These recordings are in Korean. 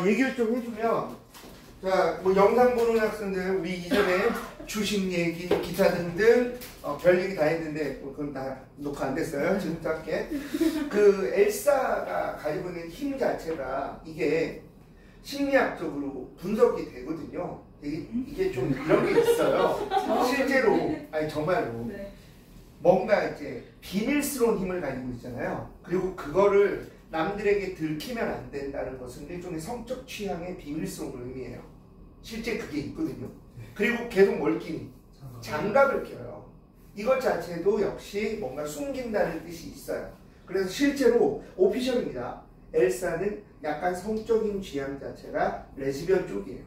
얘기를 좀 해주면, 자, 뭐 영상 보는 학생들, 우리 이전에 주식 얘기, 기타 등등 별 얘기 다 했는데 뭐 그건 다 녹화 안 됐어요. 지금 짧게. 그 엘사가 가지고 있는 힘 자체가 이게 심리학적으로 분석이 되거든요. 이게 좀 이런 게 있어요. 실제로, 아니 정말로 뭔가 이제 비밀스러운 힘을 가지고 있잖아요. 그리고 그거를 남들에게 들키면 안 된다는 것은 일종의 성적 취향의 비밀스러운 의미예요. 실제 그게 있거든요. 그리고 계속 뭘 끼니? 장갑을 껴요. 이것 자체도 역시 뭔가 숨긴다는 뜻이 있어요. 그래서 실제로 오피셜입니다. 엘사는 약간 성적인 취향 자체가 레즈비언 쪽이에요.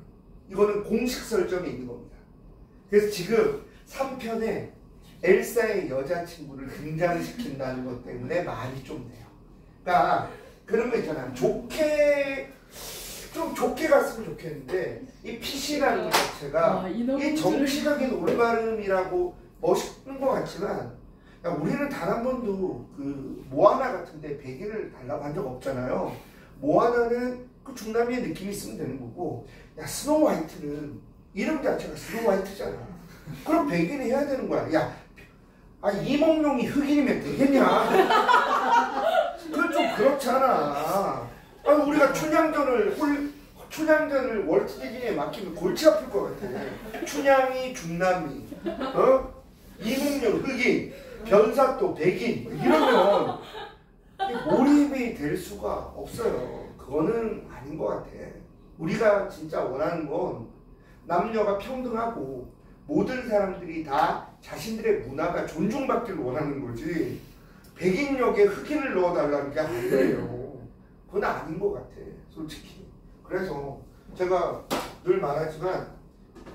이거는 공식 설정에 있는 겁니다. 그래서 지금 3편에 엘사의 여자친구를 등장시킨다는 것 때문에 말이 좀 돼요. 그러니까 그런 거 있잖아요. 좀 좋게 갔으면 좋겠는데 이 PC라는 것 자체가 이 정치적인 올바름이라고 멋있는 것 같지만 우리는 단 한 번도 그 모아나 같은데 백인을 달라고 한 적 없잖아요. 모아나는 그 중남미의 느낌이 있으면 되는 거고, 야 스노우 화이트는 이름 자체가 스노우 화이트잖아. 그럼 백인이 해야 되는 거야. 야, 이몽룡이 흑인이면 되겠냐? 그건 좀 그렇잖아. 우리가 춘향전을 월트 디즈니에 맡기면 골치 아플 것 같아. 춘향이 중남미, 이몽룡 흑인, 변사또 백인 이러면 몰입이 될 수가 없어요. 그거는 아닌 것 같아. 우리가 진짜 원하는 건 남녀가 평등하고 모든 사람들이 다 자신들의 문화가 존중받기를 원하는 거지, 백인 역에 흑인을 넣어달라는 게 아니에요. 그건 아닌 것 같아, 솔직히. 그래서 제가 늘 말하지만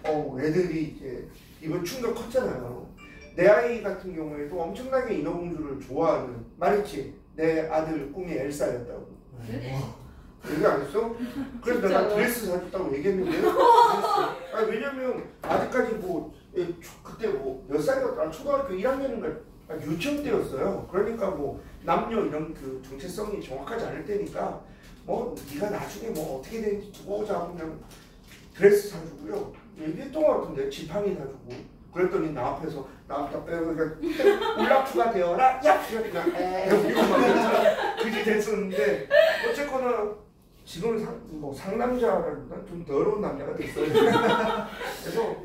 애들이 이제 이번 충격 컸잖아요. 내 아이 같은 경우에도 엄청나게 인어공주를 좋아하는, 말했지? 내 아들 꿈이 엘사였다고. 얘기 안 했어? 그래서 내가 드레스 사줬다고 얘기했는데 왜냐면 아직까지 그때 몇 살이었더라? 초등학교 1학년인가 유치원 때였어요. 그러니까 남녀 이런 그 정체성이 정확하지 않을 때니까 네가 나중에 어떻게 되는지 두고 오자 하고 그냥 드레스 사주고요. 얘기했던 것 같은데 지팡이 사주고. 그랬더니 나 앞에서 나부터 빼고 울라프가 되어라 야! 그냥 그게 됐었는데 어쨌거나 지금은 상남자라기보다 좀 더러운 남자가 됐어요. 그래서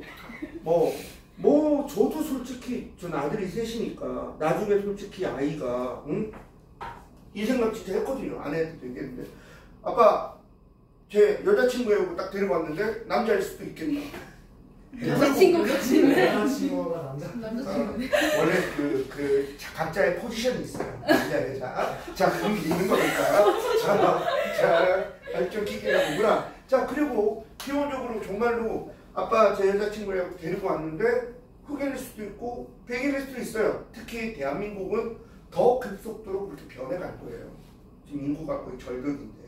저도 솔직히 전 아들이 셋이니까 나중에 솔직히 아이가 이 생각 진짜 했거든요. 안 해도 되겠는데 아빠 제 여자친구하고 딱 데리고 왔는데 남자일 수도 있겠다. 여자친구까지는 여자친구가 남자친구네. 원래 그 각자의 포지션이 있어요. 남자 여자. 자 그런 게 있는 거니까. 좀 기계가 보구나. 자 그리고 기본적으로 정말로 아빠 제 여자친구하고 데리고 왔는데 흑인일 수도 있고 백인일 수도 있어요. 특히 대한민국은 더 급속도로 그렇게 변해갈 거예요. 지금 인구가 거의 절벽인데.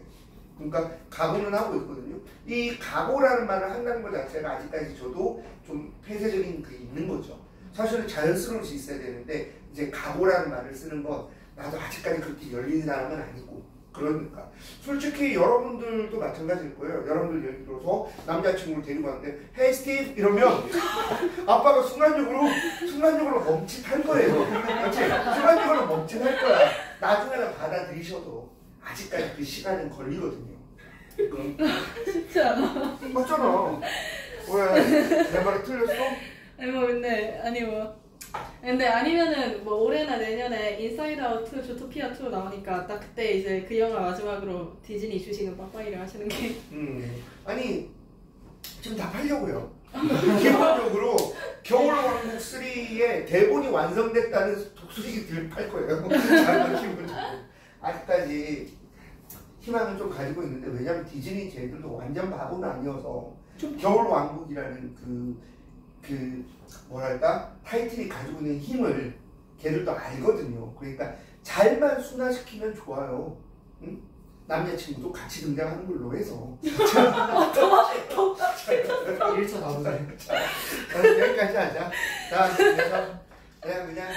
그러니까 각오는 하고 있거든요. 이 각오라는 말을 한다는 것 자체가 아직까지 저도 좀 폐쇄적인 게 있는 거죠. 사실은 자연스러울 수 있어야 되는데 이제 각오라는 말을 쓰는 건 나도 아직까지 그렇게 열린 사람은 아니고, 그러니까 솔직히 여러분들도 마찬가지일 거예요. 여러분들 예를 들어서 남자친구를 데리고 왔는데 헤이 스티브 이러면 아빠가 순간적으로 멈칫할 거예요. 그렇지? 순간적으로 멈칫할 거야. 나중에는 받아들이셔도 아직까지 그 시간은 걸리거든요. 쉽지 않아. 맞잖아. 왜? 내 말이 틀렸어? 근데 아니면은 올해나 내년에 인사이드 아웃 2, 주토피아 2 나오니까 딱 그때 이제 그 영화 마지막으로 디즈니 주식은 빡빡이를 하시는 게. 아니 지금 다 팔려고요. 기본적으로 겨울왕국 3의 대본이 완성됐다는 독수리들 팔 거예요. 기본적으로. 아직까지 희망을 좀 가지고 있는데, 왜냐면 디즈니 쟤들도 완전 바보는 아니어서 겨울왕국이라는 뭐랄까 타이틀이 가지고 있는 힘을 걔들도 알거든요. 그러니까 잘만 순화시키면 좋아요. 응? 남자친구도 같이 등장하는 걸로 해서 1차 나오네. 여기까지 하자. 자, 그래서 그냥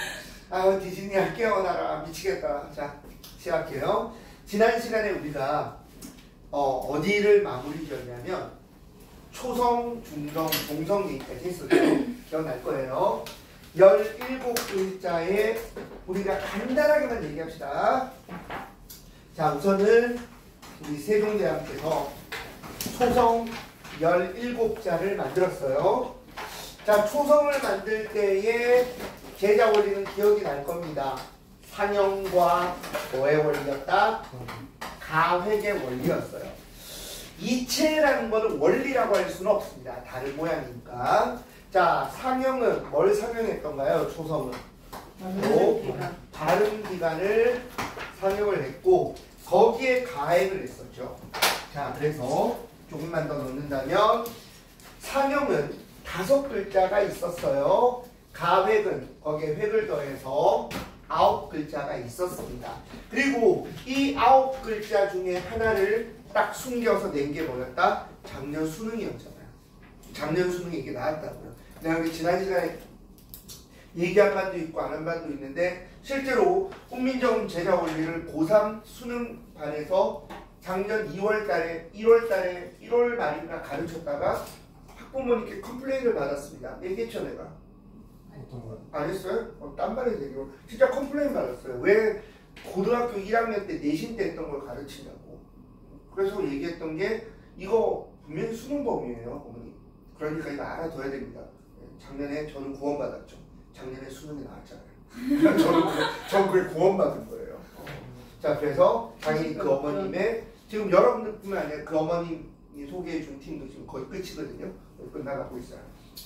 디즈니 할게요. 나라 미치겠다. 자, 시작할게요. 지난 시간에 우리가 어디를 마무리 지었냐면 초성, 중성, 동성 얘기까지 했었죠. 기억날 거예요. 17글자에 우리가 간단하게만 얘기합시다. 자, 우선은 우리 세종대왕께서 초성 17자를 만들었어요. 자, 초성을 만들 때에 제자 원리는 기억이 날 겁니다. 상형과 뭐의 원리였다? 가획의 원리였어요. 이체라는 것은 원리라고 할 수는 없습니다. 다른 모양이니까. 자, 상형은 뭘 상형했던가요? 초성은 발음 기간을 상형을 했고 거기에 가획을 했었죠. 자, 그래서 조금만 더 넣는다면 상형은 5글자가 있었어요. 가획은 거기에 획을 더해서 9글자가 있었습니다. 그리고 이 9글자 중에 하나를 딱 숨겨서 낸 게 뭐였다? 작년 수능이었잖아요. 작년 수능에 이게 나왔다고요. 내가 지난 시간에 얘기한 반도 있고 안 한 반도 있는데 실제로 훈민정음 제자 원리를 고3 수능반에서 작년 2월달에 1월 말인가 가르쳤다가 학부모님께 컴플레인을 받았습니다. 얘기했죠 내가? 어떤 거요? 안 했어요? 딴말해서 얘기해요. 진짜 컴플레인 받았어요. 왜 고등학교 1학년 때 내신 때 했던 걸 가르치냐고. 그래서 얘기했던 게 이거 분명히 수능범위예요 어머니. 그러니까 이거 알아둬야 됩니다. 작년에 저는 구원받았죠. 작년에 수능이 나왔잖아요. 저는 그게 구원받은 거예요. 자, 그래서 당연히 그 어머님의 지금 여러분들뿐만 아니라 그 어머님이 소개해준 팀도 지금 거의 끝이거든요. 끝나가고 있어요.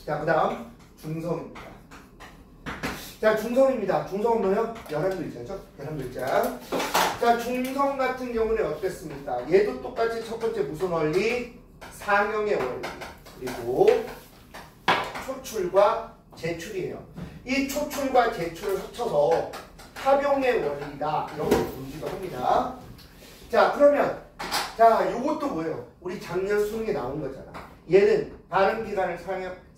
자, 그 다음 중성입니다. 자, 중성입니다. 중성은 뭐예요? 11글자죠? 11글자. 자, 중성 같은 경우는 어땠습니까? 얘도 똑같이 첫 번째 무슨 원리? 상형의 원리. 그리고 초출과 제출이에요. 이 초출과 제출을 합쳐서 합용의 원리다. 이렇게 보기도 합니다. 자, 그러면 자, 요것도 뭐예요? 우리 작년 수능에 나온 거잖아. 얘는 발음 기간을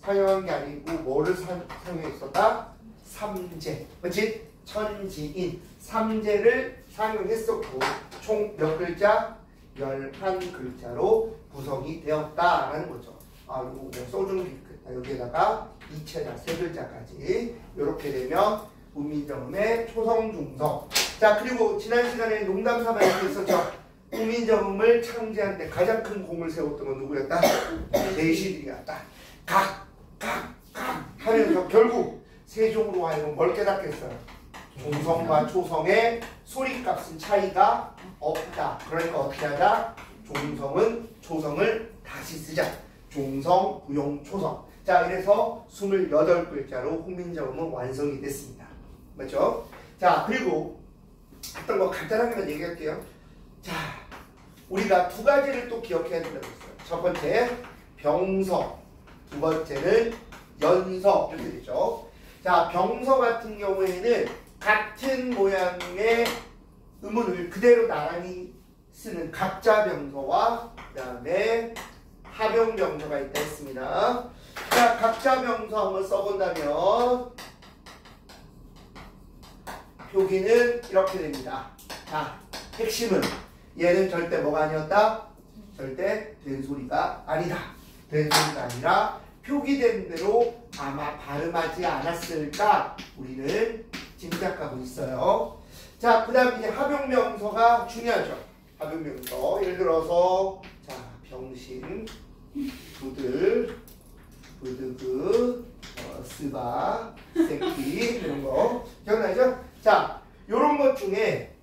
상형한 게 아니고 뭐를 상형했었다? 삼재. 그렇지? 천지인. 삼재를 상형했었고 총 몇 글자? 11글자로 구성이 되었다라는 거죠. 아, 이거 그냥 써주는 게 있겠다. 여기에다가 이체나 3글자까지 이렇게 되면 훈민정음의 초성 중성. 자, 그리고 지난 시간에 농담 삼아 이렇게 했었죠. 훈민정음을 창제한 때 가장 큰 공을 세웠던 건 누구였다? 대시들이었다. 각 하면서 결국 세종으로 하여금 뭘 깨닫겠어요? 중성과 초성의 소리값은 차이가 없다. 그러니까 어떻게 하자? 중성은 초성을 다시 쓰자. 중성, 부용, 초성. 자, 이래서 28글자로 훈민정음은 완성이 됐습니다. 맞죠? 자, 그리고 어떤 거 간단하게만 얘기할게요. 자, 우리가 두 가지를 또 기억해야 된다고 했어요. 첫 번째, 병서. 두 번째는 연서. 이렇게 되죠. 자, 병서 같은 경우에는 같은 모양의 음운을 그대로 나란히 쓰는 각자병서와 그 다음에 합용병서가 있다 했습니다. 자, 각자병서 한번 써본다면 표기는 이렇게 됩니다. 자, 핵심은 얘는 절대 뭐가 아니었다? 절대 된소리가 아니다. 된소리가 아니라 표기된 대로 아마 발음하지 않았을까 우리는 짐작하고 있어요. 자, 그 다음 이제 합용명서가 중요하죠. 합용명서. 예를 들어서 자, 병신, 부들, 부드그, 스바, 새끼 이런 거 기억나죠? 자, 요런 것 중에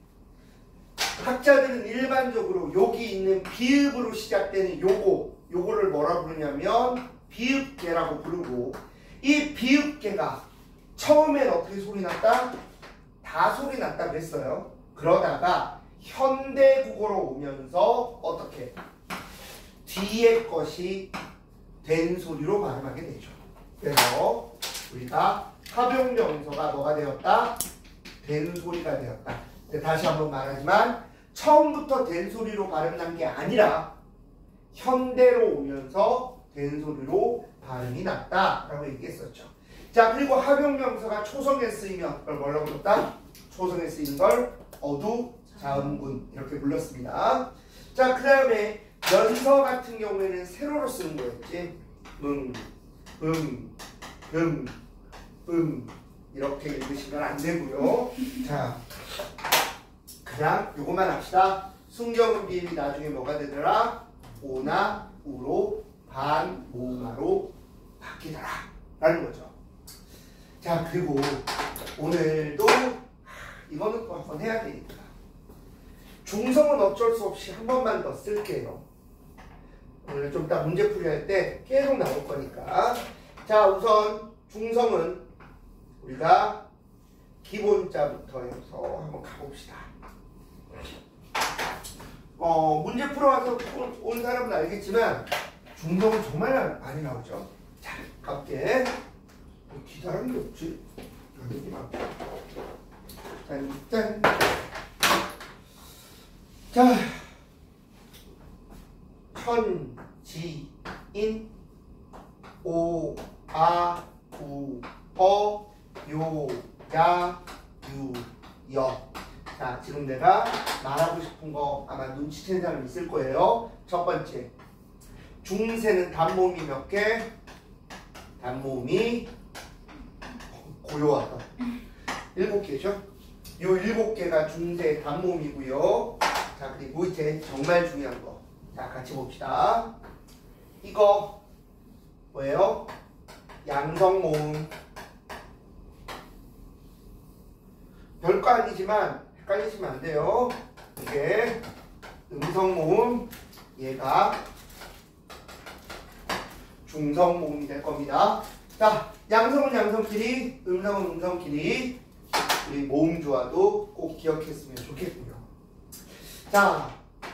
학자들은 일반적으로 여기 있는 비읍으로 시작되는 요거를 뭐라 부르냐면 비읍계라고 부르고, 이 비읍계가 처음엔 어떻게 소리 났다? 다 소리 났다 그랬어요. 그러다가 현대국어로 오면서 어떻게? 뒤에 것이 된 소리로 발음하게 되죠. 그래서 우리가 합용명서가 뭐가 되었다? 된 소리가 되었다. 다시 한번 말하지만 처음부터 된 소리로 발음난 게 아니라 현대로 오면서 된 소리로 발음이 났다라고 얘기했었죠. 자, 그리고 합용명사가 초성에 쓰이면 그걸 뭐라고 불렀다? 초성에 쓰이는 걸 어두, 자음군 이렇게 불렀습니다. 자, 그 다음에 연서 같은 경우에는 세로로 쓰는 거였지. 이렇게 읽으시면 안 되고요. 자, 그냥 요것만 합시다. 순경은 비음이 나중에 뭐가 되더라? 오나 우로 반모마로 바뀌더라 라는 거죠. 자, 그리고 오늘도 이거는 또 한번 해야 되니까 중성은 어쩔 수 없이 한 번만 더 쓸게요. 오늘 좀 이따 문제풀이 할 때 계속 나올 거니까. 자, 우선 중성은 우리가 기본자부터 해서 한번 가봅시다. 문제 풀어와서 온 사람은 알겠지만 중성은 정말 많이 나오죠. 자, 가볼게. 기다란 게 없지? 여기만. 짠. 자, 천지인 오, 아, 우, 어, 요, 야, 유, 여. 자, 지금 내가 말하고 싶은 거 아마 눈치챈 사람 있을 거예요. 첫 번째, 중세는 단모음이 몇 개? 단모음이 고요하다. 7개죠? 요 7개가 중세 단모음이고요. 자, 그리고 이제 정말 중요한 거. 자, 같이 봅시다. 이거 뭐예요? 양성모음. 별거 아니지만 헷갈리시면 안 돼요. 이게 음성모음, 얘가 중성모음이 될 겁니다. 자, 양성은 양성끼리, 음성은 음성끼리, 우리 모음조화도 꼭 기억했으면 좋겠고요. 자,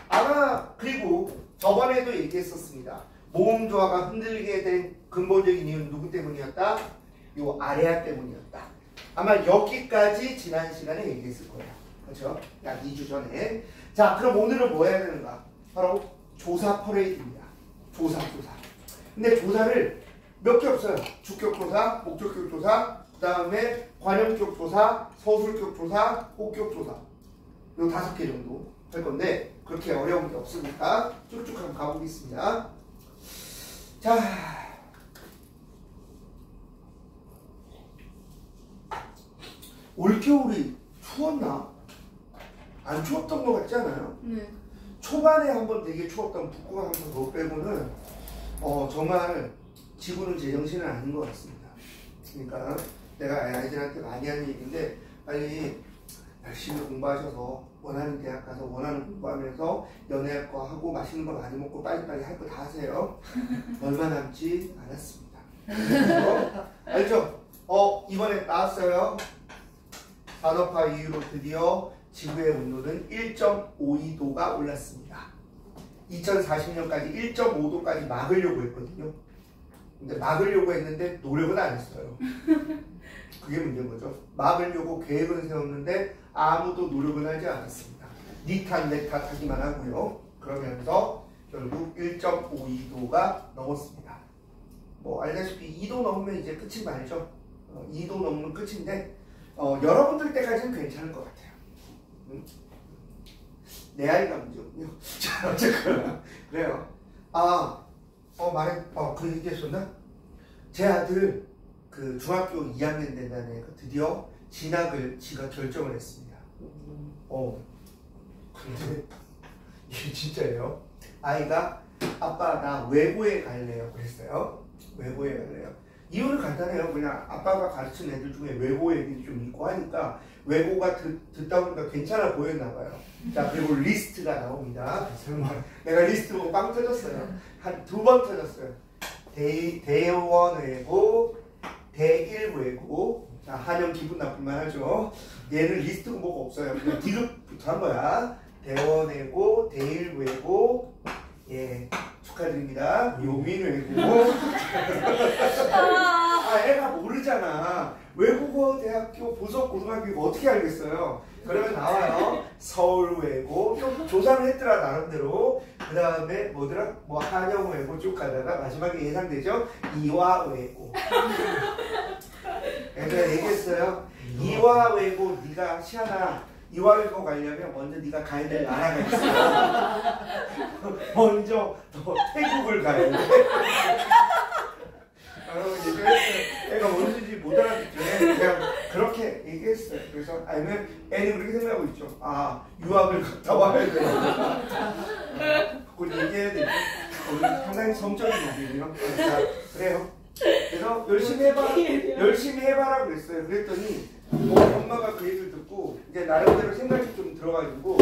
아마 그리고 저번에도 얘기했었습니다. 모음조화가 흔들리게 된 근본적인 이유는 누구 때문이었다? 요 아래아 때문이었다. 아마 여기까지 지난 시간에 얘기했을 거예요. 그렇죠? 약 2주 전에. 자, 그럼 오늘은 뭐 해야 되는가? 바로 조사 퍼레이드입니다. 조사. 근데 조사를 몇 개 없어요. 주격조사, 목적격조사, 그 다음에 관형격조사, 서술격조사, 혹격조사. 요 5개 정도 할 건데 그렇게 어려운 게 없으니까 쭉쭉 한번 가보겠습니다. 자, 올겨울이 추웠나? 안 추웠던 것 같지 않아요? 네. 초반에 한번 되게 추웠던 북구가 한번 더 빼고는 정말 지구는 제정신은 아닌 것 같습니다. 그러니까 내가 아이들한테 많이 하는 얘기인데 빨리 열심히 공부하셔서 원하는 대학 가서 원하는 공부하면서 연애할 거 하고 맛있는 거 많이 먹고 빨리빨리 할 거 다 하세요. 얼마 남지 않았습니다. 알죠? 이번에 나왔어요. 산업화 이후로 드디어 지구의 온도는 1.52도가 올랐습니다. 2040년까지 1.5도까지 막으려고 했거든요. 근데 막으려고 했는데 노력은 안 했어요. 그게 문제인 거죠. 막으려고 계획은 세웠는데 아무도 노력은 하지 않았습니다. 니탄 내탓 하기만 하고요. 그러면서 결국 1.52도가 넘었습니다. 뭐 알다시피 2도 넘으면 이제 끝인 거 알죠? 2도 넘으면 끝인데 여러분들 때까지는 괜찮을 것 같아요. 내 아이가 문제군요. 자, 어쨌거나 그래요. 그 얘기했었나? 제 아들 그 중학교 2학년 된다는 애가 드디어 진학을 지가 결정을 했습니다. 근데 이게 진짜예요. 아이가 아빠 나 외고에 갈래요 그랬어요. 외고에 갈래요. 이유는 간단해요. 그냥 아빠가 가르친 애들 중에 외고 애들이 좀 있고 하니까 외고가 듣다 보니까 괜찮아 보였나 봐요. 자, 그리고 리스트가 나옵니다. 정말 내가 리스트 보고 빵 터졌어요. 한 2번 터졌어요. 대원외고, 대일외고. 자, 한영 기분 나쁠만 하죠. 얘는 리스트 공부가 없어요. 그냥 디귿부터 한 거야. 대원외고, 대일외고, 예, 축하드립니다. 요민외고. 애가 모르잖아. 외국어 대학교 보석 고등학교 어떻게 알겠어요? 그러면 나와요. 서울외고 좀 조사를 했더라 나름대로. 그 다음에 뭐더라? 뭐 한영외고 쭉 가다가 마지막에 예상되죠? 이화외고. 내가 얘기했어요. 이화외고 네가 시아나 이화여고 가려면 먼저 네가 가야 될 나라가 있어. 먼저 너 태국을 가야 돼. 얘기했어요. 애가 뭔지 못 알아듣죠. 그냥 그렇게 얘기했어요. 그래서 아니면 애는 그렇게 생각하고 있죠. 아, 유학을 갔다 와야 되나. 그걸 얘기해야 되죠. 오늘 상당히 성적인 얘기예요. 그래요. 그래서 열심히 해봐라 그랬어요. 그랬더니 엄마가 그 얘기를 듣고 이제 나름대로 생각이 좀 들어가지고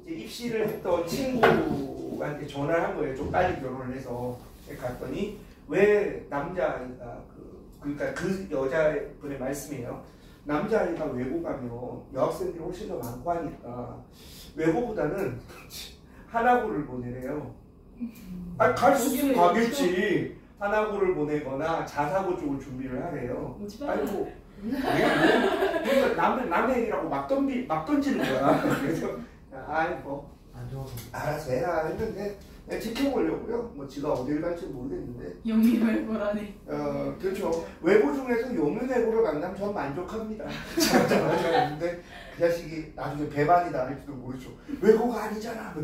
이제 입시를 했던 친구한테 전화를 한 거예요. 좀 빨리 결혼을 해서 갔더니 왜 남자아이가 그러니까 그 여자분의 말씀이에요. 남자아이가 외고 가면 여학생들이 훨씬 더 많고 하니까 외고보다는 하나고를 보내래요. 아, 갈 수 있으면 가겠지. 하나고를 보내거나 자사고 쪽을 준비를 하래요. 아이고, 남의 얘기라고 막 던지는 거야. 그래서 아이고, 안 좋아서. 알아서 해라 했는데 그냥 지켜보려고요. 뭐 지가 어딜 갈지 모르겠는데. 영미외고라니. 그렇죠. 외고 중에서 영미외고를 간다면 전 만족합니다. 근데 그 자식이 나중에 배반이 나를지도 모르죠. 외고가 아니잖아.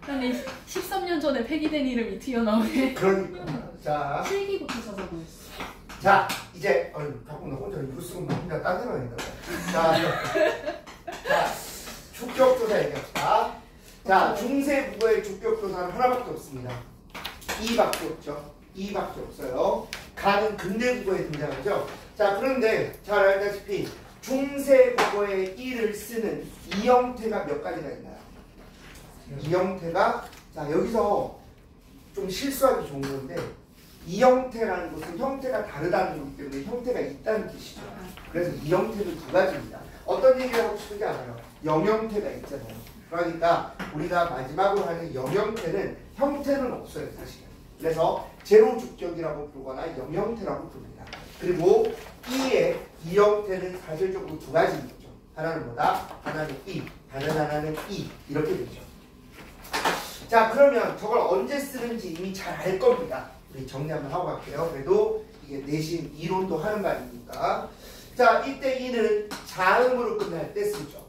아니 13년 전에 폐기된 이름이 튀어나오네. 그러니까. 자. 필기부터 찾아보였어. 자, 이제 자꾸 나 혼자 이거 쓰고 막 혼자 딴 생각이 나. 자, 주격조사 얘기합시다. 자, 중세 국어의 주격조사는 하나밖에 없습니다. 이밖에 없죠. 이밖에 없어요. 가는 근대 국어에 등장하죠. 자, 그런데 잘 알다시피 중세 국어의 이를 쓰는 이 형태가 몇 가지가 있나요? 이 형태가 자 여기서 좀 실수하기 좋은 건데 이 형태라는 것은 형태가 다르다는 거기 때문에 형태가 있다는 뜻이죠. 그래서 이 형태는 두 가지입니다. 어떤 얘기를 하고 싶은지 알아요? 영형태가 있잖아요. 그러니까 우리가 마지막으로 하는 영형태는 형태는 없어요, 사실은. 그래서 제로 주격이라고 부르거나 영형태라고 부릅니다. 그리고 이의 이 형태는 사실적으로 두 가지인 거죠. 하나는 뭐다? 하나는 이, 다른 하나는 이 이렇게 되죠. 자, 그러면 저걸 언제 쓰는지 이미 잘 알 겁니다. 우리 정리 한번 하고 갈게요. 그래도 이게 내신 이론도 하는 말이니까. 자, 이때 이는 자음으로 끝날 때 쓰죠.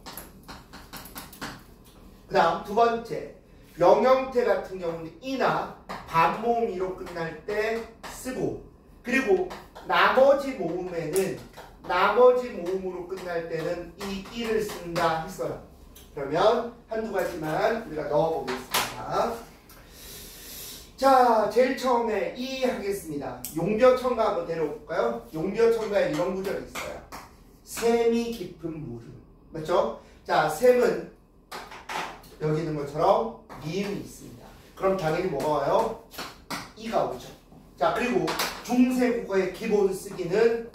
그 다음 두 번째, 영형태 같은 경우는 이나 반모음이로 끝날 때 쓰고, 그리고 나머지 모음에는 나머지 모음으로 끝날 때는 이 이를 쓴다 했어요. 그러면 한두 가지만 우리가 넣어보겠습니다. 자, 제일 처음에 이 하겠습니다. 용벼천가 한번 내려볼까요? 용벼천가에 이런 구절이 있어요. 샘이 깊은 물은. 맞죠? 자, 샘은 여기 있는 것처럼 미음이 있습니다. 그럼 당연히 뭐가 와요? 이가 오죠. 자, 그리고 중세 국어의 기본 쓰기는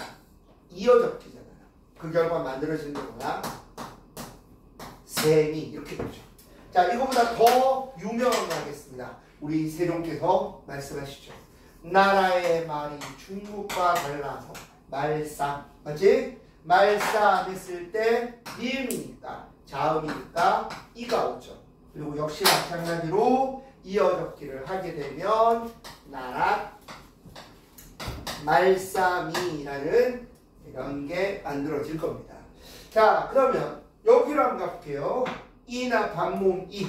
이어적기잖아요. 그 결과 만들어지는 거나 샘이 이렇게 되죠. 자, 이거보다 더 유명한 거 하겠습니다. 우리 세종께서 말씀하시죠. 나라의 말이 중국과 달라서 말싸, 맞지? 말싸 했을 때 미음이니까 자음이니까 이가 오죠. 그리고 역시 마찬가지로 이어적기를 하게 되면 나라 말싸미라는 이런 게 만들어질 겁니다. 자, 그러면 여기로 한번 가볼게요. 이나 반모음 이.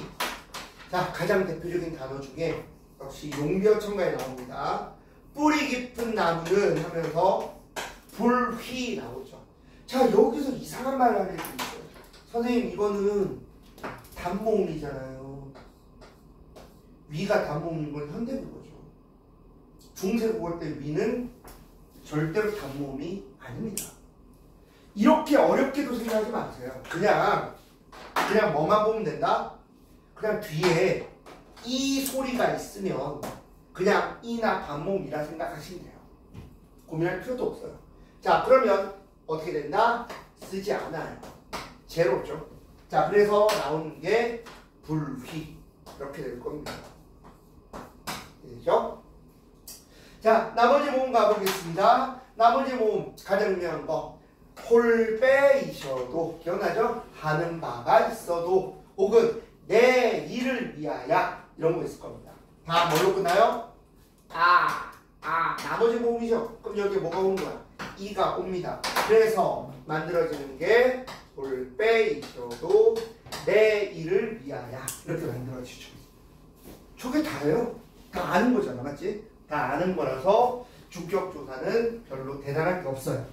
자, 가장 대표적인 단어 중에 역시 용벼천가에 나옵니다. 뿌리 깊은 나무는 하면서 불휘 나오죠. 자, 여기서 이상한 말을 하는 게 있어요. 선생님, 이거는 단모음이잖아요. 위가 단모음인 건 현대국어죠. 중세국어 때 위는 절대로 단모음이 아닙니다. 이렇게 어렵게도 생각하지 마세요. 그냥 뭐만 보면 된다? 그냥 뒤에 이 소리가 있으면 그냥 이나 반모음이라 생각하시면 돼요. 고민할 필요도 없어요. 자, 그러면 어떻게 된다? 쓰지 않아요. 제로죠. 자, 그래서 나오는 게 불휘 이렇게 될 겁니다. 되죠? 자, 나머지 모음 가보겠습니다. 나머지 모음 가장 유명한 거 홀빼이셔도 기억나죠? 하는 바가 있어도 혹은 내 일을 위하여 이런 거 있을 겁니다. 다 뭘로 끝나요? 나머지 모음이죠. 그럼 여기에 뭐가 오는 거야? 이가 옵니다. 그래서 만들어지는 게 올 빼이셔도 내 일을 위하여 이렇게 만들어지죠. 저게 다예요. 다 아는 거잖아, 맞지? 다 아는 거라서 주격조사는 별로 대단한 게 없어요.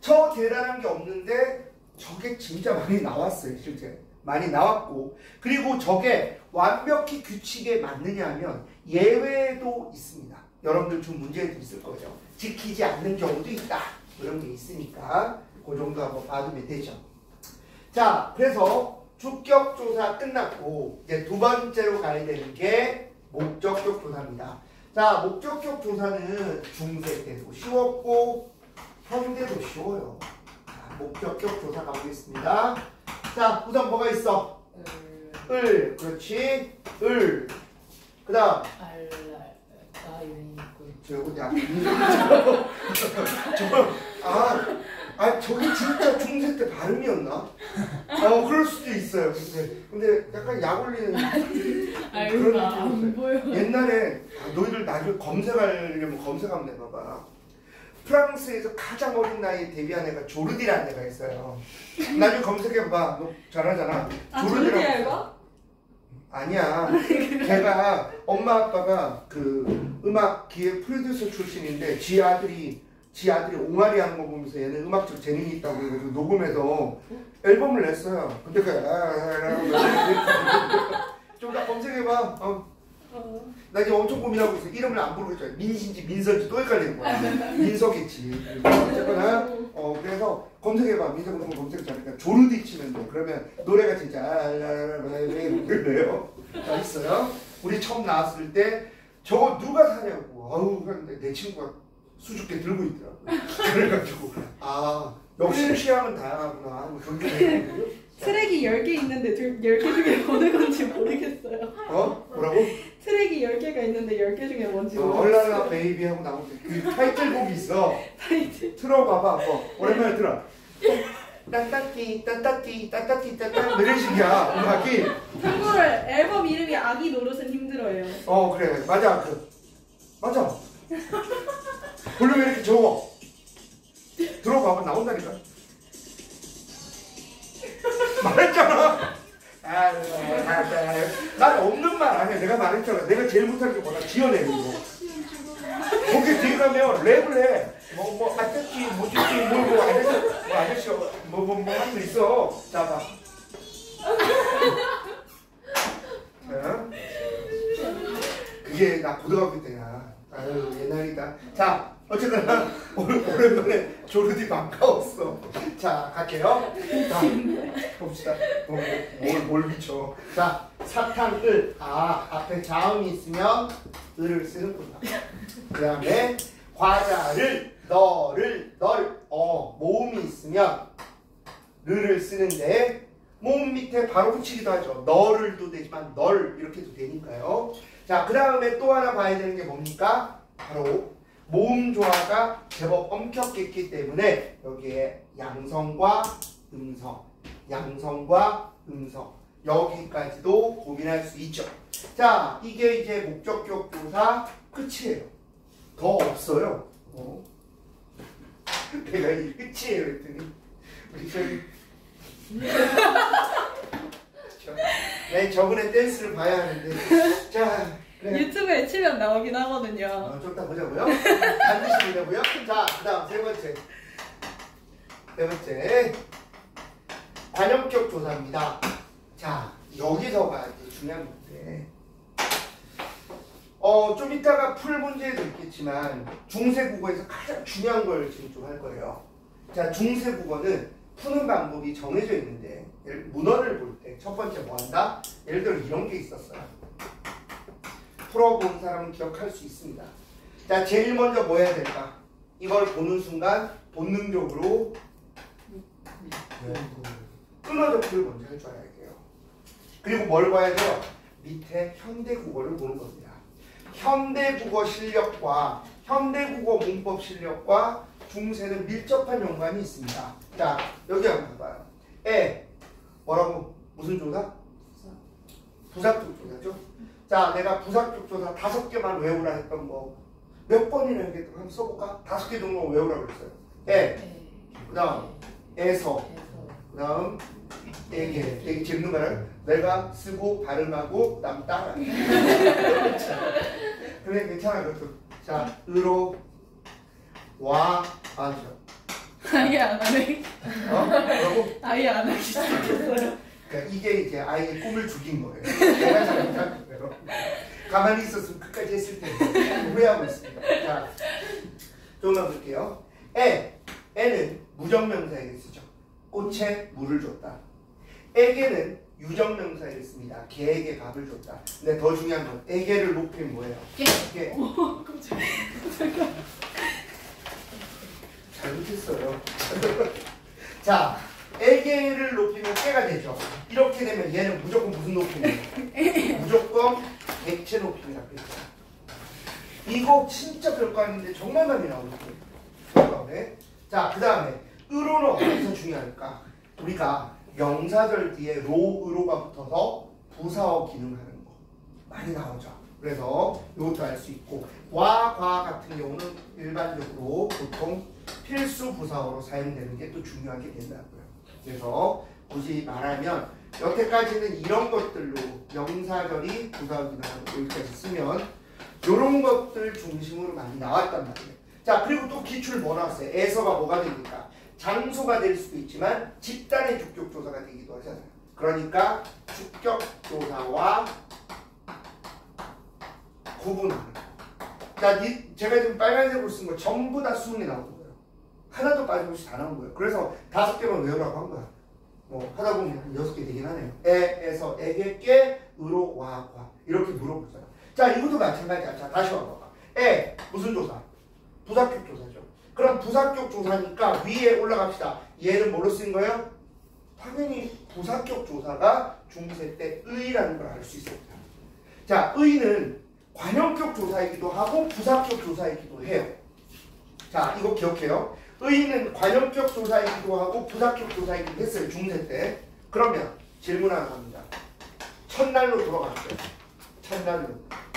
저 대단한 게 없는데 저게 진짜 많이 나왔어요. 실제 많이 나왔고, 그리고 저게 완벽히 규칙에 맞느냐 하면 예외도 있습니다. 여러분들 좀 문제도 있을 거죠. 지키지 않는 경우도 있다. 그런 게 있으니까 그 정도 한번 봐두면 되죠. 자, 그래서 주격조사 끝났고 이제 두 번째로 가야 되는 게 목적격 조사입니다. 자, 목적격 조사는 중세 때도 쉬웠고 현대도 쉬워요. 자, 목적격 조사 가보겠습니다. 자, 우선 뭐가 있어? 을, 그렇지. 을. 그 다음 저게 진짜 중세 때 발음이었나? 그럴 수도 있어요. 근데 약간 약 올리는 그런 안 보여. 옛날에 너희들 나중에 검색하려면 검색하면 돼 봐봐. 프랑스에서 가장 어린 나이에 데뷔한 애가 조르디라는 애가 있어요. 나중에 검색해봐. 너 잘하잖아. 조르디야 이거? 아니야. 걔가 엄마 아빠가 그 음악 기획 프로듀서 출신인데 지 아들이 옹알이 하는 거 보면서 얘는 음악적 재능이 있다고 그래서 녹음해서 앨범을 냈어요. 근데 좀 더 검색해봐. 나 지금 엄청 고민하고 있어. 이름을 안 부르겠죠. 민신지 민선지 또 헷갈리는 거야. 민석이지. 어쨌거나 그래서 검색해봐. 민석 그런 거 검색 잘하니까 조르디 치면 돼. 그러면 노래가 진짜 그래요. 다 있어요. 우리 처음 나왔을 때 저거 누가 사냐고. 그런데 내 친구가 수줍게 들고 있더라고. 그래가지고 역시 취향은 다양하구나. 트랙이 10개 있는데 10개 중에 어느 건지 모르겠어요. 뭐라고? 트랙이 10개가 있는데 10개 중에 뭔지 모르겠어요. 얼라라 베이비 하고 나오는 그 타이틀곡이 있어. 틀어봐봐. 오랜만에 들어. 따따띠 따따띠 따따띠 따따 이런 식이야 음악이. 참고로 앨범 이름이 아기 노릇은 힘들어요. 그래 맞아. 맞아. 볼륨 왜 이렇게 적어? 들어봐봐 나온다니까. 말했잖아. 난 없는 말 아니야. 내가 말했잖아. 내가 제일 못하는 게 뭐야? 지어내는 거. 거기 뒤에 가면 랩을 해. 아저씨, 뭐지, 아저씨, 하는 거 있어. 자, 봐. 그게 나 고등학교 때야. 옛날이다. 자, 어쨌거나 오랜만에 조르디 반가웠어. 자, 갈게요. 자, 봅시다. 뭘 미쳐. 자, 사탕을 앞에 자음이 있으면 을을 쓰는구나. 그 다음에 과자를 모음이 있으면 르를 쓰는데 모음 밑에 바로 붙이기도 하죠. 너를도 되지만 널 이렇게도 되니까요. 자, 그 다음에 또 하나 봐야 되는 게 뭡니까? 바로 모음 조화가 제법 엄격했기 때문에 여기에 양성과 음성 여기까지도 고민할 수 있죠. 자, 이게 이제 목적격 조사 끝이에요. 더 없어요. 내가 이 끝이에요 했더니 우리 저번에 댄스를 봐야 하는데 자 그래. 유튜브에 치면 나오긴 하거든요. 좀 이따 보자고요. 반드시 보자고요. 자, 그 다음 세 번째 관용격 조사입니다. 자, 여기서가 이제 중요한 건데 좀 이따가 풀 문제도 있겠지만 중세 국어에서 가장 중요한 걸 지금 좀 할 거예요. 자, 중세 국어는 푸는 방법이 정해져 있는데 문헌을 볼 때 첫 번째 뭐 한다? 예를 들어 이런 게 있었어요. 풀어본 사람은 기억할 수 있습니다. 자, 제일 먼저 뭐 해야 될까? 이걸 보는 순간 본능적으로 끊어져 풀을 먼저 할 줄 알아야 돼요. 그리고 뭘 봐야 돼요? 밑에 현대국어를 보는 겁니다. 현대국어 실력과 현대국어 문법 실력과 중세는 밀접한 연관이 있습니다. 자, 여기 한번 봐봐요. 뭐라고? 무슨 조사? 부사격 조사죠? 자, 내가 부사격 조사 5개만 외우라 했던 거 몇 번이나 했던 거 한번 써볼까? 5개 정도 외우라고 했어요. 그 다음 에서, 그 다음 에게 재밌는 거는 내가 쓰고 발음하고 남 따라. 그래 괜찮아 그것도. 자 으로 와 아죠. 아예 안 하네. 뭐라고? 아예 안 하기 시작했어요. 그러니까 이게 이제 아이의 꿈을 죽인 거예요. 내가 잘못한 거예요. 가만히 있었으면 끝까지 했을 텐데 후회하고 있습니다. 자, 조금만 볼게요. 에는 무정명사에게 쓰죠. 꽃에 물을 줬다. 에게는 유정명사에게 씁니다. 개에게 밥을 줬다. 근데 더 중요한 건 에게를 높이면 뭐예요? 개. 잘못했어요. 자, 에게를 높이면 깨가 되죠. 이렇게 되면 얘는 무조건 무슨 높이입니까? 무조건 객체 높이입니다. 그렇죠? 이거 진짜 별거 아닌데 정말 많이 나오는 거예요. 자, 그 다음에 으로는 어디서 중요할까? 우리가 명사절 뒤에 으로가 붙어서 부사어 기능하는 거 많이 나오죠. 그래서 이것도 알 수 있고 과 같은 경우는 일반적으로 보통 필수 부사어로 사용되는 게 또 중요하게 된다고요. 그래서 굳이 말하면 여태까지는 이런 것들로 명사절이 부사어 기능하는 거 여기까지 쓰면 이런 것들 중심으로 많이 나왔단 말이에요. 자, 그리고 또 기출 뭐 나왔어요? 에서가 뭐가 됩니까? 장소가 될 수도 있지만 집단의 주격조사가 되기도 하잖아요. 그러니까 주격조사와 구분하는 거. 자, 제가 지금 빨간색으로 쓴 거 전부 다 수능에 나오는 거예요. 하나도 빠짐없이 다 나온 거예요. 그래서 5개만 외우라고 한 거야. 뭐 하다 보면 한 6개 되긴 하네요. 에서 에게 깨 으로 와 과 이렇게 물어보잖아요. 자, 이것도 마찬가지야. 자, 다시 와봐봐. 무슨 조사? 부사격 조사죠. 그럼 부사격 조사니까 위에 올라갑시다. 얘는 뭐로 쓰인 거예요? 당연히 부사격 조사가 중세 때 의라는 걸 알 수 있습니다. 자, 의는 관형격 조사이기도 하고 부사격 조사이기도 해요. 자, 이거 기억해요. 의는 관형격 조사이기도 하고 부사격 조사이기도 했어요. 중세 때. 그러면 질문 하나 합니다. 첫날로 돌아갈게요. 첫날로.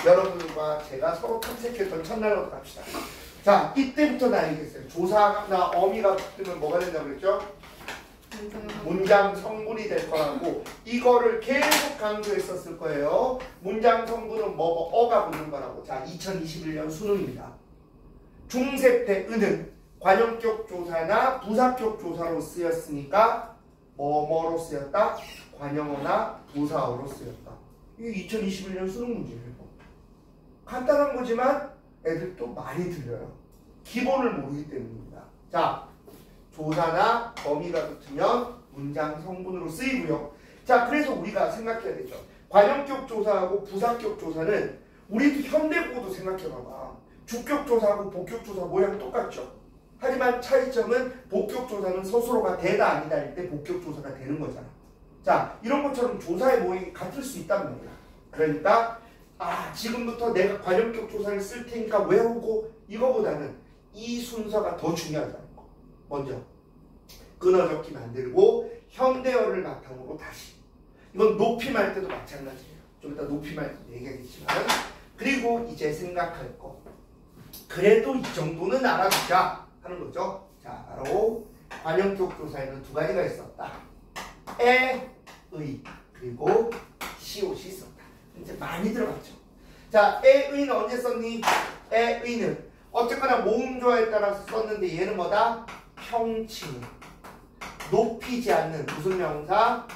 여러분과 제가 서로 탐색했던 첫날로 갑시다. 자, 이때부터 나야겠어요. 조사나 어미가 붙으면 뭐가 된다고 그랬죠? 문장 성분이 될 거라고 이거를 계속 강조했었을 거예요. 문장 성분은 어가 붙는 거라고. 자, 2021년 수능입니다. 중세 때 은은 관형격 조사나 부사격 조사로 쓰였으니까 뭐로 쓰였다? 관형어나 부사어로 쓰였다. 이게 2021년 수능 문제예요. 간단한 거지만 애들 또 많이 들려요. 기본을 모르기 때문입니다. 자, 조사나 범위가 붙으면 문장 성분으로 쓰이고요. 자, 그래서 우리가 생각해야 되죠. 관형격 조사하고 부사격 조사는 우리도 현대국어도 생각해봐봐. 주격 조사하고 복격 조사 모양 똑같죠. 하지만 차이점은 복격 조사는 스스로가 되다 아니다 할 때 복격 조사가 되는 거잖아. 자, 이런 것처럼 조사의 모양이 같을 수 있단 말이야. 그러니까 지금부터 내가 관형격 조사를 쓸 테니까 외우고 이거보다는 이 순서가 더 중요하다는 거. 먼저 끊어적기 만들고 현대어를 바탕으로 다시. 이건 높임할 때도 마찬가지예요. 좀 이따 높임할 때도 얘기하겠지만. 그리고 이제 생각할 거. 그래도 이 정도는 알아두자 하는 거죠. 자, 바로 관형격 조사에는 두 가지가 있었다. 의 그리고 시옷이 있었다. 이제 많이 들어봤죠. 자, 의는 언제 썼니? 의는 어쨌거나 모음조화에 따라서 썼는데 얘는 뭐다? 평칭. 높이지 않는 무슨 명사?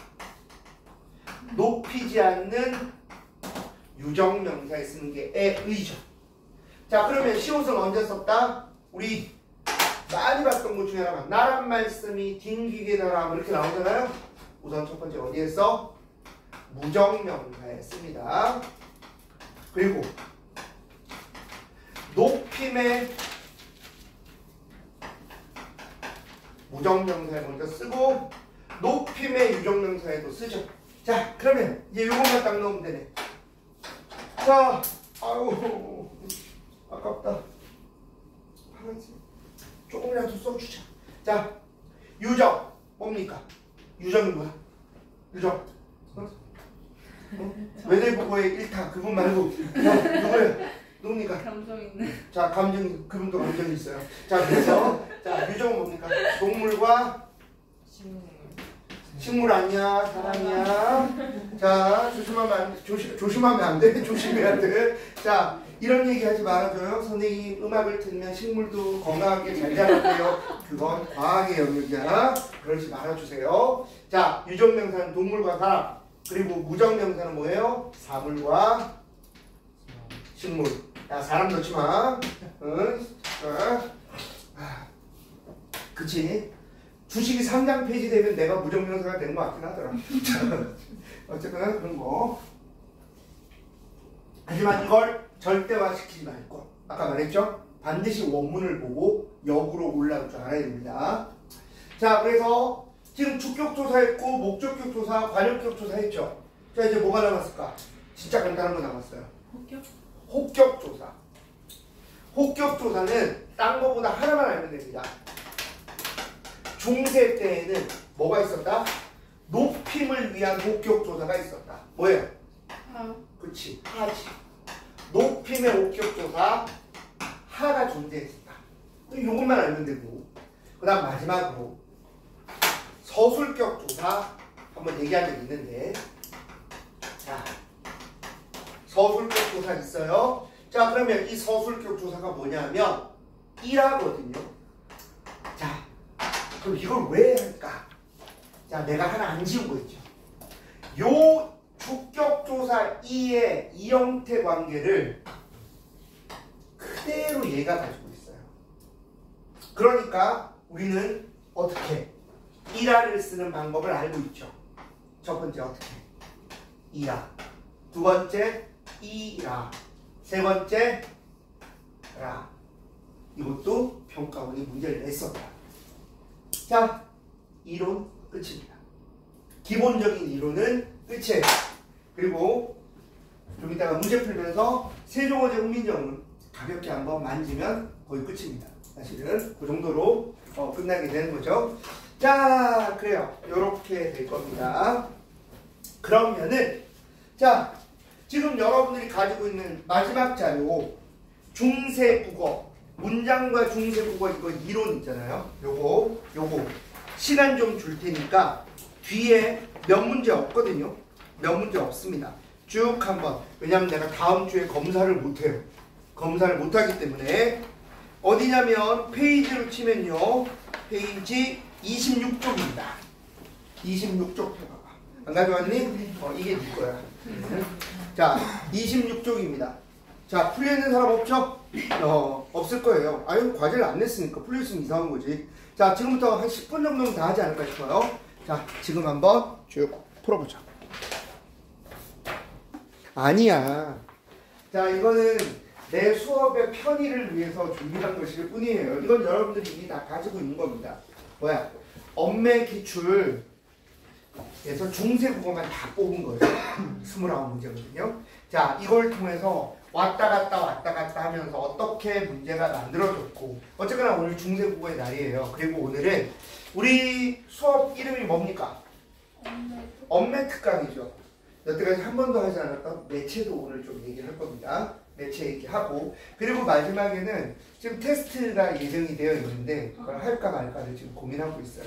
높이지 않는 유정명사에 쓰는 게 의죠. 자, 그러면 시옷은 언제 썼다? 우리 많이 봤던 것 중에 하나가 나란 말씀이 딩기게 나라 이렇게 나오잖아요. 우선 첫 번째 어디에 써? 무정명사에 씁니다. 그리고 높임의 무정명사에 먼저 쓰고 높임의 유정명사에도 쓰죠. 자, 그러면 이제 요것만 딱 넣으면 되네. 자, 아유 아깝다. 하나씩 조금이라도 써주자. 자, 유정 뭡니까? 유정이 뭐야? 유정 외대국어의 1타 그분 말고 누구예요? 누굽니까? 감정 있는. 자, 그분도 감정이 있어요. 자, 그래서 자, 유정은 뭡니까? 동물과 식물 아니야, 사람이야. 자, 조심하면 안 돼. 조심해야 돼. 자, 이런 얘기 하지 말아줘요. 선생님 음악을 틀면 식물도 건강하게 잘 자라고요. 그건 과학의 영역이야. 그러지 말아주세요. 자, 유정명사는 동물과 사람. 그리고 무정명사는 뭐예요? 사물과 식물. 야, 사람 넣지 마. 응? 그치? 주식이 3장 페이지 되면 내가 무정명사가 되는 것 같긴 하더라. 어쨌거나 그런 거. 하지만 이걸 절대화시키지 말고 아까 말했죠? 반드시 원문을 보고 역으로 올라올 줄 알아야 됩니다. 자, 그래서 지금 주격조사 했고 목적격조사, 관용격조사 했죠? 자, 이제 뭐가 남았을까? 진짜 간단한 거 남았어요. 혹격조사. 혹격조사는 딴 거보다 하나만 알면 됩니다. 중세 때에는 뭐가 있었다? 높임을 위한 목격조사가 있었다. 뭐예요? 그치, 하지. 높임의 목격조사 하가 존재했었다. 이것만 알면 되고, 그 다음 마지막으로 서술격조사 한번 얘기한 적 있는데, 자, 서술격조사 있어요. 자, 그러면 이 서술격조사가 뭐냐면 이라거든요. 자, 그럼 이걸 왜 할까? 자, 내가 하나 안 지운 거 있죠. 요 주격조사 2의 이형태 관계를 그대로 얘가 가지고 있어요. 그러니까 우리는 어떻게 이라를 쓰는 방법을 알고 있죠. 첫 번째 어떻게? 이라. 두 번째 이라. 세 번째 라. 이것도 평가원이 문제를 냈었다. 자, 이론 끝입니다. 기본적인 이론은 끝이에요. 그리고 좀 이따가 문제 풀면서 세종어제 훈민정음 가볍게 한번 만지면 거의 끝입니다. 사실은 그 정도로 끝나게 되는 거죠. 자, 그래요. 요렇게 될 겁니다. 그러면은 자, 지금 여러분들이 가지고 있는 마지막 자료 중세국어 문장과 중세국어 이거 이론 있잖아요. 요거 시간 좀 줄 테니까 뒤에 몇 문제 없거든요. 몇 문제 없습니다. 쭉 한번. 왜냐면 내가 다음 주에 검사를 못해요. 검사를 못하기 때문에 어디냐면 페이지로 치면요. 페이지 26쪽입니다. 26쪽 해봐봐. 안 가져왔니? 이게 네 거야. 자, 26쪽입니다. 자, 풀려있는 사람 없죠? 없을 거예요. 아유, 과제를 안 냈으니까 풀려있으면 이상한 거지. 자, 지금부터 한 10분 정도면 다 하지 않을까 싶어요. 자, 지금 한번 쭉 풀어보자. 아니야. 자, 이거는 내 수업의 편의를 위해서 준비한 것일 뿐이에요. 이건 여러분들이 이미 다 가지고 있는 겁니다. 뭐야? 엄매 기출에서 중세국어만 다 뽑은 거예요. 29문제거든요. 자, 이걸 통해서 왔다 갔다 하면서 어떻게 문제가 만들어졌고, 어쨌거나 오늘 중세국어의 날이에요. 그리고 오늘은 우리 수업 이름이 뭡니까? 엄매 특강이죠. 여태까지 한 번도 하지 않았던 매체도 오늘 좀 얘기를 할 겁니다. 매체 얘기하고, 그리고 마지막에는 지금 테스트가 예정이 되어 있는데 그걸 할까 말까를 지금 고민하고 있어요.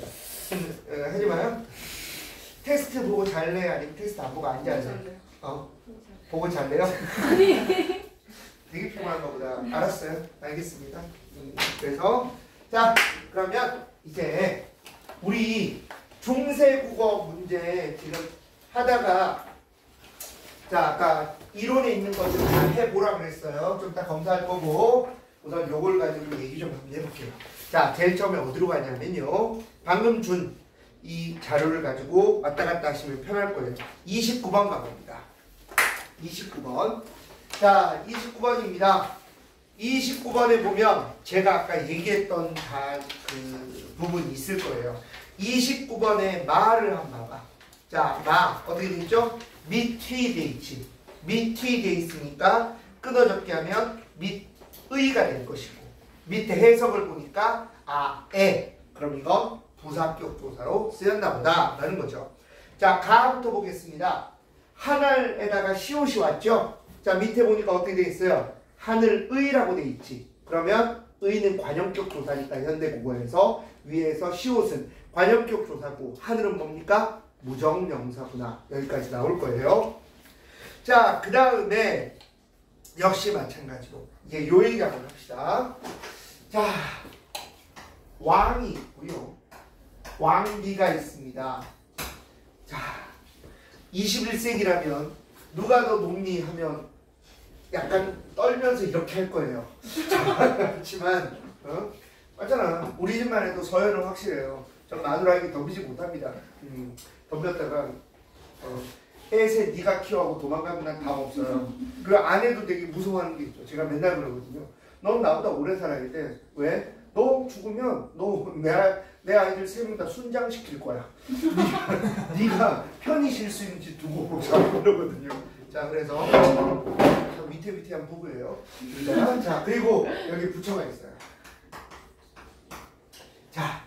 하지만 테스트 보고 잘래? 아니면 테스트 안 보고 앉아할래? 보고 잘래요? 되게 피곤한가 보다. 알았어요. 알겠습니다. 그래서 자, 그러면 이제 우리 중세국어 문제 지금 하다가, 자, 아까 이론에 있는 것들 다 해보라 그랬어요. 좀 이따 검사할 거고, 우선 요걸 가지고 얘기 좀 한번 해볼게요. 자, 제일 처음에 어디로 가냐면요. 방금 준 이 자료를 가지고 왔다 갔다 하시면 편할 거예요. 29번 가봅니다. 29번. 자, 29번입니다. 29번에 보면 제가 아까 얘기했던 그 부분이 있을 거예요. 29번에 마를 한번 봐봐. 자, 마 어떻게 되죠? 밑휘 돼 있지. 밑휘 돼 있으니까 끊어졌게 하면 밑의가 될 것이고, 밑에 해석을 보니까 에. 그럼 이건 부사격조사로 쓰였나 보다 라는 거죠. 자, 가부터 보겠습니다. 하늘에다가 시옷이 왔죠? 자, 밑에 보니까 어떻게 돼 있어요? 하늘의라고 돼 있지. 그러면 의는 관용격 조사니까 현대국어에서 위에서 시옷은 관용격 조사고 하늘은 뭡니까? 무정명사구나. 여기까지 나올 거예요. 자, 그 다음에 역시 마찬가지로 이게 요 얘기 한번 합시다. 자, 왕이 있고요. 왕비가 있습니다. 자, 21세기라면 누가 더 높니 하면 약간 떨면서 이렇게 할 거예요. 그렇지만 맞잖아. 우리 집만 해도 서열은 확실해요. 전 마누라에게 덤비지 못합니다. 덤볐다가 애새 네가 키워하고 도망가면 난 답 없어요. 그 아내도 되게 무서워하는 게 있죠. 제가 맨날 그러거든요. 넌 나보다 오래 살아야 돼. 왜? 너 죽으면 너 내 아이들 세 명 다 순장시킬 거야. 네가 편히 쉴 수 있는지 두고 보자 그러거든요. 자, 그래서 위태위태한 부부예요. 자, 그리고 여기 부처가 있어요. 자,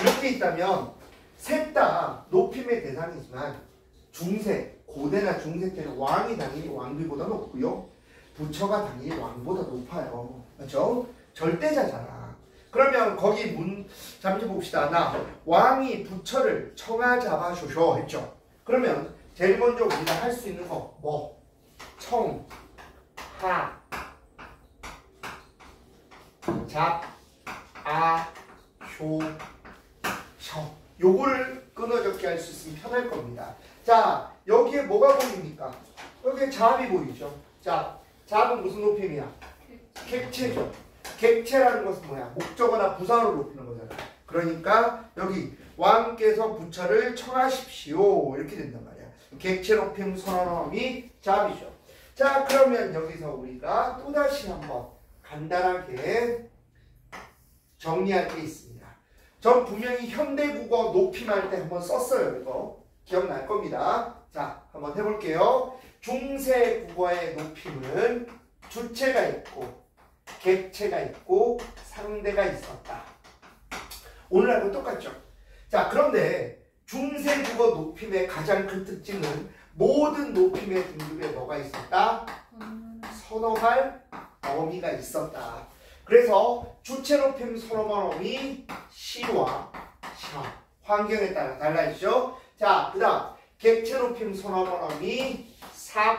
이렇게 있다면 셋 다 높임의 대상이지만 중세, 고대나 중세 때는 왕이 당연히 왕비보다 높고요. 부처가 당연히 왕보다 높아요. 맞죠? 절대자잖아. 그러면 거기 잠시 봅시다. 나 왕이 부처를 청하 잡아쇼쇼 했죠. 그러면 제일 먼저 우리가 할 수 있는 거 뭐? 청, 하, 잡, 아, 쇼, 셔. 요거를 끊어 적게 할 수 있으면 편할 겁니다. 자, 여기에 뭐가 보입니까? 여기에 잡이 보이죠? 자, 잡은 무슨 높임이야? 객체죠. 객체라는 것은 뭐야? 목적어나 부사로 높이는 거잖아. 그러니까 여기 왕께서 부처를 청하십시오 이렇게 된단 말이야. 객체 높임 선언어미 잡이죠. 자, 그러면 여기서 우리가 또다시 한번 간단하게 정리할 게 있습니다. 전 분명히 현대국어 높임할 때 한번 썼어요. 이거 기억날 겁니다. 자, 한번 해볼게요. 중세 국어의 높임은 주체가 있고 객체가 있고 상대가 있었다. 오늘하고 똑같죠? 자, 그런데 중세 국어 높임의 가장 큰 특징은 모든 높임의 등급에 뭐가 있었다? 선어할 어미가 있었다. 그래서 주체 높임 선어할 어미 시와 샤 환경에 따라 달라지죠. 자, 그 다음 객체 높임 선어할 어미 삽,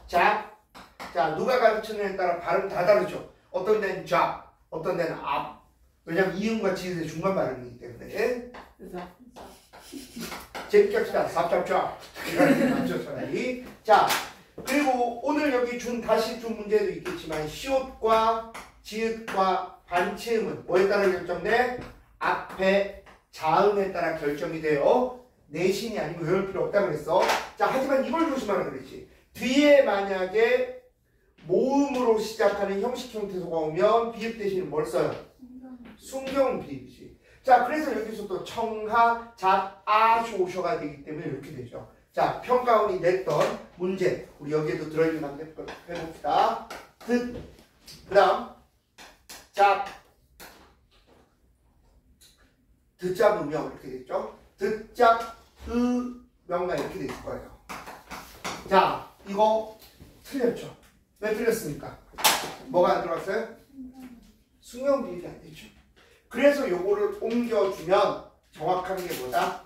잡. 자, 누가 가르치느냐에 따라 발음 다 다르죠. 어떤 데는 잡, 어떤 데는 앞. 왜냐면 이음과 지읒의 중간 발음이기 때문에. 재밌게 합시다. 삽잡잡. 맞죠, 차라리. 자, 그리고 오늘 여기 다시 준 문제도 있겠지만 시옷과 지읒과 반치음은 뭐에 따라 결정돼? 앞에 자음에 따라 결정이 돼요. 내신이 아니면 외울 필요 없다 그랬어. 자, 하지만 이걸 조심하라 그랬지. 뒤에 만약에 모음으로 시작하는 형식 형태소가 오면 비읍 대신에 뭘 써요? 순경 비읍이지. 자, 그래서 여기서 또 청하, 잡, 아, 쇼쇼가 되기 때문에 이렇게 되죠. 자, 평가원이 냈던 문제 우리 여기에도 들어있는 한번 해봅시다. 득, 그 다음 잡, 듣잡으며 이렇게 됐죠. 듣잡, 명가 이렇게 됐을 거예요. 자, 이거 틀렸죠. 왜 틀렸습니까? 뭐가 안 들어갔어요? 수명 비율이 안 되죠. 그래서 요거를 옮겨주면 정확한 게 뭐다?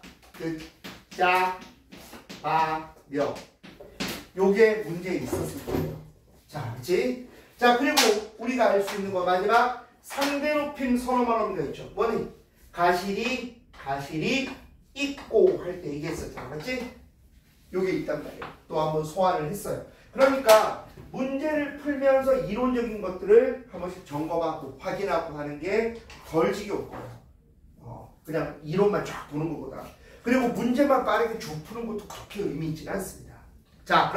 자, 바, 며. 요게 문제에 있었을 거예요. 자, 그렇지? 자, 그리고 우리가 알 수 있는 거 마지막 상대 높임 선어만 어미가 있죠. 뭐니? 가시리 있고 할 때 얘기했었잖아. 맞지? 요게 있단 말이에요. 또 한번 소환을 했어요. 그러니까 문제를 풀면서 이론적인 것들을 한 번씩 점검하고 확인하고 하는 게 덜 지겨울 거예요. 그냥 이론만 쫙 보는 것보다. 그리고 문제만 빠르게 쭉 푸는 것도 그렇게 의미 있지는 않습니다. 자,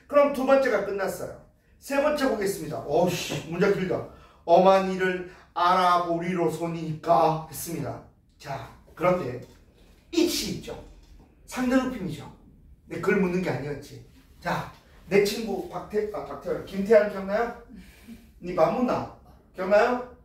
그럼 두 번째가 끝났어요. 세 번째 보겠습니다. 어우씨, 문제 길다. 엄한 이를 알아보리로소니까 했습니다. 자, 그런데 it이 있죠. 상대 높임이죠. 내 글 묻는 게 아니었지. 자, 내 친구 김태환 기억나요? 니 맞문나 기억나요?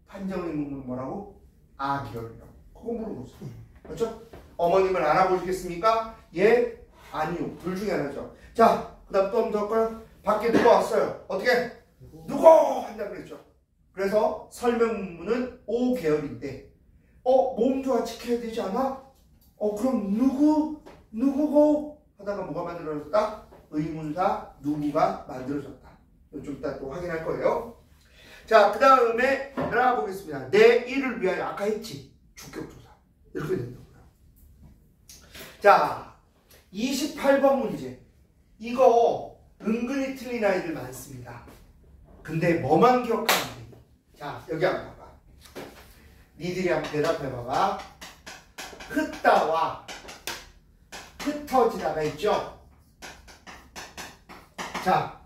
판정이 묻는 뭐라고? 아, 기억이라고. 그거 물어보세요. 그렇죠? 어머님을 알아보시겠습니까? 예? 아니요. 둘 중에 하나죠. 자, 그 다음 또 한번 더 할까요? 밖에 누가 왔어요. 어떻게? 누구 한다고 그랬죠. 그래서 설명문은 O 계열인데 모음조화 지켜야 되지 않아? 그럼 누구고 하다가 뭐가 만들어졌다? 의문사 누구가 만들어졌다. 좀 이따 또 확인할 거예요. 자, 그 다음에 하나 보겠습니다. 내 일을 위하여 아까 했지. 주격조사. 이렇게 된다고요. 자, 28번 문제. 이거 은근히 틀린 아이들 많습니다. 근데 뭐만 기억하면 돼. 자, 여기 한번 봐봐. 니들이 한번 대답해봐봐. 흩다와 흩어지다가 있죠? 자,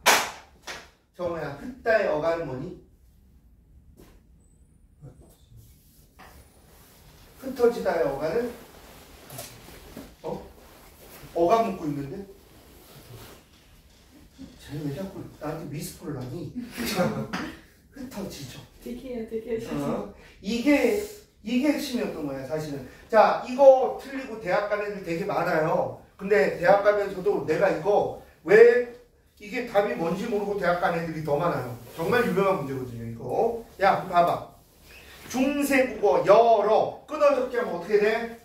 정우야, 흩다의 어간은 뭐니? 흩어지다의 어간은? 어간 묻고 있는데? 쟤는 왜 자꾸 나한테 미스포를 하니? 흩어지죠. 되게 이게 핵심이었던 거야, 사실은. 자, 이거 틀리고 대학 가는 애들 되게 많아요. 근데 대학 가면서도 내가 이거 왜 이게 답이 뭔지 모르고 대학 가는 애들이 더 많아요. 정말 유명한 문제거든요, 이거. 야, 봐봐. 중세국어 열어 끊어졌게 하면 어떻게 돼?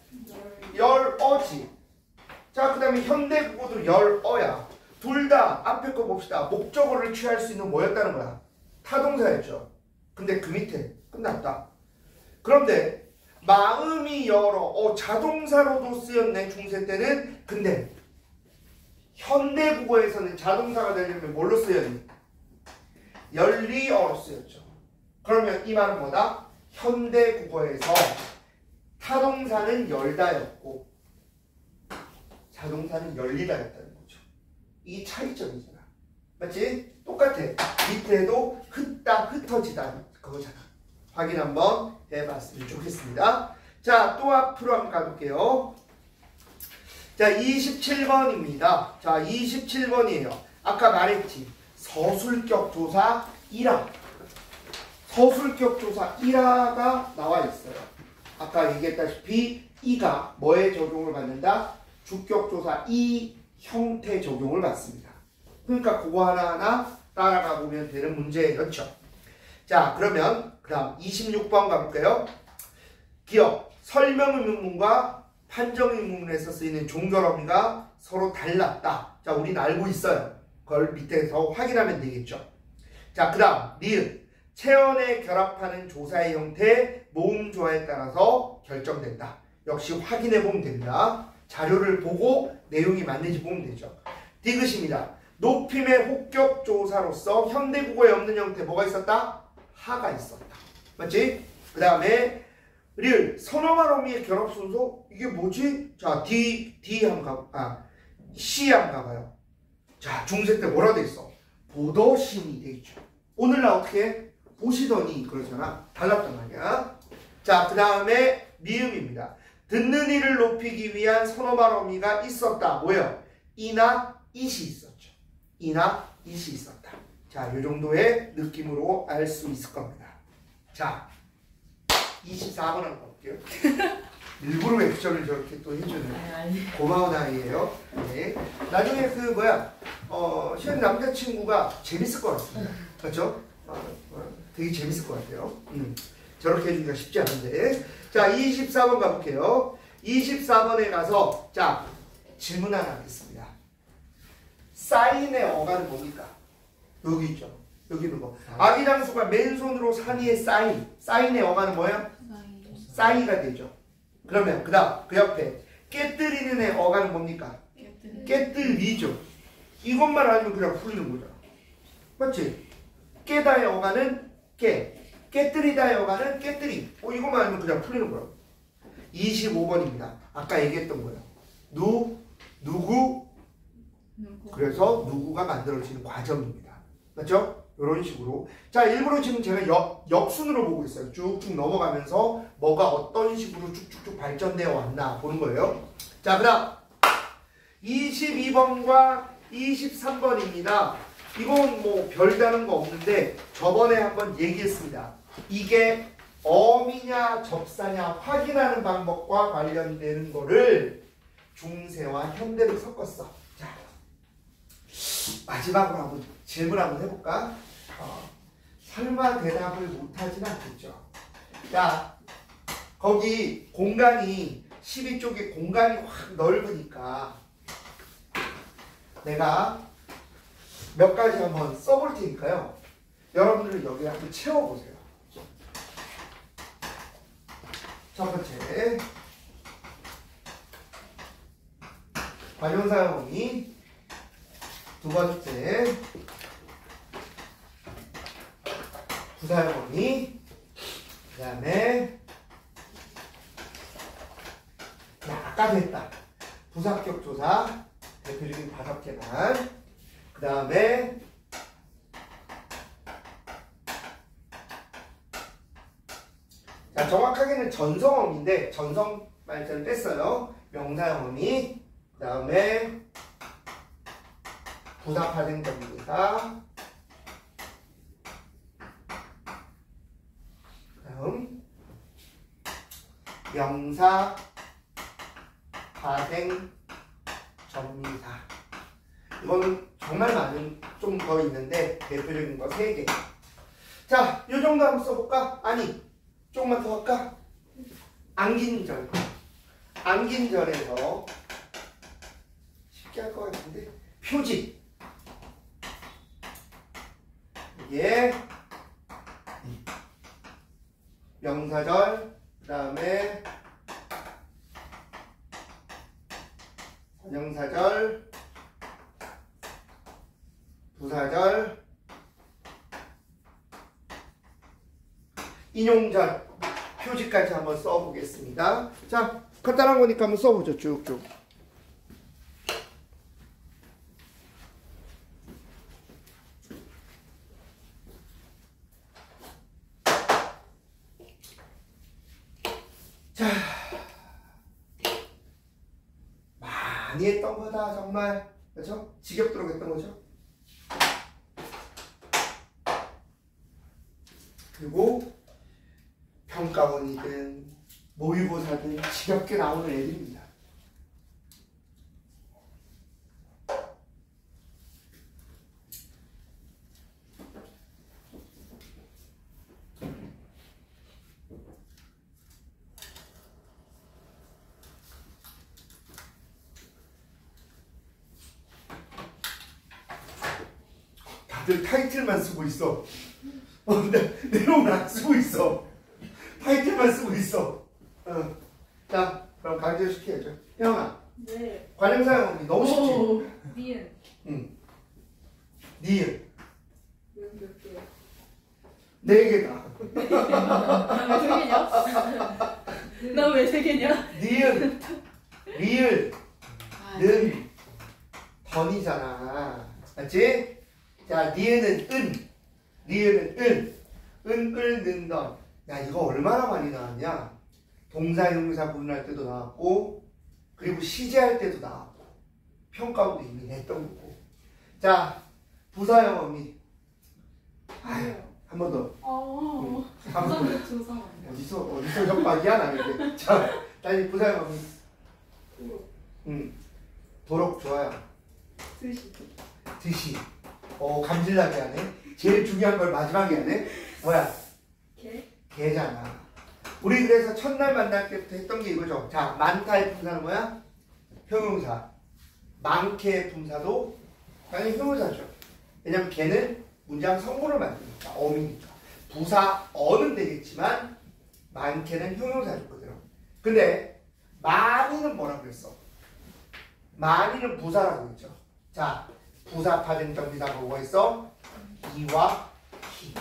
열어지. 자, 그 다음에 현대국어도 열어야. 둘 다 앞에 거 봅시다. 목적어를 취할 수 있는 뭐였다는 거야? 타동사였죠. 근데 그 밑에 끝났다. 그런데 마음이 열어 자동사로도 쓰였네, 중세 때는. 근데 현대국어에서는 자동사가 되려면 뭘로 쓰였니? 열리어로 쓰였죠. 그러면 이 말은 뭐다? 현대국어에서 타동사는 열다였고 자동사는 열리다였다는 거죠. 이게 차이점이잖아. 맞지? 똑같아. 밑에도 흩다, 흩어지다 그거잖아. 확인 한번 해봤으면 좋겠습니다. 자, 또 앞으로 한번 가볼게요. 자, 27번입니다. 자, 27번이에요. 아까 말했지. 서술격 조사 1화. 서술격 조사 1화가 나와 있어요. 아까 얘기했다시피 이가 뭐에 적용을 받는다? 주격 조사 이 형태 적용을 받습니다. 그러니까 그거 하나하나 따라가 보면 되는 문제였죠. 자, 그러면 그 다음 26번 가볼게요. 기억, 설명의문문과 판정의문문에서 쓰이는 종결어미가 서로 달랐다. 자, 우리는 알고 있어요. 그걸 밑에서 확인하면 되겠죠. 자, 그 다음 니은, 체언에 결합하는 조사의 형태, 모음조화에 따라서 결정된다. 역시 확인해 보면 됩니다. 자료를 보고 내용이 맞는지 보면 되죠. 디귿입니다. 높임의 혹격조사로서 현대국어에 없는 형태 뭐가 있었다? 하가 있었다. 맞지? 그 다음에 리을, 선어말어미의 결합순서? 이게 뭐지? 자, D 한번 C 한번 가봐요. 자, 중세 때 뭐라 돼 있어? 보더신이 돼 있죠. 오늘날 어떻게 해? 보시더니 그러잖아. 달랐단 말이야. 자, 그 다음에 미음입니다. 듣는 이를 높이기 위한 선어말어미가 있었다. 뭐예요? 이나 it이 있었죠. 이나 it이 있었다. 자, 이 정도의 느낌으로 알 수 있을 겁니다. 자, 24번 한번 볼게요. 일부러 액션을 저렇게 또 해주는 고마운 아이예요. 네. 나중에 시현 남자친구가 재밌을 것 같습니다. 그렇죠? 되게 재밌을 것 같아요. 저렇게 해주기가 쉽지 않은데. 자, 24번 가볼게요. 24번에 가서 자, 질문 하나 하겠습니다. 사인의 어간은 뭡니까? 여기 있죠. 여기 있는 거. 아기장수가 맨손으로 산위에 사인의 어간은 뭐예요? 싸이가 되죠. 그러면 그 다음 그 옆에 깨뜨리는 애 어간은 뭡니까? 깨뜨리죠. 이것만 알면 그냥 풀리는 거잖아. 맞지? 깨다의 어간은 깨뜨리다의 어간은 깨뜨리. 이것만 알면 그냥 풀리는 거야. 25번입니다. 아까 얘기했던 거예요. 누구 그래서 누구가 만들어지는 과정입니다. 맞죠? 이런 식으로. 자, 일부러 지금 제가 역순으로 보고 있어요. 쭉쭉 넘어가면서 뭐가 어떤 식으로 쭉쭉쭉 발전되어 왔나 보는 거예요. 자, 그 다음 22번과 23번입니다. 이건 뭐 별다른 거 없는데 저번에 한번 얘기했습니다. 이게 어미냐 접사냐 확인하는 방법과 관련되는 거를 중세와 현대로 섞었어. 자, 마지막으로 한번 질문 한번 해볼까? 설마 대답을 못하진 않겠죠. 자, 거기 공간이 12쪽에 공간이 확 넓으니까 내가 몇 가지 한번 써볼 테니까요. 여러분들 여기 한번 채워보세요. 첫 번째, 관용사 영이. 두 번째, 부사 영이. 그 다음에 아까도 했다. 부사격 조사 대표적인 5개만. 그 다음에 자, 정확하게는 전성어민인데 전성 말자를 뺐어요. 명사영어미. 그 다음에 부사파생적입니다. 다음 명사 파생 전미사. 이거는 정말 많은 좀 더 있는데 대표적인 거 3개. 자, 이 정도 한번 써볼까? 아니, 조금만 더 할까? 안긴절. 안긴절에서 쉽게 할 것 같은데 표지. 이게 명사절, 그 다음에 선형사절, 부사절, 인용절, 표지까지 한번 써보겠습니다. 자, 간단한 거니까 한번 써보죠. 쭉쭉. 자, 많이 했던 거다 정말. 그렇죠? 지겹도록 했던 거죠. 그리고 평가원이든 모의고사든 지겹게 나오는 애들입니다. 다들 타이틀만 쓰고 있어. 내용을 안 쓰고 있어. 타이틀만 쓰고 있어. 자, 그럼 강제시켜야죠. 혜영아. 네. 관용사 영어미 너무 쉽지? 니은. 응. 니은. 몇 개요? 4개다. 나 왜 3개냐? 니은, 리을, 는, 던이잖아. 맞지? 자, 니은은 은, 리을은 은, 을, 는, 던. 야, 이거 얼마나 많이 나왔냐? 동사, 형용사 구분할 때도 나왔고, 그리고 시제할 때도 나왔고, 평가도 이미 냈던 거고. 자, 부사 영어미. 아유, 한 번 더. 한 번 더. 조사. 어디서 협박이야, 나는데. 자, 다시 부사 영어미. 도록 좋아요. 드시. 감질나게 하네. 제일 중요한 걸 마지막에 하네. 뭐야? 개잖아. 우리 그래서 첫날 만날 때부터 했던 게 이거죠. 자, 많다의 품사는 뭐야? 형용사. 많게의 품사도 당연히 형용사죠. 왜냐면 개는 문장 성분을 만드니까, 어미니까. 부사 어는 되겠지만 많게는 형용사였거든요. 근데 많이는 뭐라고 그랬어? 많이는 부사라고 했죠. 자, 부사 파생 정비사 뭐가 있어? 이와 히.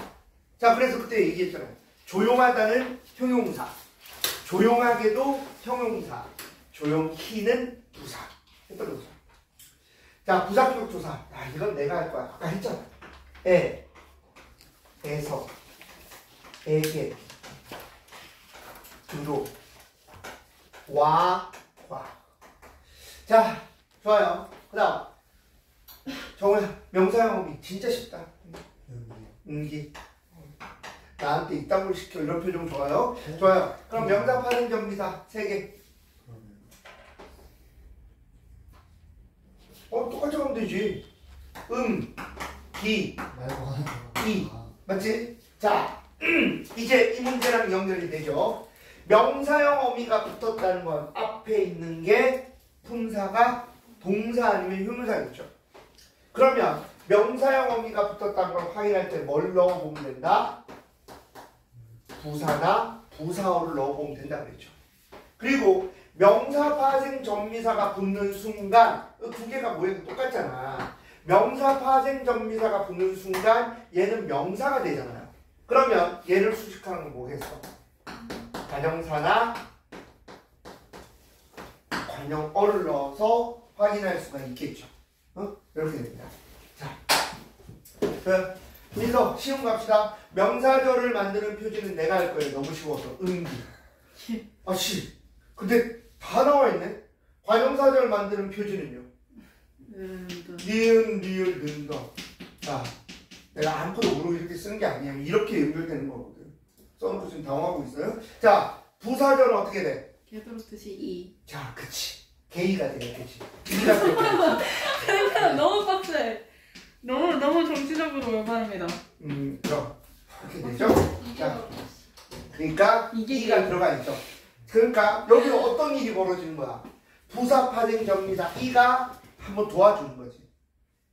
자, 그래서 그때 얘기했잖아요. 조용하다는 형용사, 조용하게도 형용사, 조용히는 부사. 했던 거죠. 자, 부사격 조사. 야, 이건 내가 할 거야. 아까 했잖아. 에서, 에게, 주로, 와, 과. 자, 좋아요. 그 다음 정우야, 명사형어미 진짜 쉽다. 은기. 나한테 이딴 걸 시켜. 이런 표정 좋아요. 좋아요. 그럼 명사 파생 정비사 3개. 똑같이 하면 되지. 기, 말고 하는 거. 이. 맞지? 자, 이제 이 문제랑 연결이 되죠. 명사형 어미가 붙었다는 건 앞에 있는 게 품사가 동사 아니면 휴무사겠죠. 그러면 명사형 어미가 붙었다는 걸 확인할 때 뭘 넣어보면 된다? 부사나 부사어를 넣어보면 된다 그랬죠. 그리고 명사 파생 전미사가 붙는 순간 두 개가 모양이 똑같잖아. 명사 파생 전미사가 붙는 순간 얘는 명사가 되잖아요. 그러면 얘를 수식하는 건 뭐겠어? 관형사나 관형어를 넣어서 확인할 수가 있겠죠. 이렇게 됩니다. 자, 그래서 쉬운 거 합시다. 명사절을 만드는 표지는 내가 할 거예요. 너무 쉬워서. 아, 근데 다 나와 있네. 관형사절 만드는 표지는요. 니은, 리을, 는다. 자, 내가 아무것도 모르고 이렇게 쓰는 게 아니에요. 이렇게 연결되는 거거든. 써놓고 지금 당황하고 있어요. 자, 부사절은 어떻게 돼? 개도록 뜻이 이. 자, 그치. 게이가 되겠지. 그러니까 너무 빡세. 너무 정치적으로 웬만합니다. 그럼 이렇게 되죠. 자, 그러니까 이가 들어가 있죠. 그러니까 여기 어떤 일이 벌어지는 거야? 부사 파생 전미사 이가 한번 도와주는 거지.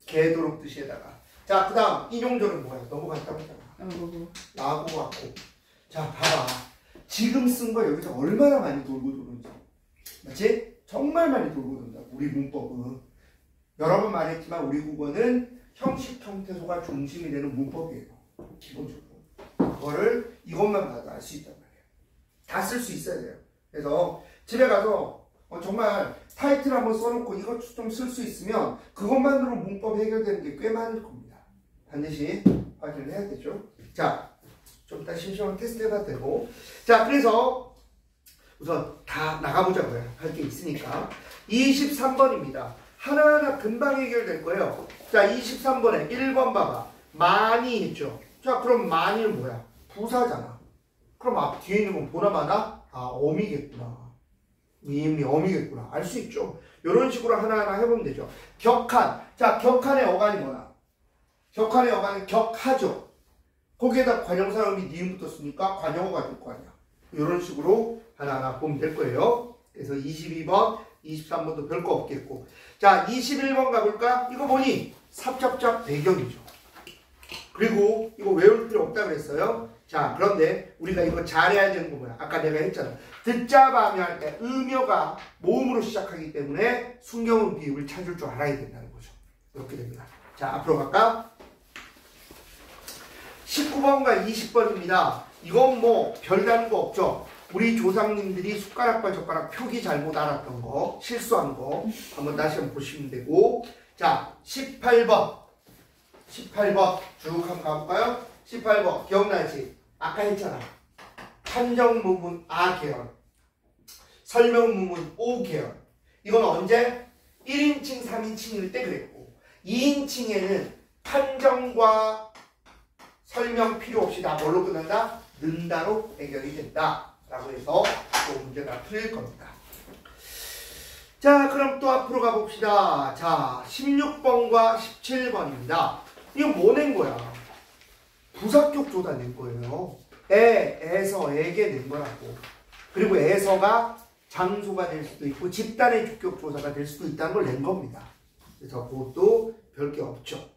개도록 뜻에다가. 자, 그 다음 인용절은 뭐야? 너무 간단하잖아. 라고 왔고. 자, 봐봐. 지금 쓴 거 여기서 얼마나 많이 돌고 도는지. 맞지? 정말 많이 돌고 돈다. 우리 문법은. 여러 번 말했지만 우리 국어는 형식 형태소가 중심이 되는 문법이에요. 기본적으로. 그거를 이것만 봐도 알 수 있단 말이에요. 다 쓸 수 있어야 돼요. 그래서 집에 가서 정말 타이틀 한번 써놓고 이것 좀 쓸 수 있으면 그것만으로 문법 해결되는 게 꽤 많을 겁니다. 반드시 확인을 해야 되죠. 자, 좀 이따 심심하면 테스트 해봐도 되고. 자, 그래서 우선 다 나가보자고요. 할 게 있으니까. 23번입니다. 하나하나 금방 해결될 거예요. 자, 23번에 1번 봐봐. 많이 했죠. 자, 그럼 많이는 뭐야? 부사잖아. 그럼 앞 뒤에 있는 건 보나 마나? 아, 어미겠구나. 미음이 어미겠구나. 알 수 있죠. 이런 식으로 하나하나 해보면 되죠. 격한. 자, 격한의 어간이 뭐야? 격한의 어간은 격하죠. 거기에다 관형사음이 니은 붙었으니까 관형어가 될 거 아니야. 이런 식으로 하나하나 보면 될 거예요. 그래서 22번, 23번도 별거 없겠고. 자, 21번 가볼까? 이거 보니 삽잡잡 배경이죠. 그리고 이거 외울 필요 없다 그랬어요. 자, 그런데 우리가 이거 잘해야 되는 거 뭐야? 아까 내가 했잖아. 듣자 밤이 할 때 음여가 모음으로 시작하기 때문에 순경음 비읍을 찾을 줄 알아야 된다는 거죠. 이렇게 됩니다. 자, 앞으로 갈까? 19번과 20번입니다. 이건 뭐 별다른 거 없죠. 우리 조상님들이 숟가락과 젓가락 표기 잘못 알았던 거, 실수한 거 한번 다시 한번 보시면 되고. 자, 18번 쭉 한번 가볼까요? 18번 기억나지? 아까 했잖아. 판정무문 아계열, 설명무문 오계열. 이건 언제? 1인칭, 3인칭일 때 그랬고, 2인칭에는 판정과 설명 필요 없이 다 뭘로 끝난다? 는다로 해결이 된다 라고 해서 또 문제가 풀릴 겁니다. 자, 그럼 또 앞으로 가봅시다. 자, 16번과 17번입니다. 이거 뭐 낸 거야? 부사격 조사 낸 거예요. 에서, 에게 낸 거라고. 그리고 에서가 장소가 될 수도 있고 집단의 주격 조사가 될 수도 있다는 걸 낸 겁니다. 그래서 그것도 별게 없죠.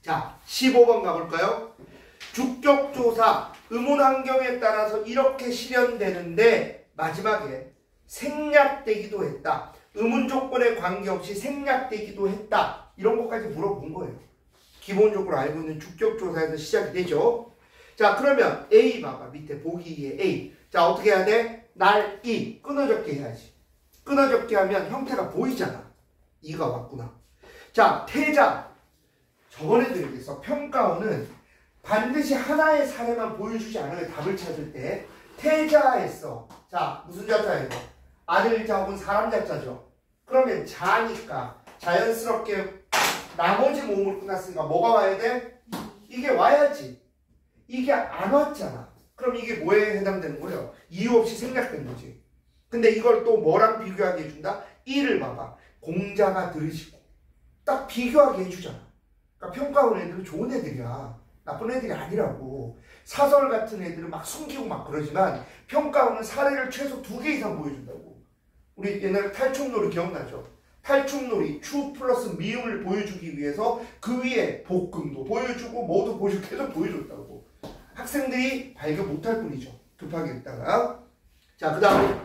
자, 15번 가볼까요? 주격 조사, 의문 환경에 따라서 이렇게 실현되는데 마지막에 생략되기도 했다. 의문 조건에 관계없이 생략되기도 했다. 이런 것까지 물어본 거예요. 기본적으로 알고 있는 주격 조사에서 시작이 되죠. 자, 그러면 A 봐봐. 밑에 보기에 A. 자, 어떻게 해야 돼? 날 이. 끊어적게 해야지. 끊어적게 하면 형태가 보이잖아. 이가 왔구나. 자, 태자. 저번에 드리겠어. 평가어는 반드시 하나의 사례만 보여주지 않으면 답을 찾을 때 태자했어. 자, 무슨 자자예요? 아들 자 혹은 사람 자자죠. 그러면 자니까 자연스럽게 나머지 모음을 끝났으니까 뭐가 와야 돼? 이게 와야지. 이게 안 왔잖아. 그럼 이게 뭐에 해당되는 거예요? 이유 없이 생략된 거지. 근데 이걸 또 뭐랑 비교하게 해준다? 이를 봐봐. 공자가 들으시고 딱 비교하게 해주잖아. 그러니까 평가원 애들은 좋은 애들이야. 나쁜 애들이 아니라고. 사설 같은 애들은 막 숨기고 막 그러지만 평가원은 사례를 최소 2개 이상 보여준다고. 우리 옛날에 탈춤놀이 기억나죠? 탈춤놀이 추 플러스 미음을 보여주기 위해서 그 위에 볶음도 보여주고 뭐도 보여주고 계속 보여줬다고. 학생들이 발견 못할 뿐이죠. 급하게 있다가. 자, 그 다음에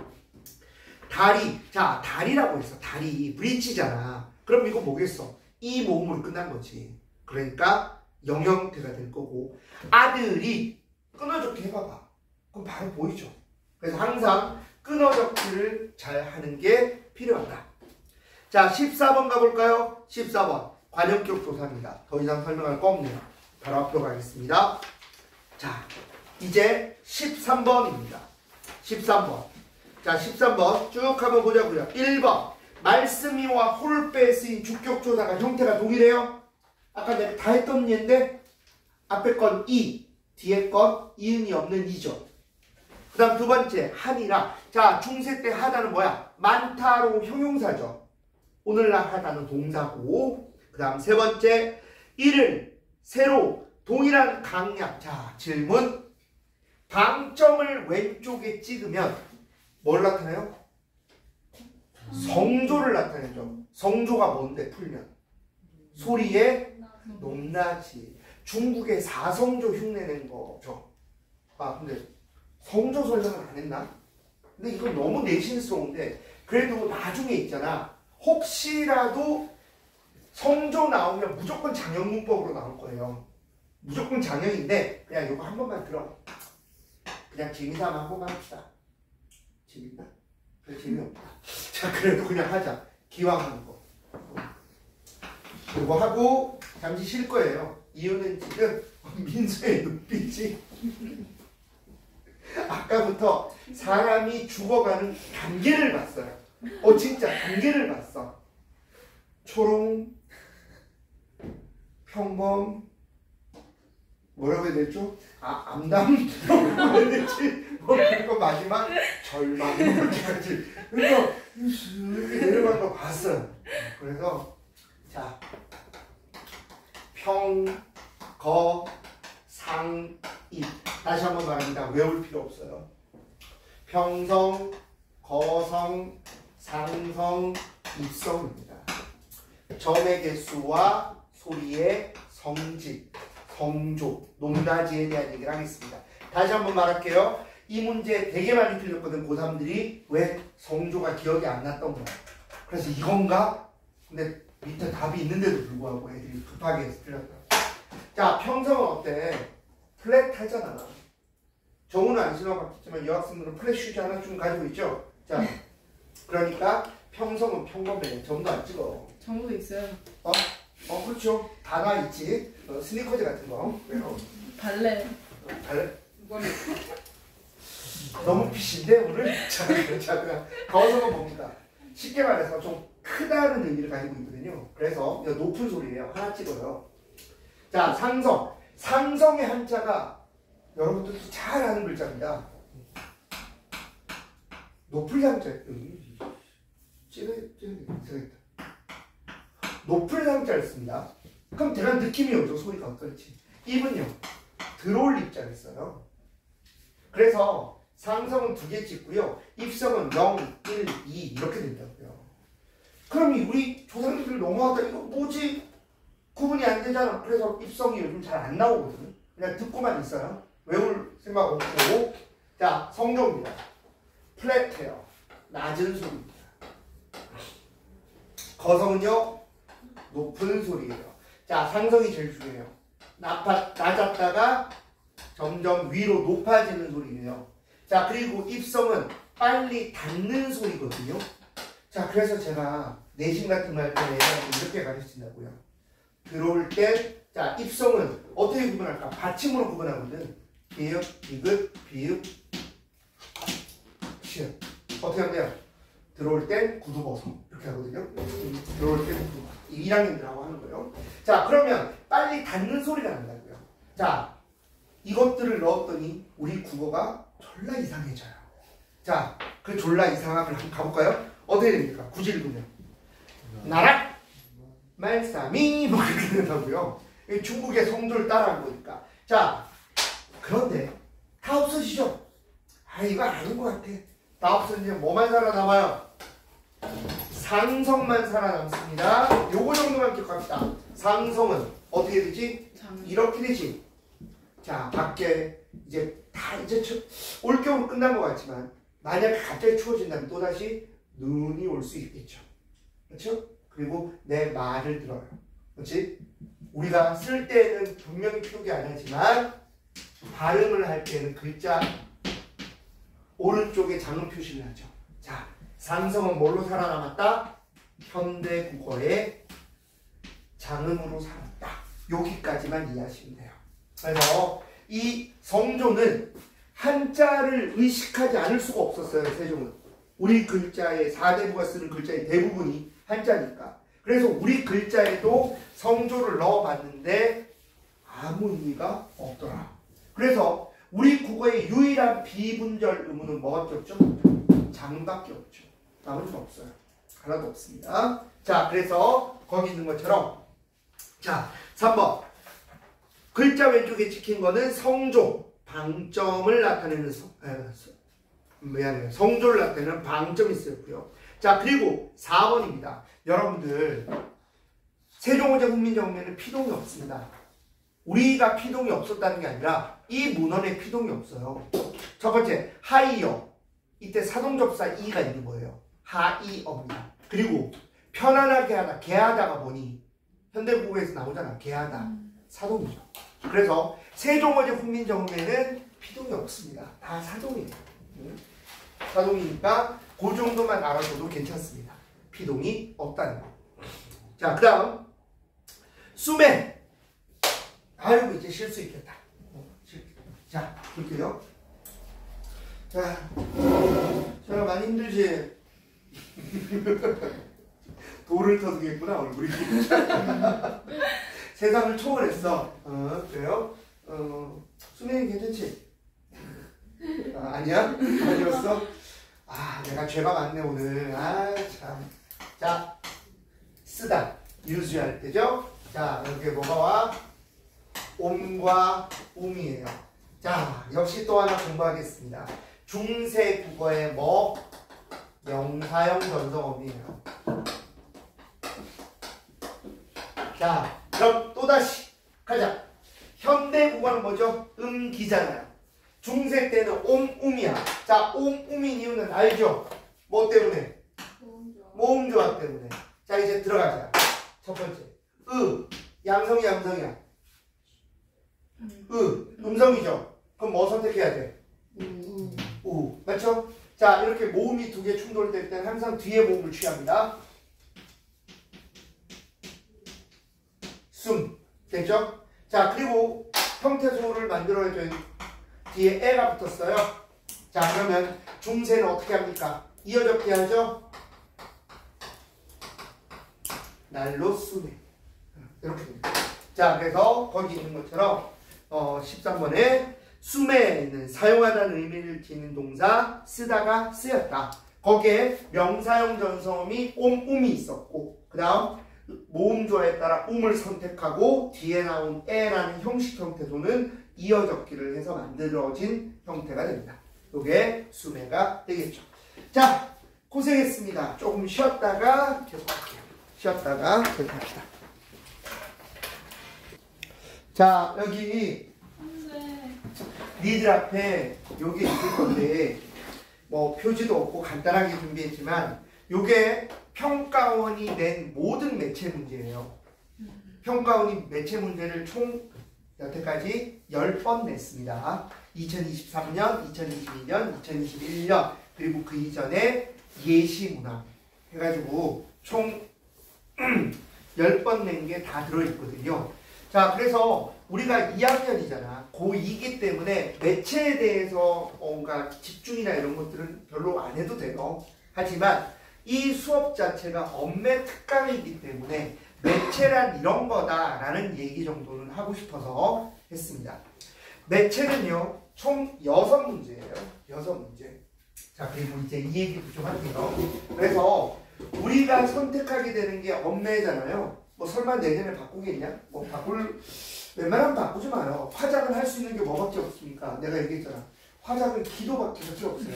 다리. 자, 다리라고 했어. 다리. 브릿지잖아. 그럼 이거 뭐겠어? 이 모음으로 끝난 거지. 그러니까 영형태가 될 거고. 아들이 끊어적기 해봐봐. 그럼 바로 보이죠. 그래서 항상 끊어적기를 잘 하는 게 필요하다. 자, 14번 가볼까요? 14번. 관용격 조사입니다. 더 이상 설명할 거 없네요. 바로 앞으로 가겠습니다. 자, 이제 13번입니다. 13번. 자, 13번 쭉 한번 보자고요. 1번. 말씀이와 홀배에 쓰인 주격조사가 형태가 동일해요. 아까 내가 다 했던 예인데 앞에 건 이, 뒤에 건 이응이 없는 이죠. 그 다음 두 번째, 한이라. 자, 중세 때 하다는 뭐야? 많다로 형용사죠. 오늘날 하다는 동사고. 그 다음 세 번째, 이를, 새로, 동일한 강약. 자, 질문. 방점을 왼쪽에 찍으면 뭘 나타내요? 성조를 나타내죠. 성조가 뭔데 풀면? 소리의 높낮이. 중국의 사성조 흉내낸 거죠. 아, 근데 성조 설명을 안 했나? 근데 이건 너무 내신스러운데 그래도 나중에 있잖아. 혹시라도 성조 나오면 무조건 장형문법으로 나올 거예요. 무조건 장형인데 그냥 이거 한 번만 들어. 그냥 재미삼아 한 번만 합시다. 재밌나? 그래, 재미없다. 자, 그래도 그냥 하자. 기왕 하는 거. 이거 하고 잠시 쉴 거예요. 이유는 지금 민수의 눈빛이 아까부터 사람이 죽어가는 단계를 봤어요. 진짜 단계를 봤어. 초롱, 평범, 뭐라고 해야 되죠? 암담? 뭐라고 해야 되지? 그리고 마지막 절망 이렇게 하지. 그래서 이렇게 내려가는 거 봤어요. 그래서 자, 평, 거, 상, 입. 다시 한번 말합니다. 외울 필요 없어요. 평성, 거성, 상성, 입성입니다. 점의 개수와 소리의 성질, 성조, 높낮이에 대한 얘기를 하겠습니다. 다시 한번 말할게요. 이 문제 되게 많이 틀렸거든. 고3들이 왜 성조가 기억이 안 났던 거야. 그래서 이건가? 근데 밑에 답이 있는데도 불구하고 애들이 급하게 해서 틀렸다. 자, 평성은 어때? 플랫하잖아. 정우는 안 신어봤겠지만 여학생들은 플랫 슈즈 하나쯤 가지고 있죠? 자, 그러니까 평성은 평범해. 점도 안 찍어. 정우도 있어요. 그렇죠. 다나 있지. 스니커즈 같은 거. 발레. 발레? 너무 피신데 오늘? 자, 그냥 거성은 뭡니다. 쉽게 말해서 좀 크다는 의미를 가지고 있거든요. 그래서 높은 소리예요. 하나 찍어요. 자, 상성. 상성의 한자가 여러분들도 잘 아는 글자입니다. 높을 상자. 찌르겠다. 높을 상자를 씁니다. 그럼 대략 느낌이 오죠. 소리가 어떨지. 입은요. 들어올 입자를 써요. 그래서 상성은 2개 찍고요. 입성은 0, 1, 2 이렇게 된다고요. 그럼 우리 조상님들 너무하다. 이거 뭐지? 구분이 안 되잖아. 그래서 입성이 요즘 잘 안 나오거든. 그냥 듣고만 있어요. 외울 생각 없고. 자, 성조입니다. 플랫해요. 낮은 소리입니다. 거성은요. 높은 소리예요. 자, 상성이 제일 중요해요. 낮았다가 점점 위로 높아지는 소리예요. 자, 그리고 입성은 빨리 닿는 소리거든요. 자, 그래서 제가 내신 같은 거 할 때 이렇게 가르친다고요. 들어올 때, 자, 입성은 어떻게 구분할까? 받침으로 구분하거든. 비읍, 비읍, 비읍, 시읍. 어떻게 하면 돼요? 들어올 땐 구두버섯. 이렇게 하거든요. 들어올 땐 구두버섯. 1학년들하고 하는 거예요. 자, 그러면 빨리 닿는 소리가 난다고요. 자, 이것들을 넣었더니 우리 국어가 졸라 이상해져요. 자, 그 졸라 이상함을 한번 가볼까요? 어떻게 됩니까? 굳이 읽으면 나락, 말싸미 뭐 이렇게 된다고요. 중국의 성조를 따라한 거니까. 자, 그런데 다 없어지죠? 아, 이거 아닌 것 같아. 다 없어지면 뭐만 살아남아요? 상성만 살아남습니다. 요거 정도만 기억합시다. 상성은 어떻게 되지? 이렇게 되지. 자, 밖에 이제 다 이제 올겨울 끝난 것 같지만 만약에 갑자기 추워진다면 또다시 눈이 올 수 있겠죠. 그렇죠? 그리고 내 말을 들어요. 그렇지? 우리가 쓸 때는 분명히 표기 안 하지만 발음을 할 때는 글자 오른쪽에 장음 표시를 하죠. 자, 상성은 뭘로 살아남았다? 현대 국어의 장음으로 살았다. 여기까지만 이해하시면 돼요. 그래서 이 성조는 한자를 의식하지 않을 수가 없었어요. 세종은. 우리 글자의 4대부가 쓰는 글자의 대부분이 한자니까. 그래서 우리 글자에도 성조를 넣어봤는데 아무 의미가 없더라. 그래서 우리 국어의 유일한 비분절 의문은 뭐밖에 없죠? 장밖에 없죠. 나머지는 없어요. 하나도 없습니다. 자, 그래서 거기 있는 것처럼 자, 3번 글자 왼쪽에 찍힌 거는 성조, 방점을 나타내는 성조를 나타내는 방점이 있었고요. 자, 그리고 4번입니다. 여러분들 세종어제 훈민정음에는 피동이 없습니다. 우리가 피동이 없었다는 게 아니라 이 문헌에 피동이 없어요. 첫 번째, 하이어. 이때 사동접사 이가 있는 거예요. 하이어입니다. 그리고 편안하게 하다, 개하다가 뭐니? 현대국어에서 나오잖아. 개하다. 사동이죠. 그래서 세종어제 훈민정음에는 피동이 없습니다. 다 사동이에요. 사동이니까 그 정도만 알아둬도 괜찮습니다. 피동이 없다는 거. 자, 그 다음 수매. 아이고, 이제 쉴 수 있겠다. 자, 볼게요. 자, 제가 많이 힘들지? 돌을 터득했구나, 얼굴이. 세상을 초월했어. 그래요? 수명이 괜찮지? 아니야? 아니었어? 아, 내가 죄가 많네, 오늘. 아, 참. 자, 쓰다. 유즈할 때죠? 자, 여기에 뭐가 와? 옴과 옴이에요. 자, 역시 또 하나 공부하겠습니다. 중세 국어의 뭐? 명사형 전성어미예요. 자, 그럼 또다시 가자. 현대 국어는 뭐죠? 음기잖아요. 중세 때는 옴움이야. 자, 옴움인 이유는 알죠? 뭐 때문에? 모음조합 때문에. 자, 이제 들어가자. 첫 번째, 양성이 양성이야. 음성이죠. 그럼 뭐 선택해야 돼? 우. 맞죠? 자, 이렇게 모음이 두 개 충돌될 때는 항상 뒤에 모음을 취합니다. 숨. 됐죠? 자, 그리고 형태소를 만들어야 뒤에 에가 붙었어요. 자, 그러면 중세는 어떻게 합니까? 이어적기 하죠? 날로 쓰네. 이렇게 됩니다. 자, 그래서 거기 있는 것처럼 13번에 숨에는 사용하다는 의미를 지닌 동사 쓰다가 쓰였다. 거기에 명사형 전성음이 옴움이 있었고, 그 다음 모음조에 따라 um을 선택하고 뒤에 나온 에라는 형식 형태소는 이어적기를 해서 만들어진 형태가 됩니다. 이게 수매가 되겠죠. 자, 고생했습니다. 조금 쉬었다가 계속할게요. 쉬었다가 계속합시다. 자, 여기 니들 앞에 요게 있을 건데 뭐 표지도 없고 간단하게 준비했지만 요게 평가원이 낸 모든 매체 문제예요. 평가원이 매체 문제를 총 여태까지 10번 냈습니다. 2023년, 2022년, 2021년 그리고 그 이전에 예시문항 해가지고 총 10번 낸 게 다 들어있거든요. 자, 그래서 우리가 2학년이잖아. 고2이기 때문에 매체에 대해서 뭔가 집중이나 이런 것들은 별로 안 해도 돼요. 하지만 이 수업 자체가 엄매 특강이기 때문에 매체란 이런 거다라는 얘기 정도는 하고 싶어서 했습니다. 매체는요, 총 6문제예요. 6문제. 자, 그리고 이제 이 얘기도 좀 할게요. 그래서 우리가 선택하게 되는 게 엄매잖아요. 뭐 설마 내년에 바꾸겠냐? 뭐 웬만하면 바꾸지 마요. 화장을 할 수 있는 게 뭐밖에 없습니까? 내가 얘기했잖아. 화장은 기도밖에 없어요.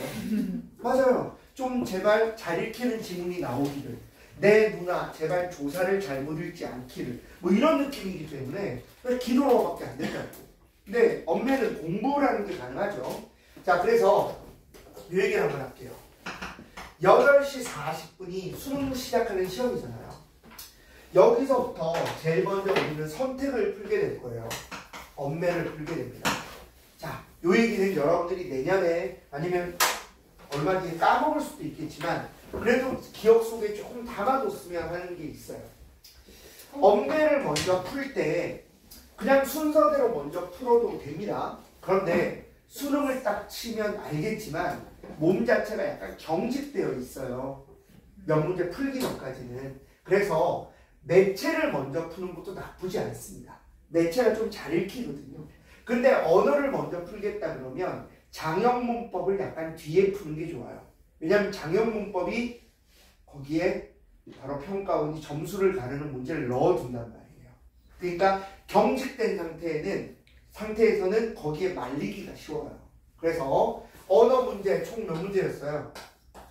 맞아요. 좀 제발 잘 읽히는 지문이 나오기를. 내 누나 제발 조사를 잘못 읽지 않기를. 뭐 이런 느낌이기 때문에 기도밖에 안 된다고. 근데 엄매는 공부라는 게 가능하죠. 자, 그래서 이 얘기를 한번 할게요. 8시 40분이 수능 시작하는 시험이잖아요. 여기서부터 제일 먼저 우리는 선택을 풀게 될 거예요. 엄매를 풀게 됩니다. 자, 요 얘기는 여러분들이 내년에 아니면 얼마 뒤에 까먹을 수도 있겠지만 그래도 기억 속에 조금 담아뒀으면 하는 게 있어요. 엄매를 먼저 풀 때 그냥 순서대로 먼저 풀어도 됩니다. 그런데 수능을 딱 치면 알겠지만 몸 자체가 약간 경직되어 있어요. 몇 문제 풀기 전까지는. 그래서 매체를 먼저 푸는 것도 나쁘지 않습니다. 매체가 좀 잘 읽히거든요. 근데 언어를 먼저 풀겠다 그러면 장형문법을 약간 뒤에 푸는 게 좋아요. 왜냐하면 장형문법이 거기에 바로 평가원이 점수를 가르는 문제를 넣어둔단 말이에요. 그러니까 경직된 상태에서는 거기에 말리기가 쉬워요. 그래서 언어 문제 총 몇 문제였어요?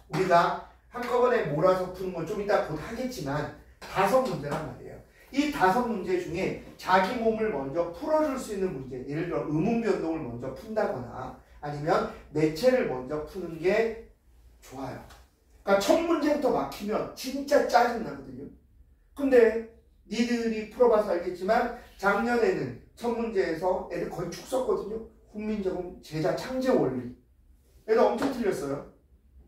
우리가 한꺼번에 몰아서 푸는 건 좀 이따 곧 하겠지만 5문제란 말이에요. 이 5문제 중에 자기 몸을 먼저 풀어줄 수 있는 문제, 예를 들어 의문 변동을 먼저 푼다거나 아니면 매체를 먼저 푸는 게 좋아요. 그러니까 첫 문제부터 막히면 진짜 짜증나거든요. 근데 니들이 풀어봐서 알겠지만 작년에는 첫 문제에서 애들 거의 축 썼거든요. 훈민정음, 제자 창제 원리. 애들 엄청 틀렸어요.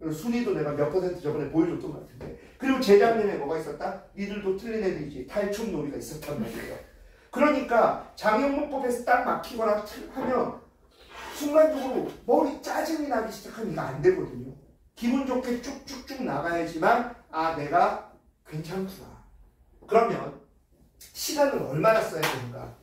순위도 내가 몇 % 저번에 보여줬던 것 같은데. 그리고 재작년에 뭐가 있었다? 니들도 틀린 애들이지. 탈춤 놀이가 있었단 말이에요. 그러니까 장형문법에서 딱 막히거나 하면 순간적으로 머리 짜증이 나기 시작하면 이거 안 되거든요. 기분 좋게 쭉쭉쭉 나가야지만 아 내가 괜찮구나. 그러면 시간을 얼마나 써야 되는가?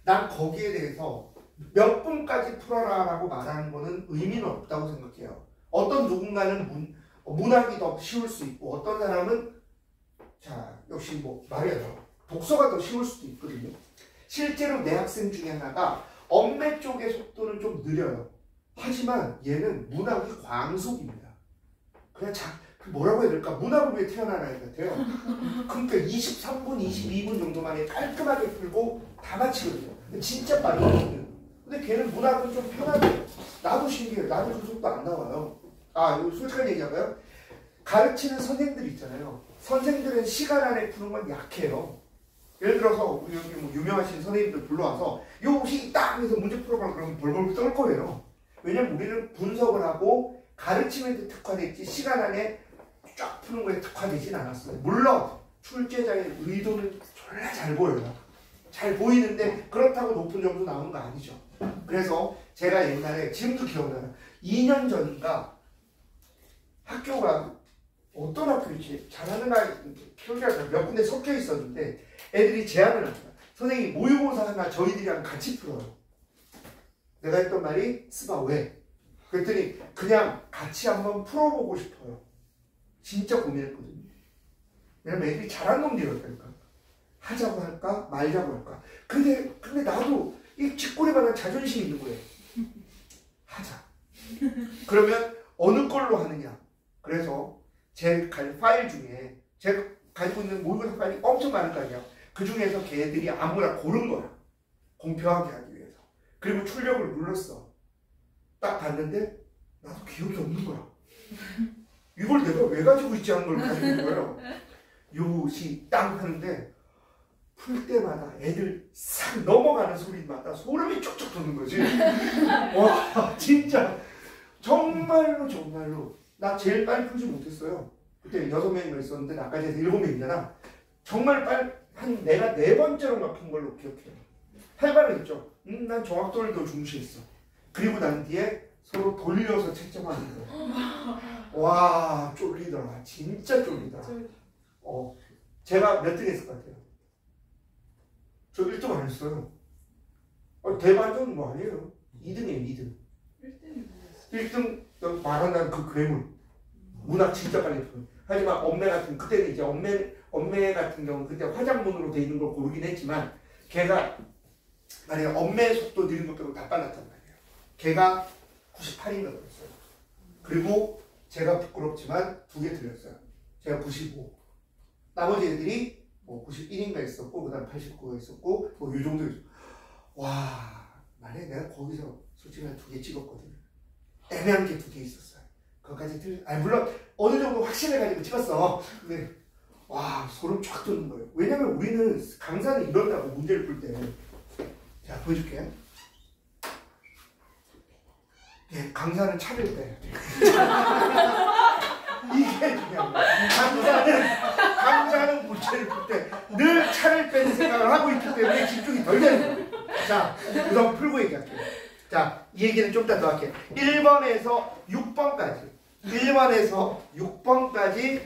난 거기에 대해서 몇 분까지 풀어라 라고 말하는 거는 의미는 없다고 생각해요. 어떤 누군가는 문학이 더 쉬울 수 있고 어떤 사람은 자 역시 뭐 말이야 독서가 더 쉬울 수도 있거든요. 실제로 내 학생 중에 하나가 엄매 쪽의 속도는 좀 느려요. 하지만 얘는 문학이 광속입니다. 그냥 뭐라고 해야 될까? 문학을 위해 태어난 아이 같아요. 그러니까 23분, 22분 정도 만에 깔끔하게 풀고 다 마치거든요. 진짜 빠르거든요. 근데 걔는 문학은 좀 편하게. 나도 신기해요. 나도 그 속도 안 나와요. 아, 이거 솔직한 얘기할까요? 가르치는 선생님들 있잖아요. 선생님들은 시간 안에 푸는 건 약해요. 예를 들어서 우리 여기 뭐 유명하신 선생님들 불러와서 요시 딱 해서 문제 풀어봐 그러면 벌벌 떨 거예요. 왜냐면 우리는 분석을 하고 가르침에 특화됐지 시간 안에 쫙 푸는 거에 특화되진 않았어요. 물론 출제자의 의도는 졸라 잘 보여요. 잘 보이는데 그렇다고 높은 점수 나오는 거 아니죠. 그래서 제가 옛날에 지금도 기억나요. 2년 전인가 학교가 어떤 학교인지 잘하는 아이 기억이 안 나요. 몇 군데 섞여 있었는데 애들이 제안을 합니다. 선생님 모의고사 하나 저희들이랑 같이 풀어요. 내가 했던 말이 스바 왜? 그랬더니 그냥 같이 한번 풀어보고 싶어요. 진짜 고민했거든요. 왜냐면 애들이 잘하는 놈들이었다니까. 하자고 할까 말자고 할까. 근데 나도 이 쥐꼬리만한 자존심이 있는 거예요. 하자. 그러면 어느 걸로 하느냐. 그래서 제 파일 중에 제가 가지고 있는 모의고사 파일이 엄청 많을 거 아니에요. 그 중에서 걔들이 아무거나 고른 거야. 공평하게 하기 위해서. 그리고 출력을 눌렀어. 딱 봤는데 나도 기억이 없는 거야. 이걸 내가 왜 가지고 있지 않은 걸 가지고 있는 거예요. 요시 땅 하는데 풀 때마다 애들 싹 넘어가는 소리마다 소름이 쭉쭉 돋는 거지. 와 진짜 정말로 나 제일 빨리 풀지 못했어요. 그때 6명이 있었는데 나까지 해서 7명이잖아. 정말 내가 4번째로 막힌 걸로 기억해요. 8반을 했죠. 난 정확도를 더 중시했어. 그리고 난 뒤에 서로 돌려서 채점하는 거예요. 와 쫄리더라. 진짜 쫄리더라. 제가 몇 등 했을 것 같아요? 저 1등 안 했어요. 대반전 뭐 아니에요. 2등이에요 2등. 1등 말한다는 그 괴물. 문학 진짜 빨리 풀어요. 하지만 엄매 같은 그때는 이제 엄매 같은 경우는 그때 화장문으로 돼 있는 걸 고르긴 했지만 걔가 만약에 엄매 속도 느린 것 빼고 다 빨랐단 말이에요. 걔가 98인가 그랬어요. 그리고 제가 부끄럽지만 2개 틀렸어요. 제가 95. 나머지 애들이 뭐 91인가 있었고 그 다음 89가 있었고 뭐 이 정도 있었고. 와, 만약에 내가 거기서 솔직히 한 2개 찍었거든. 애매한 게 2개 있었어요. 그것까지 물론 어느 정도 확신해가지고 찍었어. 근데 와, 소름 쫙 돋는 거예요. 왜냐면 우리는 강사는 이런다고 문제를 풀 때. 자, 보여줄게요. 예, 강사는 차를 빼야 돼. 이게 중요한 거야. 강사는 문제를 풀 때 늘 차를 빼는 생각을 하고 있기 때문에 집중이 덜 되는 거예요. 자, 우선 풀고 얘기할게요. 자, 이 얘기는 좀 이따 더 할게요. 1번에서 6번까지. 1번에서 6번까지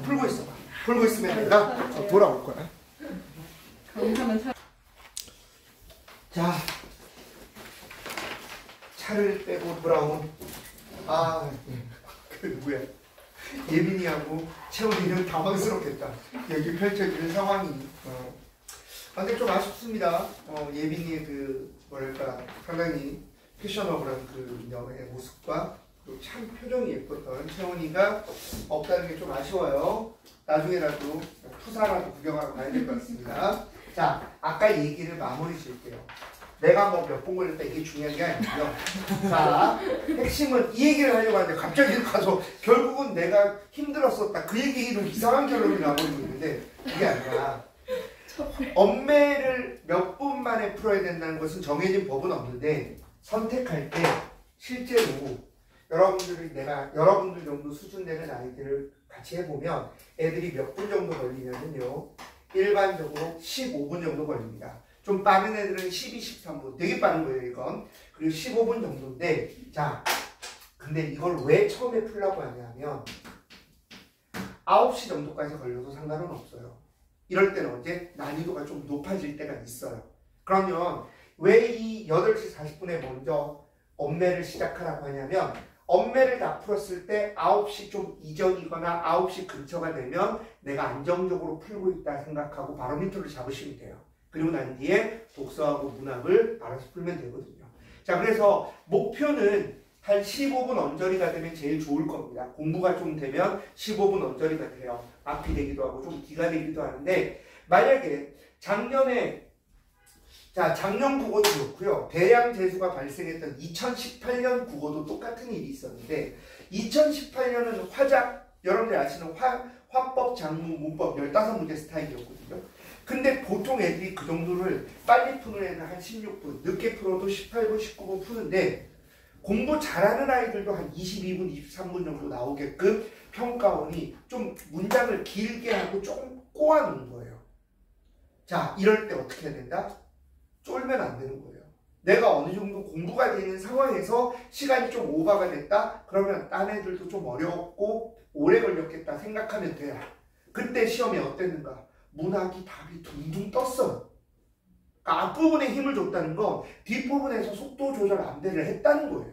풀고 있어 봐. 풀고 있으면 내가 돌아올 거야. 자, 차를 빼고 돌아온 그 누구야? 예빈이하고 채원이는 당황스럽겠다. 여기 펼쳐지는 상황이. 근데 좀 아쉽습니다. 예빈이의 그 뭐랄까 상당히 패셔너블한 그 여의 모습과 또 참 표정이 예뻤던 채원이가 없다는 게 좀 아쉬워요. 나중에라도 푸사라도 구경하러 가야 될 것 같습니다. 자, 아까 얘기를 마무리 지을게요. 내가 뭐 몇 번 걸렸다 이게 중요한 게 아니고요. 자, 핵심은 이 얘기를 하려고 하는데 갑자기 가서 결국은 내가 힘들었었다. 그 얘기로 이상한 결론이 나버리고 있는데 그게 아니라 엄매를 몇 분 만에 풀어야 된다는 것은 정해진 법은 없는데 선택할 때 실제로 여러분들 정도 수준 되는 아이들을 같이 해보면 애들이 몇 분 정도 걸리냐면요. 일반적으로 15분 정도 걸립니다. 좀 빠른 애들은 12, 13분. 되게 빠른 거예요, 이건. 그리고 15분 정도인데, 자, 근데 이걸 왜 처음에 풀라고 하냐면, 9시 정도까지 걸려도 상관은 없어요. 이럴 때는 언제? 난이도가 좀 높아질 때가 있어요. 그러면, 왜 이 8시 40분에 먼저 엄매를 시작하라고 하냐면, 엄매를 다 풀었을 때 9시 좀 이전이거나 9시 근처가 되면 내가 안정적으로 풀고 있다 생각하고 바로미터를 잡으시면 돼요. 그리고 난 뒤에 독서하고 문학을 알아서 풀면 되거든요. 자, 그래서 목표는 한 15분 언저리가 되면 제일 좋을 겁니다. 공부가 좀 되면 15분 언저리가 돼요. 앞이 되기도 하고 좀 뒤가 되기도 하는데 만약에 작년 국어도 그렇고요. 대량 재수가 발생했던 2018년 국어도 똑같은 일이 있었는데 2018년은 여러분들 아시는 화법, 장문, 문법 15문제 스타일이었거든요. 근데 보통 애들이 그 정도를 빨리 푸는 애는 한 16분, 늦게 풀어도 18분, 19분 푸는데 공부 잘하는 아이들도 한 22분, 23분 정도 나오게끔 평가원이 좀 문장을 길게 하고 조금 꼬아놓은 거예요. 자, 이럴 때 어떻게 해야 된다? 쫄면 안 되는 거예요. 내가 어느 정도 공부가 되는 상황에서 시간이 좀 오버가 됐다? 그러면 딴 애들도 좀 어렵고 오래 걸렸겠다 생각하면 돼요. 그때 시험이 어땠는가? 문학이 답이 둥둥 떴어요. 그러니까 앞부분에 힘을 줬다는 건 뒷부분에서 속도 조절 안배를 했다는 거예요.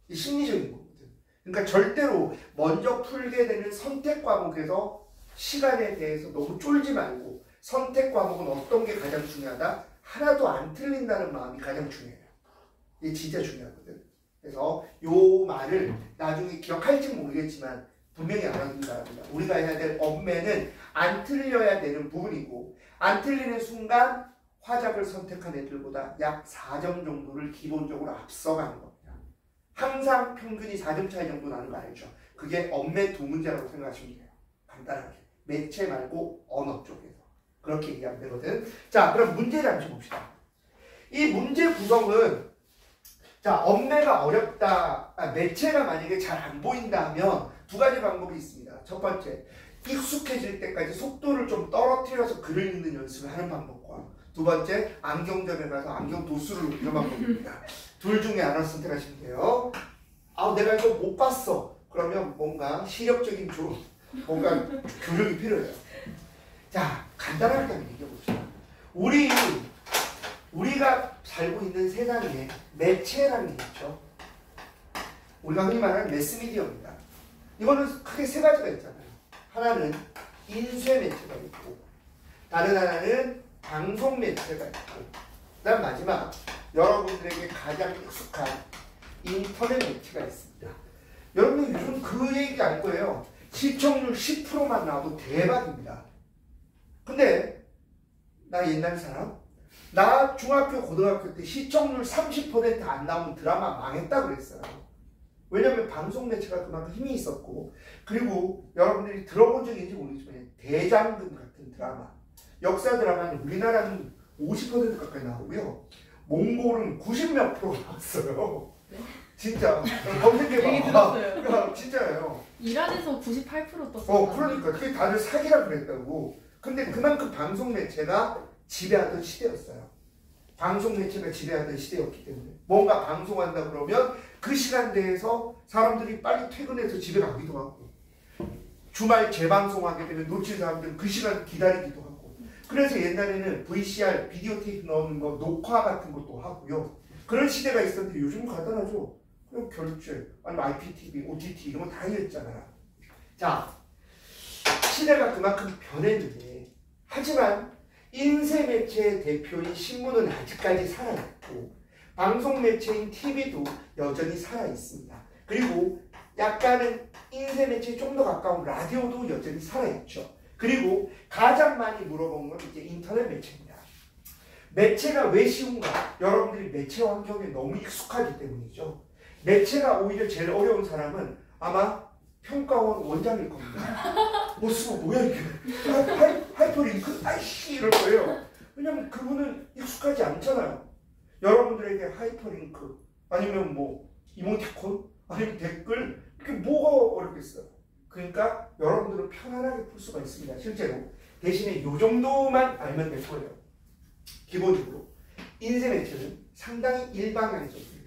이 심리적인 거거든. 그러니까 절대로 먼저 풀게 되는 선택 과목에서 시간에 대해서 너무 쫄지 말고 선택 과목은 어떤 게 가장 중요하다? 하나도 안 틀린다는 마음이 가장 중요해요. 이게 진짜 중요하거든. 그래서 요 말을 나중에 기억할지 모르겠지만 분명히 알아두기 바랍니다. 우리가 해야 될 엄매는 안 틀려야 되는 부분이고 안 틀리는 순간 화작을 선택한 애들보다 약 4점 정도를 기본적으로 앞서가는 겁니다. 항상 평균이 4점 차이 정도 나는 거 알죠? 그게 엄매 2문제라고 생각하시면 돼요. 간단하게. 매체 말고 언어 쪽에서. 그렇게 얘기하면 되거든. 자, 그럼 문제 잠시 봅시다. 이 문제 구성은 자, 엄매가 어렵다. 매체가 만약에 잘 안 보인다 하면 두 가지 방법이 있습니다. 첫 번째, 익숙해질 때까지 속도를 좀 떨어뜨려서 글을 읽는 연습을 하는 방법과 두 번째, 안경점에 가서 안경 도수를 높이는 방법입니다. 둘 중에 하나 선택하시면 돼요. 내가 이거 못 봤어. 그러면 뭔가 시력적인 뭔가 교육이 필요해요. 자, 간단하게 한번 얘기해봅시다. 우리가 살고 있는 세상에 매체라는 게 있죠. 우리가 흔히 말하는 매스미디어입니다. 이거는 크게 세 가지가 있잖아요. 하나는 인쇄 매체가 있고 다른 하나는 방송 매체가 있고 그다음 마지막 여러분들에게 가장 익숙한 인터넷 매체가 있습니다. 여러분 요즘 그 얘기 알 거예요. 시청률 10%만 나와도 대박입니다. 근데 나 옛날 사람? 나 중학교 고등학교 때 시청률 30% 안 나오면 드라마 망했다 그랬어요. 왜냐면 방송 매체가 그만큼 힘이 있었고 그리고 여러분들이 들어본 적이 있는지 모르겠지만 대장금 같은 드라마 역사 드라마는 우리나라는 50% 가까이 나오고요. 몽골은 90몇 프로 나왔어요. 네? 진짜 검색해봐. 얘기 들었어요. 진짜예요. 이란에서 98% 떴어요. 그러니까 그게 다들 사기라 그랬다고. 근데 그만큼 방송 매체가 지배하던 시대였어요. 방송 매체가 지배하던 시대였기 때문에 뭔가 방송한다 그러면 그 시간대에서 사람들이 빨리 퇴근해서 집에 가기도 하고 주말 재방송하게 되면 놓친 사람들은 그 시간 기다리기도 하고 그래서 옛날에는 VCR 비디오 테이프 넣는 거 녹화 같은 것도 하고요. 그런 시대가 있었는데 요즘은 간단하죠. 그냥 결제 아니면 IPTV, OTT 이런 거 다 했잖아요. 자, 시대가 그만큼 변했는데 하지만 인쇄 매체의 대표인 신문은 아직까지 살아있고 방송 매체인 TV도 여전히 살아있습니다. 그리고 약간은 인쇄 매체에 좀 더 가까운 라디오도 여전히 살아있죠. 그리고 가장 많이 물어본 건 이제 인터넷 매체입니다. 매체가 왜 쉬운가? 여러분들이 매체 환경에 너무 익숙하기 때문이죠. 매체가 오히려 제일 어려운 사람은 아마 평가원 원장일 겁니다. 뭐 쓰고 뭐야 이게 하이퍼링크? 아이씨 이럴 거예요. 왜냐면 그분은 익숙하지 않잖아요. 여러분들에게 하이퍼링크 아니면 뭐 이모티콘 아니면 댓글 이게 뭐가 어렵겠어요. 그러니까 여러분들은 편안하게 풀 수가 있습니다. 실제로 대신에 이 정도만 알면 될 거예요. 기본적으로 인쇄 매체는 상당히 일방향적입니다.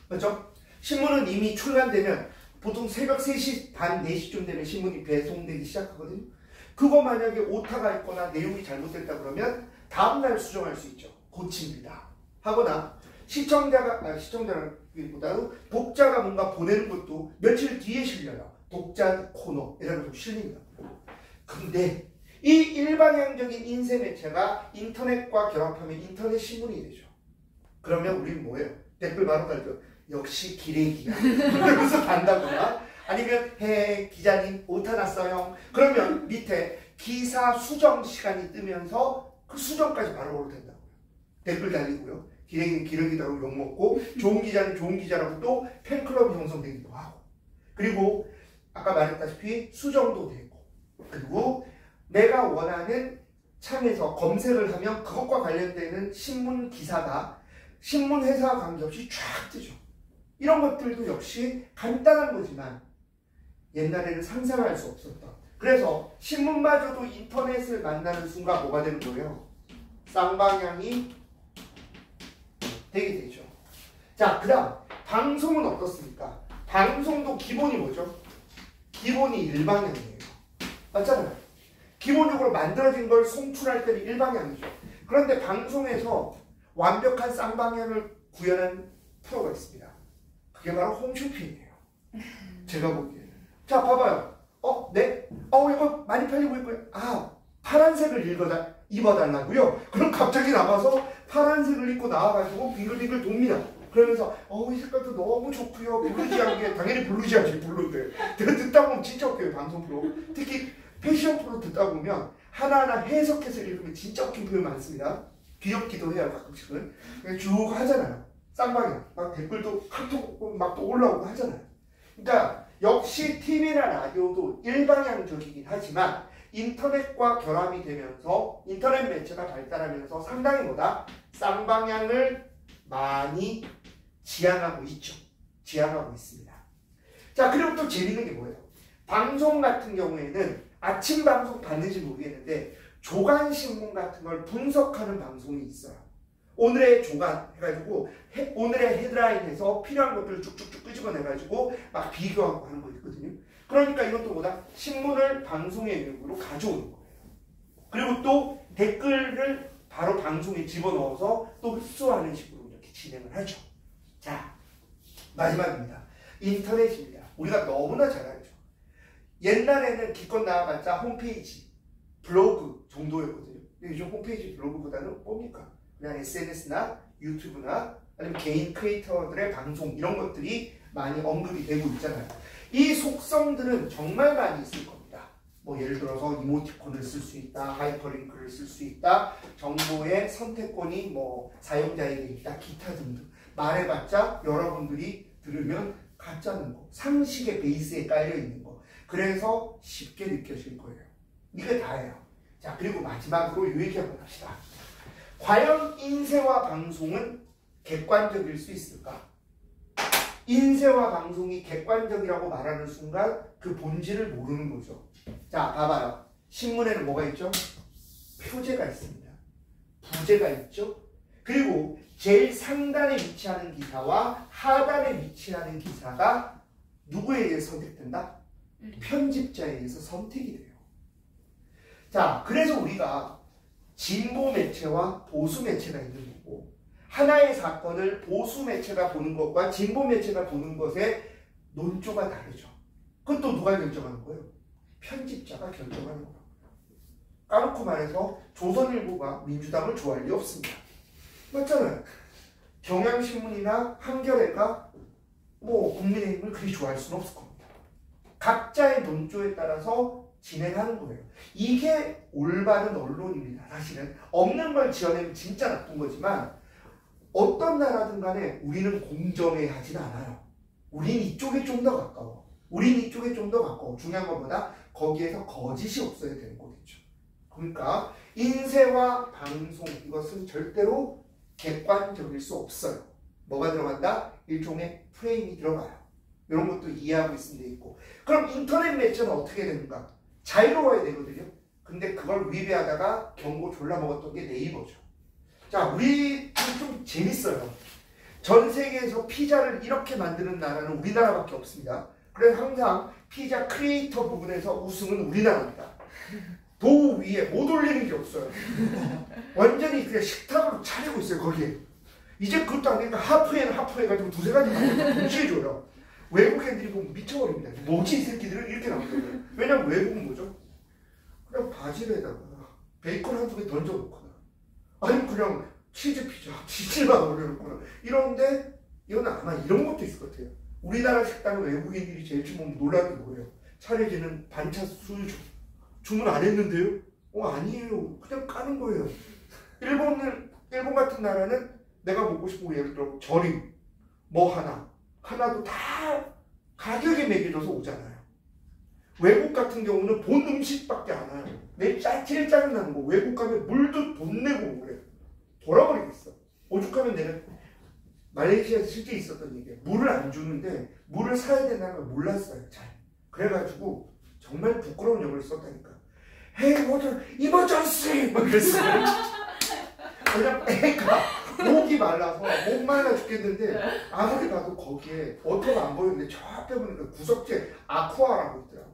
그렇죠? 신문은 이미 출간되면 보통 새벽 3시 반 4시쯤 되면 신문이 배송되기 시작하거든요. 그거 만약에 오타가 있거나 내용이 잘못됐다 그러면 다음날 수정할 수 있죠. 고칩니다. 하거나 시청자라기보다도 독자가 뭔가 보내는 것도 며칠 뒤에 실려요. 독자 코너 이런 것도 실립니다. 근데 이 일방향적인 인쇄 매체가 인터넷과 결합하면 인터넷 신문이 되죠. 그러면 우리는 뭐예요? 댓글 바로 달죠. 역시 기레기야. 그러면서 단다거나 아니면 기자님 오타 났어요. 그러면 밑에 기사 수정 시간이 뜨면서 그 수정까지 바로 오르된다고요. 댓글 달리고요. 기레기는 기레기다고 욕먹고 좋은 기자는 좋은 기자라고 또 팬클럽이 형성되기도 하고 그리고 아까 말했다시피 수정도 되고 그리고 내가 원하는 창에서 검색을 하면 그것과 관련되는 신문 기사가 신문 회사와 관계없이 쫙 뜨죠. 이런 것들도 역시 간단한 거지만 옛날에는 상상할 수 없었던 그래서 신문마저도 인터넷을 만나는 순간 뭐가 되는 거예요? 쌍방향이 되게 되죠. 자, 그 다음 방송은 어떻습니까? 방송도 기본이 뭐죠? 기본이 일방향이에요. 맞잖아요. 기본적으로 만들어진 걸 송출할 때는 일방향이죠. 그런데 방송에서 완벽한 쌍방향을 구현한 프로가 있습니다. 그게 바로 홈쇼핑이에요. 제가 보기에는. 자, 봐봐요. 네? 이거 많이 팔리고 있고요. 파란색을 입어달라고요? 그럼 갑자기 나가서 파란색을 입고 나와가지고 빙글빙글 돕니다. 그러면서 이 색깔도 너무 좋고요. 블루지한 게 당연히 블루지하지 블루인데 듣다 보면 진짜 웃겨요. 방송 프로. 특히 패션 프로 듣다 보면 하나하나 해석해서 읽으면 진짜 웃긴 표현 많습니다. 귀엽기도 해요. 가끔씩은. 쭉 하잖아요. 쌍방향. 막 댓글도 카톡 막 또 올라오고 하잖아요. 그러니까 역시 TV나 라디오도 일방향적이긴 하지만 인터넷과 결합이 되면서 인터넷 매체가 발달하면서 상당히 쌍방향을 많이 지향하고 있죠. 지향하고 있습니다. 자, 그리고 또 재밌는 게 뭐예요? 방송 같은 경우에는 아침 방송 봤는지 모르겠는데 조간신문 같은 걸 분석하는 방송이 있어요. 오늘의 조간 해가지고 오늘의 헤드라인에서 필요한 것들을 쭉쭉쭉 끄집어내가지고 막 비교하고 하는 거 있거든요. 그러니까 이것도 신문을 방송의 영역으로 가져오는 거예요. 그리고 또 댓글을 바로 방송에 집어넣어서 또 흡수하는 식으로 이렇게 진행을 하죠. 자, 마지막입니다. 인터넷입니다. 우리가 너무나 잘 알죠. 옛날에는 기껏 나와봤자 홈페이지, 블로그 정도였거든요. 근데 요즘 홈페이지, 블로그보다는 뭡니까? 그냥 SNS나 유튜브나 아니면 개인 크리에이터들의 방송 이런 것들이 많이 언급이 되고 있잖아요. 이 속성들은 정말 많이 있을 겁니다. 뭐 예를 들어서 이모티콘을 쓸 수 있다, 하이퍼링크를 쓸 수 있다, 정보의 선택권이 뭐 사용자에게 있다, 기타 등등. 말해봤자 여러분들이 들으면 가짜는 거, 상식의 베이스에 깔려 있는 거. 그래서 쉽게 느껴질 거예요. 이게 다예요. 자, 그리고 마지막으로 이 얘기 한번 합시다. 과연 인쇄와 방송은 객관적일 수 있을까? 인쇄와 방송이 객관적이라고 말하는 순간 그 본질을 모르는 거죠. 자, 봐봐요. 신문에는 뭐가 있죠? 표제가 있습니다. 부제가 있죠? 그리고 제일 상단에 위치하는 기사와 하단에 위치하는 기사가 누구에 의해서 선택된다? 편집자에 의해서 선택이 돼요. 자, 그래서 우리가 진보 매체와 보수 매체가 있는 거고, 하나의 사건을 보수 매체가 보는 것과 진보 매체가 보는 것의 논조가 다르죠. 그건 또 누가 결정하는 거예요? 편집자가 결정하는 거예요. 까놓고 말해서 조선일보가 민주당을 좋아할 리 없습니다. 맞잖아요. 경향신문이나 한겨레가 뭐 국민의힘을 그리 좋아할 수는 없을 겁니다. 각자의 논조에 따라서 진행하는 거예요. 이게 올바른 언론입니다. 사실은 없는 걸 지어내면 진짜 나쁜 거지만 어떤 나라든 간에 우리는 공정해야 하진 않아요. 우린 이쪽에 좀 더 가까워. 우린 이쪽에 좀 더 가까워. 중요한 것보다 거기에서 거짓이 없어야 되는 거겠죠. 그러니까 인쇄와 방송 이것은 절대로 객관적일 수 없어요. 뭐가 들어간다? 일종의 프레임이 들어가요. 이런 것도 이해하고 있으면 돼 있고. 그럼 인터넷 매체는 어떻게 되는가? 자유로워야 되거든요. 근데 그걸 위배하다가 경고 졸라 먹었던 게 네이버죠. 자, 우리 좀 재밌어요. 전 세계에서 피자를 이렇게 만드는 나라는 우리나라밖에 없습니다. 그래서 항상 피자 크리에이터 부분에서 우승은 우리나라입니다. 도 위에 못 올리는 게 없어요. 완전히 그냥 식탁으로 차리고 있어요, 거기에. 이제 그것도 아니니까 하프에는 하프 해가지고 두세 가지 만들고 동시에 줘요. 외국 애들이 보면 미쳐버립니다. 뭐지 이 새끼들은 이렇게 나오거든요. 왜냐면 외국은 뭐죠? 그냥 바질에다가 베이컨 한두 개 던져놓거나 아니면 그냥 치즈 피자, 치즈만 올려놓거나 이런데 이건 아마 이런 것도 있을 것 같아요. 우리나라 식당은 외국인들이 제일 처음 놀라는 게 뭐예요? 차려지는 반찬 수유 주문 안 했는데요? 아니에요. 그냥 까는 거예요. 일본 같은 나라는 내가 먹고 싶은 거 예를 들어 절임 뭐 하나도 다 가격에 매겨져서 오잖아요. 외국 같은 경우는 본 음식밖에 안 와요. 내 제일 짜증나는 거 외국 가면 물도 돈 내고 그래. 돌아버리겠어. 오죽하면 내가 말레이시아에서 실제 있었던 얘기예요. 물을 안 주는데 물을 사야 된다는 걸 몰랐어요. 잘. 그래가지고 정말 부끄러운 영어를 썼다니까. Hey, water, emergency! 막 그랬어요. 그냥 애가 목이 말라서 목 말라 죽겠는데 아무리 봐도 거기에 어터가 안 보이는데 저 앞에 보니까 구석지에 아쿠아라고 있더라고요.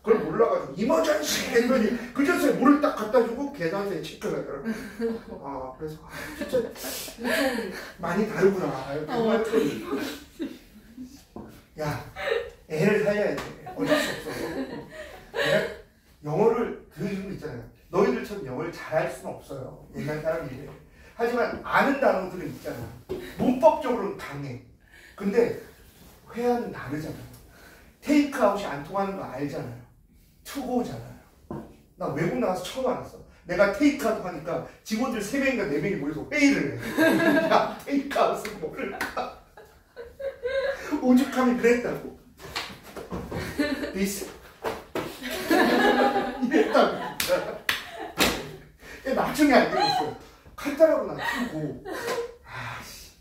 그걸 몰라가지고 이머전시 했더니 그저서에 물을 딱 갖다 주고 계산서에 체크를 하더라고요. 그래서 진짜 좀 많이 다르구나. 야, 애를 살려야 돼. 어쩔 수 없어. 영어를 그 이름 있잖아요. 너희들처럼 영어를 잘할 수는 없어요. 옛날 사람들이. 하지만 아는 단어들은 있잖아. 문법적으로는 강해. 근데 회화는 다르잖아요. 테이크아웃이 안 통하는 거 알잖아요. 투고잖아요. 나 외국 나가서 처음 알았어. 내가 테이크아웃 하니까 직원들 3명인가 4명이 모여서 회의를 해. 야, 테이크아웃은 뭘까? 오죽하면 그랬다고. This 이랬다고. 나중에 알게 됐어요. 간단하구나. 투고.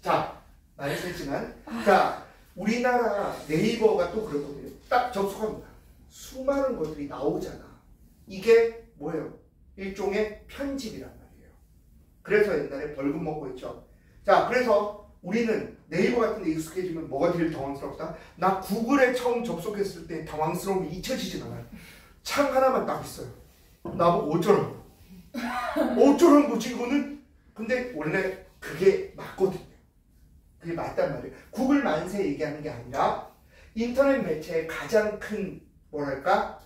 자, 많이 했지만 자, 우리나라 네이버가 또 그렇거든요. 딱 접속합니다. 수많은 것들이 나오잖아. 이게 뭐예요? 일종의 편집이란 말이에요. 그래서 옛날에 벌금 먹고 있죠. 자, 그래서 우리는 네이버 같은 데 익숙해지면 뭐가 제일 당황스럽다? 나 구글에 처음 접속했을 때 당황스러움이 잊혀지진 않아요. 창 하나만 딱 있어요. 나보고 어쩌라고. 어쩌라는 거지 이거는? 근데 원래 그게 맞거든요. 그게 맞단 말이에요. 구글 만세 얘기하는 게 아니라 인터넷 매체의 가장 큰 뭐랄까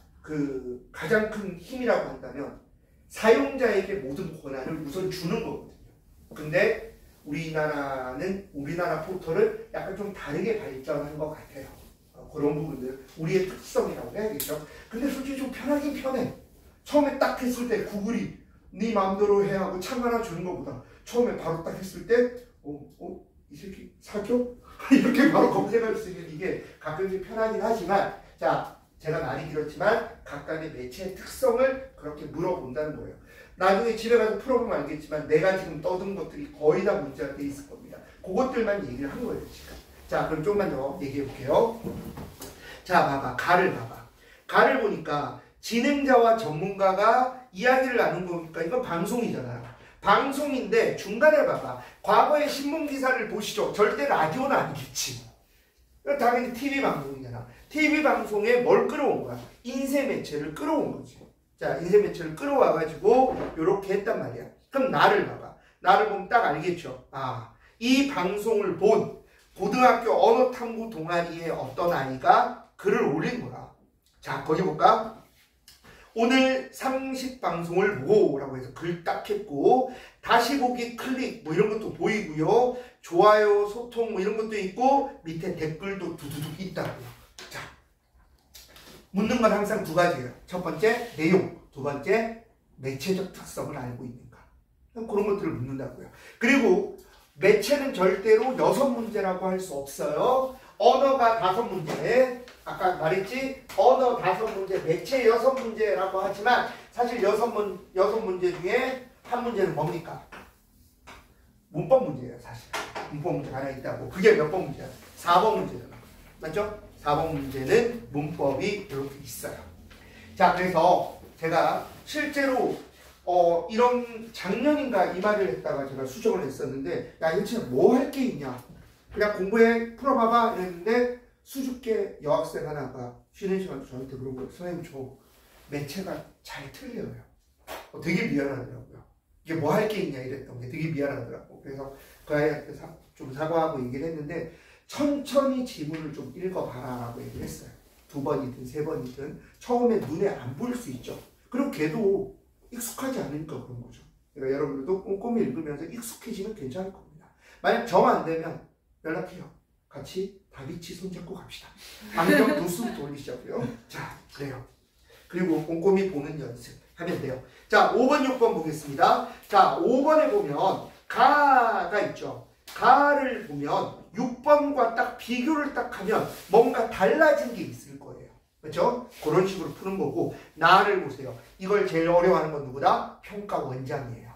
가장 큰 힘이라고 한다면 사용자에게 모든 권한을 우선 주는 거거든요. 근데 우리나라 포털은 약간 좀 다르게 발전한 것 같아요. 그런 부분들 우리의 특성이라고 해야겠죠. 근데 솔직히 좀 편하긴 편해. 처음에 딱 했을 때 구글이 네 마음대로 해 하고 창 하나 주는 것보다 처음에 바로 딱 했을 때 이 새끼 사겨? 이렇게 바로 검색할 수 있는 이게 가끔씩 편하긴 하지만 자 제가 말이 길었지만 각각의 매체의 특성을 그렇게 물어본다는 거예요. 나중에 집에 가서 풀어보면 알겠지만 내가 지금 떠든 것들이 거의 다 문제가 돼 있을 겁니다. 그것들만 얘기를 한 거예요 지금. 자 그럼 조금만 더 얘기해 볼게요. 자 봐봐 가를 봐봐. 가를 보니까 진행자와 전문가가 이야기를 나눈 거니까 이건 방송이잖아요. 방송인데 중간에 봐봐. 과거의 신문기사를 보시죠. 절대 라디오는 아니겠지. 당연히 TV방송이잖아. TV방송에 뭘 끌어온 거야? 인쇄 매체를 끌어온 거지. 자, 인쇄 매체를 끌어와가지고 요렇게 했단 말이야. 그럼 나를 봐봐. 나를 보면 딱 알겠죠. 이 방송을 본 고등학교 언어탐구 동아리의 어떤 아이가 글을 올린 거야. 자, 거기 볼까? 오늘 상식 방송을 보고 라고 해서 글 딱 했고 다시 보기 클릭 뭐 이런 것도 보이고요. 좋아요, 소통 뭐 이런 것도 있고 밑에 댓글도 두두둑 있다고요. 자, 묻는 건 항상 두 가지예요. 첫 번째 내용, 두 번째 매체적 특성을 알고 있는가. 그런 것들을 묻는다고요. 그리고 매체는 절대로 6문제라고 할 수 없어요. 언어가 5문제. 아까 말했지? 언어 5문제, 매체 6문제라고 하지만 사실 6문제 중에 한 문제는 뭡니까? 문법 문제예요, 사실. 문법 문제가 하나 있다고. 그게 몇 번 문제야? 4번 문제잖아. 맞죠? 4번 문제는 문법이 이렇게 있어요. 자, 그래서 제가 실제로 이런 작년인가 이 말을 했다가 제가 수정을 했었는데 야, 도대체 뭐 할 게 있냐? 그냥 공부해, 풀어봐봐 이랬는데 수줍게 여학생 하나가 쉬는 시간에 저한테 그런 거예요. 선생님 저 매체가 잘 틀려요. 되게 미안하더라고요. 이게 뭐 할 게 있냐 이랬던 게 되게 미안하더라고. 그래서 그 아이한테 좀 사과하고 얘기를 했는데 천천히 지문을 좀 읽어봐라 라고 얘기를 했어요. 2번이든 3번이든 처음에 눈에 안 보일 수 있죠. 그리고 걔도 익숙하지 않으니까 그런 거죠. 그러니까 여러분들도 꼼꼼히 읽으면서 익숙해지면 괜찮을 겁니다. 만약 정 안 되면 연락해요. 같이 다비치 손잡고 갑시다. 안경 도수부터 올리시자고요. 자, 그래요. 그리고 꼼꼼히 보는 연습 하면 돼요. 자, 5번, 6번 보겠습니다. 자, 5번에 보면 가가 있죠. 가를 보면 6번과 딱 비교를 딱 하면 뭔가 달라진 게 있을 거예요. 그렇죠? 그런 식으로 푸는 거고 나를 보세요. 이걸 제일 어려워하는 건 누구다? 평가 원장이에요.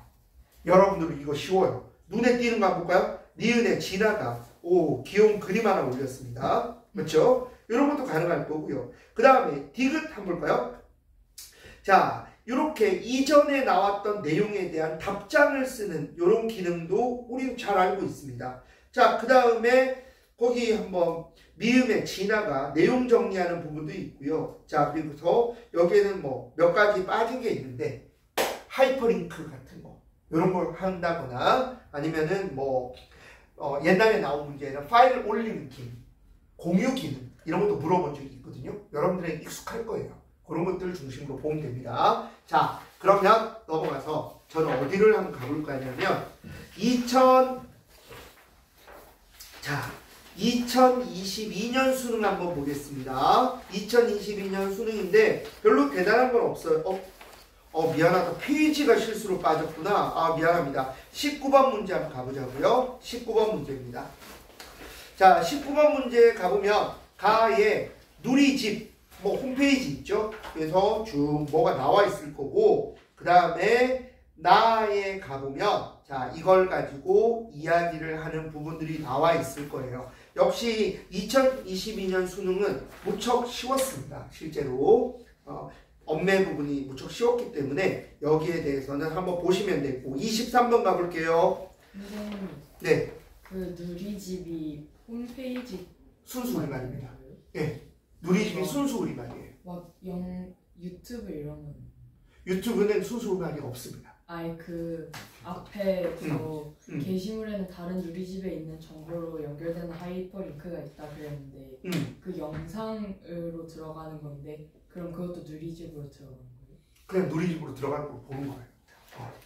여러분들은 이거 쉬워요. 눈에 띄는 거 한번 볼까요? 니은에 지나가. 오, 귀여운 그림 하나 올렸습니다. 그렇죠? 이런 것도 가능할 거고요. 그 다음에 디귿 한번 볼까요? 자, 이렇게 이전에 나왔던 내용에 대한 답장을 쓰는 이런 기능도 우리는 잘 알고 있습니다. 자, 그 다음에 거기 한번 미음에 지나가 내용 정리하는 부분도 있고요. 자, 그리고서 여기에는 뭐 몇 가지 빠진 게 있는데 하이퍼링크 같은 거 이런 걸 한다거나 아니면은 뭐 옛날에 나온 문제는 파일 올리는 기능, 공유 기능 이런 것도 물어본 적이 있거든요. 여러분들에게 익숙할 거예요. 그런 것들을 중심으로 보면 됩니다. 자, 그러면 넘어가서 저는 어디를 한번 가볼 거냐면 2022년 수능 한번 보겠습니다. 2022년 수능인데 별로 대단한 건 없어요. 미안하다. 페이지가 실수로 빠졌구나. 미안합니다. 19번 문제 한번 가보자고요. 19번 문제입니다. 자, 19번 문제 가보면 가의 누리집 뭐 홈페이지 있죠. 그래서 쭉 뭐가 나와 있을 거고 그 다음에 나에 가보면 자, 이걸 가지고 이야기를 하는 부분들이 나와 있을 거예요. 역시 2022년 수능은 무척 쉬웠습니다. 실제로 엄매 부분이 무척 쉬웠기 때문에 여기에 대해서는 한번 보시면 되고 23번 가볼게요. 네. 그 누리집이 홈페이지 순수 우리말입니다. 네. 누리집이 순수 우리말이에요. 막 유튜브 이런 건 유튜브는 순수 우리말이 없습니다. 아예 그 앞에서 게시물에는 다른 누리집에 있는 정보로 연결되는 하이퍼링크가 있다 그랬는데 그 영상으로 들어가는 건데 그럼 그것도 누리집으로 들어가는 거예요? 그냥 누리집으로 들어가는 걸 보는 거예요.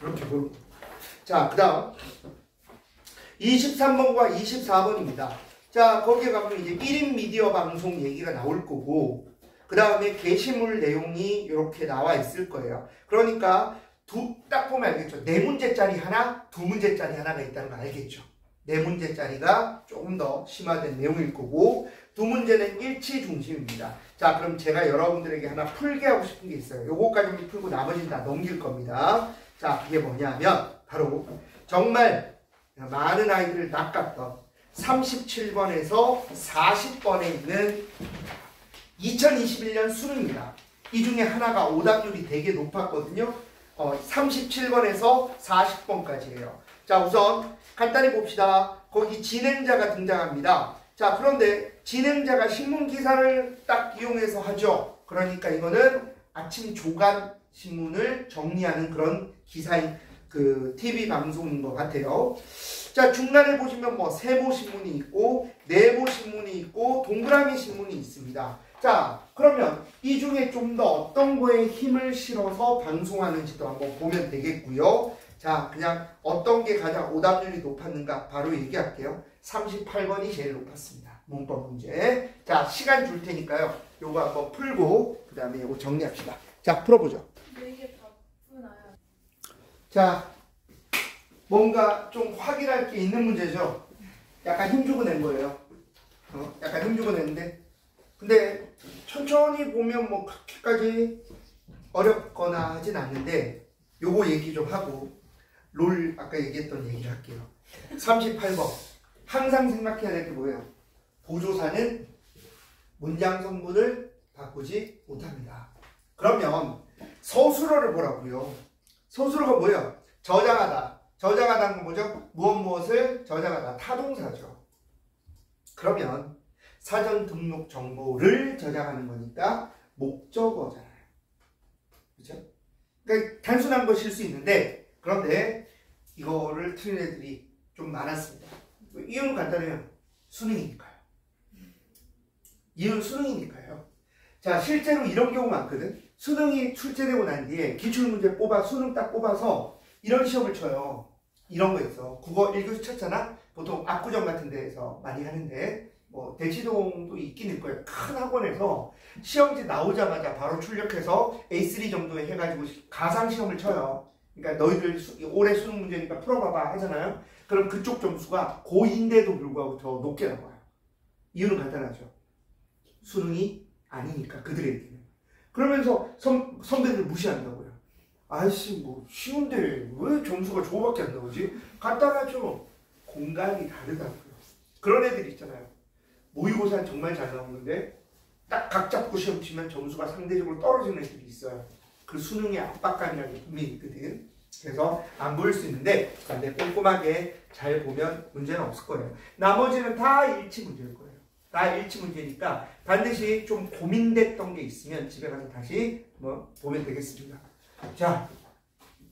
이렇게 보는 거예요. 자, 그 다음 23번과 24번입니다. 자, 거기에 가면 이제 1인 미디어 방송 얘기가 나올 거고 그 다음에 게시물 내용이 이렇게 나와 있을 거예요. 그러니까 딱 보면 알겠죠. 4문제짜리 하나, 2문제짜리 하나가 있다는 거 알겠죠. 4문제짜리가 조금 더 심화된 내용일 거고 2문제는 일치 중심입니다. 자, 그럼 제가 여러분들에게 하나 풀게 하고 싶은 게 있어요. 요거까지만 풀고 나머지는 다 넘길 겁니다. 자, 그게 뭐냐면 바로 정말 많은 아이들을 낚았던 37번에서 40번에 있는 2021년 수능입니다. 이 중에 하나가 오답률이 되게 높았거든요. 37번에서 40번까지예요. 자, 우선 간단히 봅시다. 거기 진행자가 등장합니다. 자, 그런데 진행자가 신문기사를 딱 이용해서 하죠. 그러니까 이거는 아침 조간 신문을 정리하는 그런 기사인 그 TV 방송인 것 같아요. 자, 중간에 보시면 뭐 세모 신문이 있고 네모 신문이 있고 동그라미 신문이 있습니다. 자, 그러면 이 중에 좀 더 어떤 거에 힘을 실어서 방송하는지도 한번 보면 되겠고요. 자, 그냥 어떤 게 가장 오답률이 높았는가 바로 얘기할게요. 38번이 제일 높았습니다. 문법 문제. 자, 시간 줄 테니까요. 요거 한번 풀고 그 다음에 요거 정리합시다. 자, 풀어보죠. 이게 바쁘나요? 자, 뭔가 좀 확인할 게 있는 문제죠. 약간 힘주고 낸 거예요. 약간 힘주고 냈는데 근데 천천히 보면 뭐 그렇게까지 어렵거나 하진 않는데 요거 얘기 좀 하고 롤 아까 얘기했던 얘기를 할게요. 38번 항상 생각해야 될 게 뭐예요? 보조사는 문장 성분을 바꾸지 못합니다. 그러면 서술어를 보라고요. 서술어가 뭐예요? 저장하다. 저장하다는 건 뭐죠? 무엇을 저장하다. 타동사죠. 그러면 사전 등록 정보를 저장하는 거니까 목적어잖아요. 그렇죠? 그러니까 단순한 것일 수 있는데 그런데 이거를 틀린 애들이 좀 많았습니다. 이유는 간단해요. 수능이니까요. 이유는 수능이니까요. 자, 실제로 이런 경우 많거든. 수능이 출제되고 난 뒤에 기출문제 수능 딱 뽑아서 이런 시험을 쳐요. 이런 거 있어. 국어 1교시 쳤잖아? 보통 압구정 같은 데에서 많이 하는데 뭐 대치동도 있긴 있을 거예요. 큰 학원에서 시험지 나오자마자 바로 출력해서 A3 정도에 해가지고 가상시험을 쳐요. 그러니까 너희들 올해 수능 문제니까 풀어봐봐 하잖아요. 그럼 그쪽 점수가 고인데도 불구하고 더 높게 나와요. 이유는 간단하죠. 수능이 아니니까 그들에게는. 그러면서 선배들 무시한다고요. 아이씨 뭐 쉬운데 왜 점수가 저거밖에 안 나오지? 간단하죠. 공간이 다르다고요. 그런 애들 있잖아요. 모의고사는 정말 잘 나오는데 딱 각 잡고 시험 치면 점수가 상대적으로 떨어지는 애들이 있어요. 그 수능의 압박감이라는 게 분명히 있거든. 그래서 안 보일 수 있는데 근데 꼼꼼하게 잘 보면 문제는 없을 거예요. 나머지는 다 일치 문제일 거예요. 다 일치 문제니까 반드시 좀 고민됐던 게 있으면 집에 가서 다시 뭐 보면 되겠습니다. 자,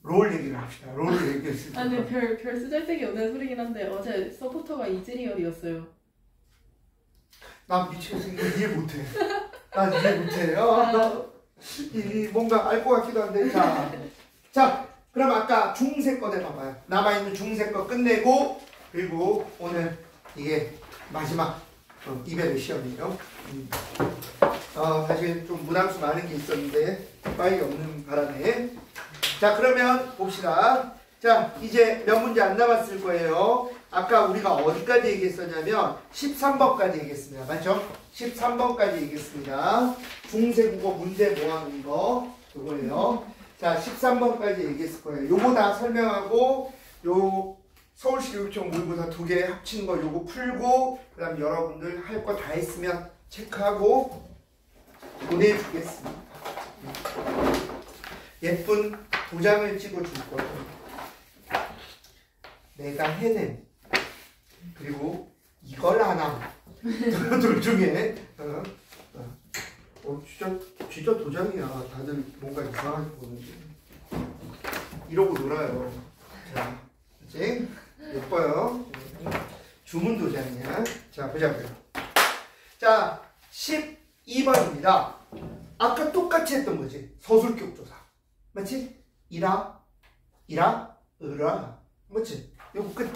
롤 얘기를 합시다. 롤 얘기했습니다. 아니 별 쓰잘데기 없는 소리긴 한데 어제 서포터가 이즈리얼이었어요. 난 미치겠어. 이거 이해 못해. 난 이해 못해. 뭔가 알 것 같기도 한데. 자, 그럼 아까 중세 거 내봐봐요. 남아있는 중세 거 끝내고 그리고 오늘 이게 마지막 이별의 시험이에요. 사실 좀 무당수 많은 게 있었는데 빨리 없는 바람에. 자, 그러면 봅시다. 자, 이제 몇 문제 안 남았을 거예요. 아까 우리가 어디까지 얘기했었냐면 13번까지 얘기했습니다. 맞죠? 13번까지 얘기했습니다. 중세국어 문제 모아놓은 거 이거예요. 자, 13번까지 얘기했을 거예요. 요거 다 설명하고 요 서울시 교육청 모의고사 2개 합친 거 요거 풀고 그 다음 여러분들 할 거 다 했으면 체크하고 보내주겠습니다. 예쁜 도장을 찍어줄 거예요. 내가 해낸 그리고 이걸 안 함. 둘 중에 진짜 도장이야. 다들 뭔가 이상하게 보는데 이러고 놀아요. 자, 그치? 예뻐요. 주문 도장이야. 자, 보자고요. 자, 12번입니다. 아까 똑같이 했던 거지. 서술격 조사. 맞지? 이라, 으라. 맞지? 요거 끝.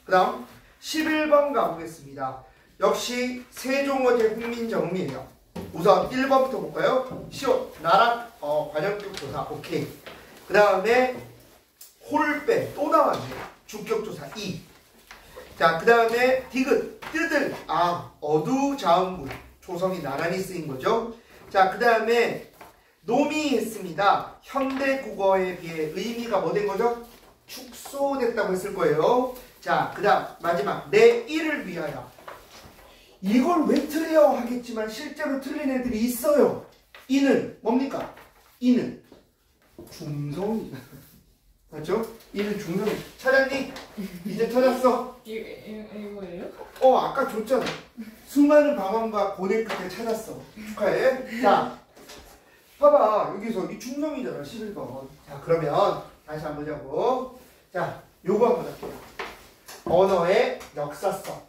그 다음 11번 가보겠습니다. 역시 세종어제 훈민정음이에요. 우선 1번부터 볼까요? 시옷, 나락, 관형격 조사. 오케이. 그 다음에 홀빼 또 나왔네요. 주격조사 2. 자, 그 다음에 디귿, 뜨들, 어두자음문 조성이 나란히 쓰인 거죠. 자, 그 다음에 놈이 했습니다. 현대 국어에 비해 의미가 뭐 된 거죠? 축소됐다고 했을 거예요. 자, 그 다음 마지막 내 일을 위하여. 이걸 왜 틀려 하겠지만 실제로 틀린 애들이 있어요. 이는 뭡니까? 이는 중성이 맞죠? 이는 중성이. 찾았니? 이제 찾았어? 이거예요? 아까 줬잖아. 수많은 방황과 고뇌 끝에 찾았어. 축하해. 자, 봐봐. 여기서 이 중성이잖아. 11번. 자, 그러면 다시 한번 보자고. 자, 요거 한번 할게요. 언어의 역사성.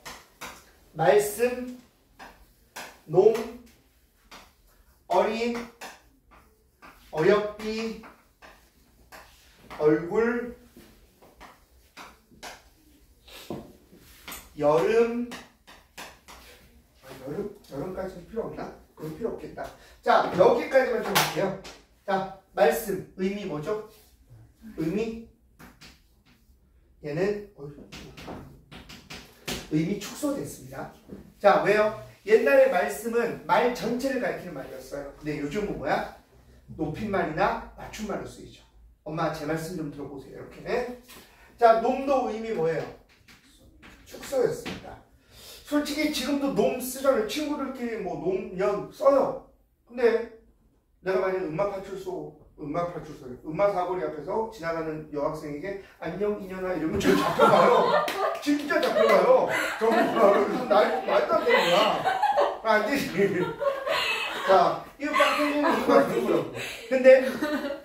말씀, 놈, 어린, 어여삐, 얼굴, 여름, 여름까지는 필요 없나? 그럼 필요 없겠다. 자, 여기까지만 좀 할게요. 자, 말씀, 의미 뭐죠? 의미, 얘는 의미 축소됐습니다. 자, 왜요? 옛날에 말씀은 말 전체를 가리키는 말이었어요. 근데 요즘은 뭐야? 높임말이나 맞춤말로 쓰이죠. 엄마 제 말씀 좀 들어보세요. 이렇게. 자, 놈도 의미 뭐예요? 축소였습니다. 솔직히 지금도 놈 쓰잖아요. 친구들끼리 뭐 놈, 년 써요. 근데 내가 만약에 음마 사거리 앞에서 지나가는 여학생에게 안녕 이년아 이러면 저 잡혀가요. 진짜 잡혀가요. 정말 말도 안 되는 거야. 안 되지. 자, 이거 빡센이는 이거 되는 거라고. 근데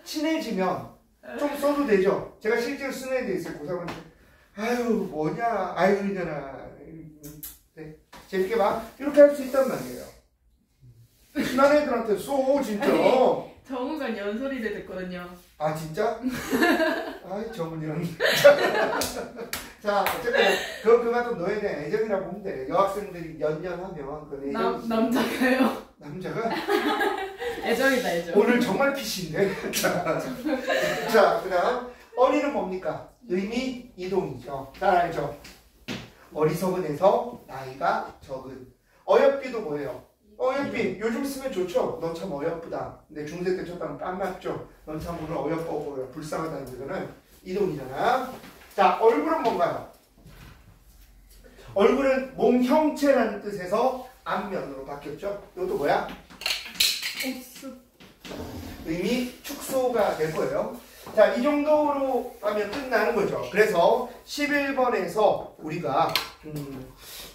친해지면 좀 써도 되죠. 제가 실제로 쓰는 애들 있어요. 고3한테 아유 뭐냐 아유 이년아 네. 재밌게 봐. 이렇게 할 수 있단 말이에요. 친한 애들한테 써 진짜. 정우가 연소리를 듣거든요. 아 진짜? 아이 정은이랑. 자 어쨌든 그만큼 너에 대한 애정이라고 보면 돼. 여학생들이 연연하면 그 애정. 남자가요? 남자가? 애정이다 애정. 오늘 정말 PC인데. 자 그다음 어린은 뭡니까? 의미 이동이죠. 잘 알죠? 어리석은 애서 나이가 적은. 어여삐도 뭐예요? 어여삐 요즘 쓰면 좋죠. 너 참 어여쁘다. 근데 중세 때 쳤다면 깜맞죠. 넌 참 오늘 어여뻐 보여. 불쌍하다는 뜻은 이동이잖아. 자 얼굴은 뭔가요? 얼굴은 몸 형체라는 뜻에서 앞면으로 바뀌었죠. 이것도 뭐야? 의미 축소가 될 거예요. 자, 이 정도로 하면 끝나는 거죠. 그래서 11번에서 우리가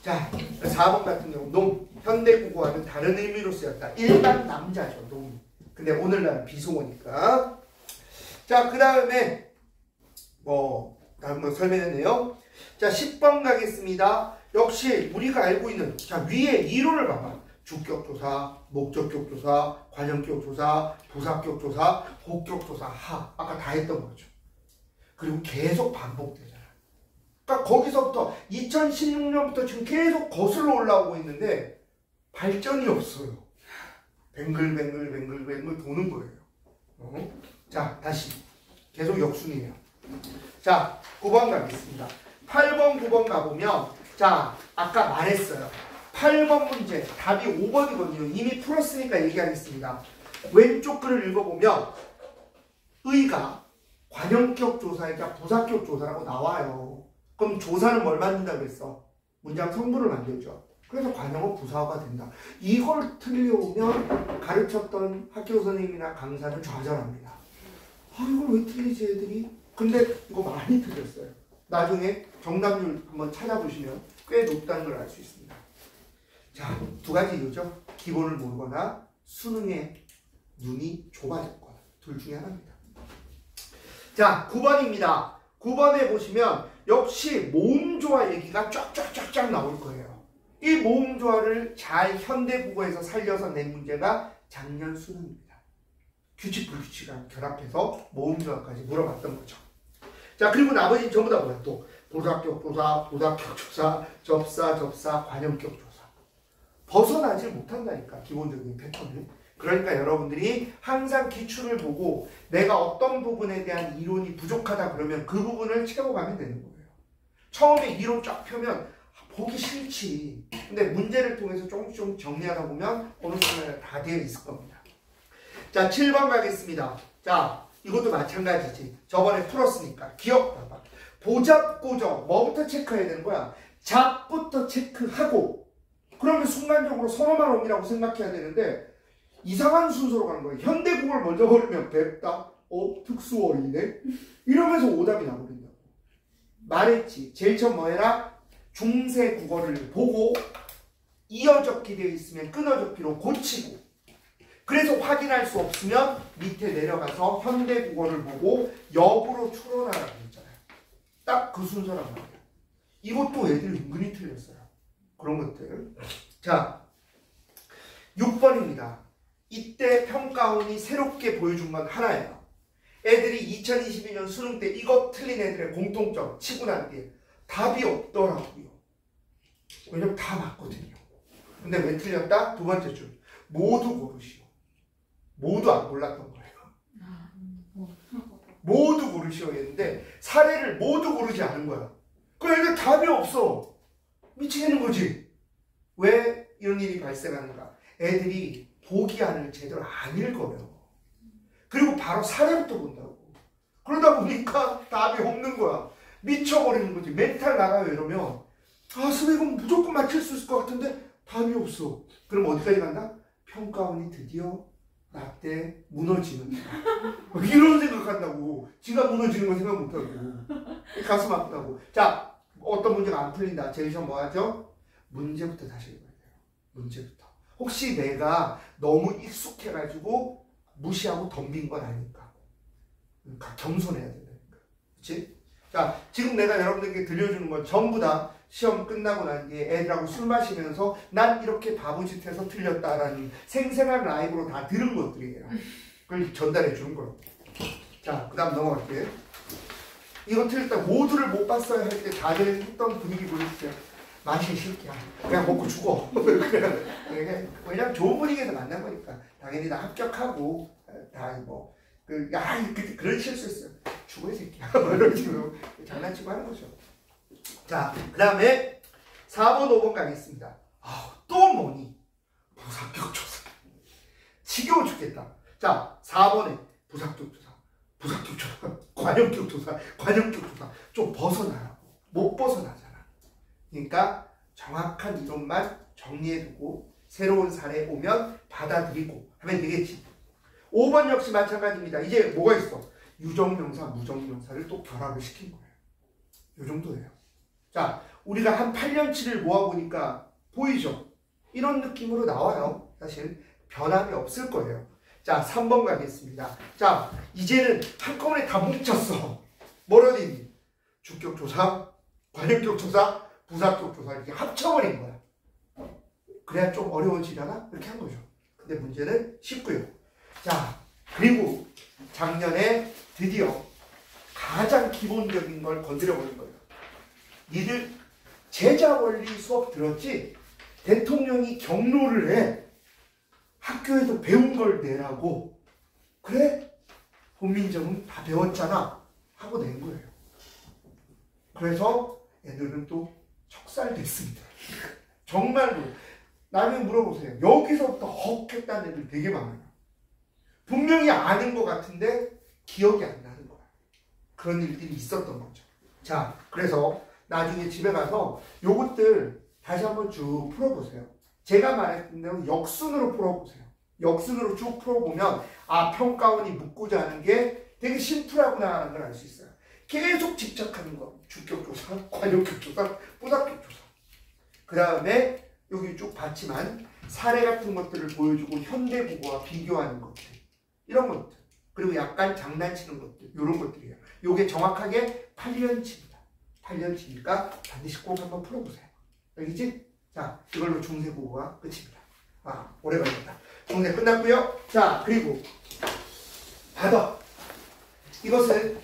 자, 4번 같은 경우 놈, 현대국어와는 다른 의미로 쓰였다. 일반 남자죠, 놈. 근데 오늘날은 비속어니까. 자, 그 다음에 다음 거 설명했네요. 자, 10번 가겠습니다. 역시 우리가 알고 있는 자 위에 이론을 봐봐. 주격조사, 목적격조사, 관형격조사, 부사격조사, 복격조사, 아까 다 했던 거죠. 그리고 계속 반복되잖아. 그러니까 거기서부터 2016년부터 지금 계속 거슬러 올라오고 있는데 발전이 없어요. 뱅글뱅글 도는 거예요. 자, 다시 계속 역순이에요. 자, 9번 가겠습니다. 8번, 9번 가보면 자, 아까 말했어요. 8번 문제 답이 5번이거든요. 이미 풀었으니까 얘기하겠습니다. 왼쪽 글을 읽어보면 의가 관형격 조사이자 부사격 조사라고 나와요. 그럼 조사는 뭘 만든다고 했어? 문장 성분을 만들죠. 그래서 관형어 부사어가 된다. 이걸 틀려오면 가르쳤던 학교 선생님이나 강사는 좌절합니다. 이걸 왜 틀리지 애들이? 근데 이거 많이 틀렸어요. 나중에 정답률 한번 찾아보시면 꽤 높다는 걸 알 수 있습니다. 자, 두 가지 이유죠. 기본을 모르거나 수능에 눈이 좁아졌거나 둘 중에 하나입니다. 자, 9번입니다. 9번에 보시면 역시 모음조화 얘기가 쫙쫙쫙쫙 나올 거예요. 이 모음조화를 잘 현대국어에서 살려서 낸 문제가 작년 수능입니다. 규칙 불규칙이랑 결합해서 모음조화까지 물어봤던 거죠. 자, 그리고 나머지 전부 다 뭐야? 또 보다격조사, 보다격조사, 접사, 관형격조사. 벗어나질 못한다니까, 기본적인 패턴을. 그러니까 여러분들이 항상 기출을 보고 내가 어떤 부분에 대한 이론이 부족하다 그러면 그 부분을 채워가면 되는 거예요. 처음에 이론 쫙 펴면 보기 싫지. 근데 문제를 통해서 조금씩 정리하다 보면 어느 순간에 다 되어 있을 겁니다. 자, 7번 가겠습니다. 자, 이것도 마찬가지지. 저번에 풀었으니까 기억해봐. 보잡고적 뭐부터 체크해야 되는 거야? 잡부터 체크하고, 그러면 순간적으로 선어만 옴이라고 생각해야 되는데 이상한 순서로 가는 거예요. 현대국어를 먼저 버리면 뵙다, 특수어이네, 이러면서 오답이 나버린다고. 말했지. 제일 처음 뭐 해라? 중세 국어를 보고 이어적기 되어 있으면 끊어적기로 고치고, 그래서 확인할 수 없으면 밑에 내려가서 현대국어를 보고 역으로 추론하라고 했잖아요. 딱 그 순서란 말이에요. 이것도 애들이 은근히 틀렸어요. 그런 것들. 자, 6번입니다. 이때 평가원이 새롭게 보여준 건 하나예요. 애들이 2022년 수능 때 이거 틀린 애들의 공통점 치고 난 뒤에 답이 없더라고요. 왜냐면 다 맞거든요. 근데 왜 틀렸다? 두 번째 줄. 모두 고르시오. 모두 안 골랐던 거예요. 모두 고르시오 했는데 사례를 모두 고르지 않은 거야. 그러니까 답이 없어. 미치겠는 거지. 왜 이런 일이 발생하는가? 애들이 보기안을 제대로 안 읽어요. 그리고 바로 사례부터 본다고. 그러다 보니까 답이 없는 거야. 미쳐버리는 거지. 멘탈 나가요 이러면, 아 선생님 이건 무조건 맞힐 수 있을 것 같은데 답이 없어. 그럼 어디까지 간다? 평가원이 드디어 나 때 무너지는 이런 생각한다고. 지가 무너지는 거 생각 못하고 가슴 아프다고. 자, 어떤 문제가 안 풀린다. 제일 처음 뭐 하죠? 문제부터 다시 읽어야 돼요. 문제부터. 혹시 내가 너무 익숙해가지고 무시하고 덤빈 건 아닐까. 그러니까 겸손해야 된다니까. 그치? 자, 지금 내가 여러분들께 들려주는 건 전부 다 시험 끝나고 난 뒤에 애들하고 술 마시면서 난 이렇게 바보짓해서 틀렸다라는 생생한 라이브로 다 들은 것들이에요. 그걸 전달해 주는 거예요. 자, 그 다음 넘어갈게요. 이거 틀렸다 모두를 못 봤어요 할 때 다들 했던 분위기 보여주세요. 마시 새끼야. 그냥 먹고 죽어. 왜냐면 좋은 분위기에서 만난 거니까. 당연히 다 합격하고 다 뭐 그런 실수했어요. 죽어 이 새끼야. 이런 식으로 장난치고 하는 거죠. 자, 그 다음에 4번, 5번 가겠습니다. 또 뭐니? 부사격조사. 지겨워 죽겠다. 자, 4번에 부사격조사, 관형격조사 좀 벗어나라고. 못 벗어나잖아. 그러니까 정확한 이론만 정리해두고 새로운 사례 오면 받아들이고 하면 되겠지. 5번 역시 마찬가지입니다. 이제 뭐가 있어? 유정명사, 무정명사를 또 결합을 시킨 거예요. 이 정도예요. 자, 우리가 한 8년치를 모아보니까 보이죠? 이런 느낌으로 나와요. 사실 변함이 없을 거예요. 자, 3번 가겠습니다. 자, 이제는 한꺼번에 다 뭉쳤어. 뭐라니? 주격조사, 관형격조사, 부사격조사 이렇게 합쳐버린 거야. 그래야 좀 어려워지려나? 이렇게 한 거죠. 근데 문제는 쉽고요. 자, 그리고 작년에 드디어 가장 기본적인 걸 건드려버린 거예요. 니들 제자원리 수업 들었지? 대통령이 경로를 해. 학교에서 배운 걸 내라고. 그래? 훈민정음 다 배웠잖아 하고 낸 거예요. 그래서 애들은 또 척살됐습니다. 정말로. 나중에 물어보세요. 여기서부터 헉 했다는 애들 되게 많아요. 분명히 아는 것 같은데 기억이 안 나는 거야. 그런 일들이 있었던 거죠. 자, 그래서 나중에 집에 가서 요것들 다시 한번 쭉 풀어보세요. 제가 말했던 대로 역순으로 풀어보세요. 역순으로 쭉 풀어보면 평가원이 묻고자 하는 게 되게 심플하구나 하는 걸 알 수 있어요. 계속 집착하는 거. 주격조사, 관형격조사, 부사격조사. 그 다음에 여기 쭉 봤지만 사례 같은 것들을 보여주고 현대국어와 비교하는 것들. 이런 것들. 그리고 약간 장난치는 것들, 이런 것들이에요. 요게 정확하게 8년치입니다. 8년치니까 반드시 꼭 한번 풀어보세요. 알겠지? 자, 이걸로 중세 국어가 끝입니다. 오래 걸렸다. 중세 끝났고요. 자, 그리고 바더. 이것은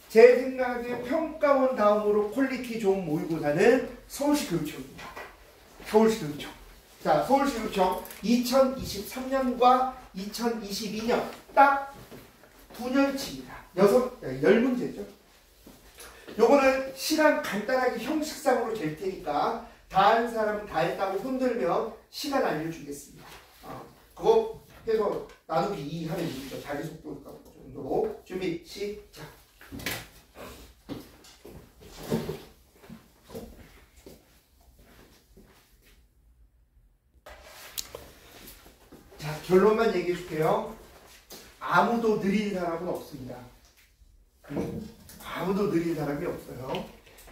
제 생각에 평가원 다음으로 퀄리티 좋은 모의고사는 서울시 교육청입니다. 서울시 교육청. 자, 서울시 교육청 2023년과 2022년 딱 2년치입니다. 10문제죠. 요거는 시간 간단하게 형식상으로 될 테니까 다 한 사람은 다 했다고 손들면 시간 알려주겠습니다. 그거 해서 나누기 2 하면 됩니다. 자기속도 정도로. 준비, 시작. 자, 결론만 얘기해 줄게요. 아무도 느린 사람은 없습니다. 아무도 느린 사람이 없어요.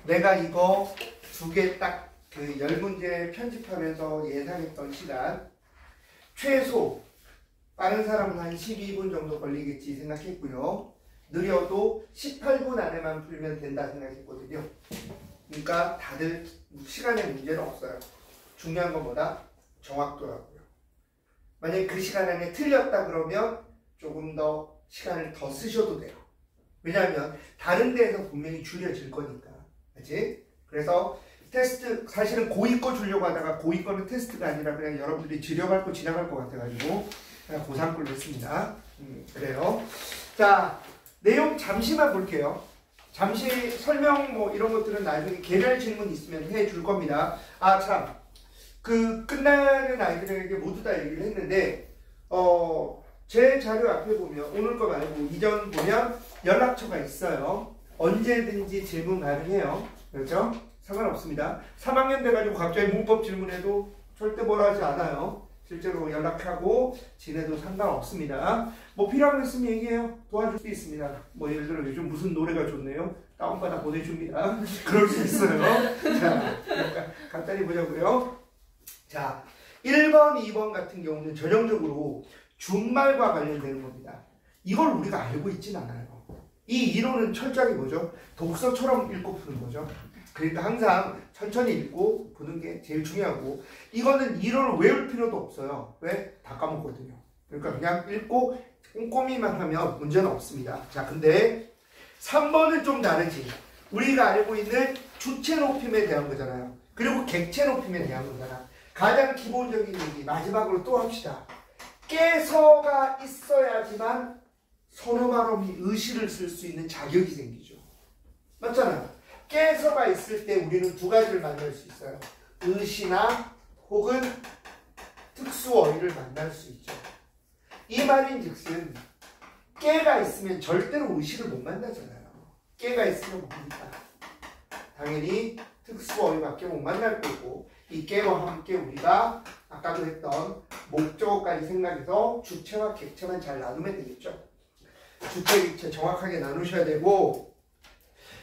내가 이거 2개 딱 그 10문제 편집하면서 예상했던 시간 최소 빠른 사람은 한 12분 정도 걸리겠지 생각했고요. 느려도 18분 안에만 풀면 된다 생각했거든요. 그러니까 다들 시간에 문제는 없어요. 중요한 건 뭐다? 정확도라고요. 만약에 그 시간 안에 틀렸다 그러면 조금 더 시간을 더 쓰셔도 돼요. 왜냐하면 다른 데에서 분명히 줄여질 거니까. 그치? 그래서 테스트, 사실은 고2 거 주려고 하다가 고2 거는 테스트가 아니라 그냥 여러분들이 지려갈 거 지나갈 것 같아가지고 그냥 고3 걸로 했습니다. 그래요. 자, 내용 잠시만 볼게요. 잠시 설명 뭐 이런 것들은 나중에 개별 질문 있으면 해줄 겁니다. 참. 끝나는 아이들에게 모두 다 얘기를 했는데, 제 자료 앞에 보면, 오늘 거 말고 이전 보면 연락처가 있어요. 언제든지 질문 가능해요. 그렇죠? 상관없습니다. 3학년 돼가지고 갑자기 문법 질문해도 절대 뭐라 하지 않아요. 실제로 연락하고 지내도 상관없습니다. 뭐 필요한 거 있으면 얘기해요. 도와줄 수 있습니다. 뭐 예를 들어 요즘 무슨 노래가 좋네요. 다운받아 보내줍니다. 그럴 수 있어요. 자, 간단히 보자고요. 자, 1번, 2번 같은 경우는 전형적으로 준말과 관련되는 겁니다. 이걸 우리가 알고 있진 않아요. 이 이론은 철저하게 뭐죠? 독서처럼 읽고 푸는 거죠. 그러니까 항상 천천히 읽고 푸는 게 제일 중요하고, 이거는 이론을 외울 필요도 없어요. 왜? 다 까먹거든요. 그러니까 그냥 읽고 꼼꼼히만 하면 문제는 없습니다. 자, 근데 3번은 좀 다르지. 우리가 알고 있는 주체 높임에 대한 거잖아요. 그리고 객체 높임에 대한 거잖아. 가장 기본적인 얘기 마지막으로 또 합시다. 깨서가 있어야지만 서로 말없이 의시를 쓸 수 있는 자격이 생기죠. 맞잖아요. 깨서가 있을 때 우리는 두 가지를 만날 수 있어요. 의시나 혹은 특수어휘를 만날 수 있죠. 이 말인즉슨 깨가 있으면 절대로 의시를 못 만나잖아요. 깨가 있으면 뭡니까? 당연히 특수어휘밖에 못 만날 거고, 이 깨와 함께 우리가 아까도 했던 목적어까지 생각해서 주체와 객체만 잘 나누면 되겠죠. 주체, 객체 정확하게 나누셔야 되고,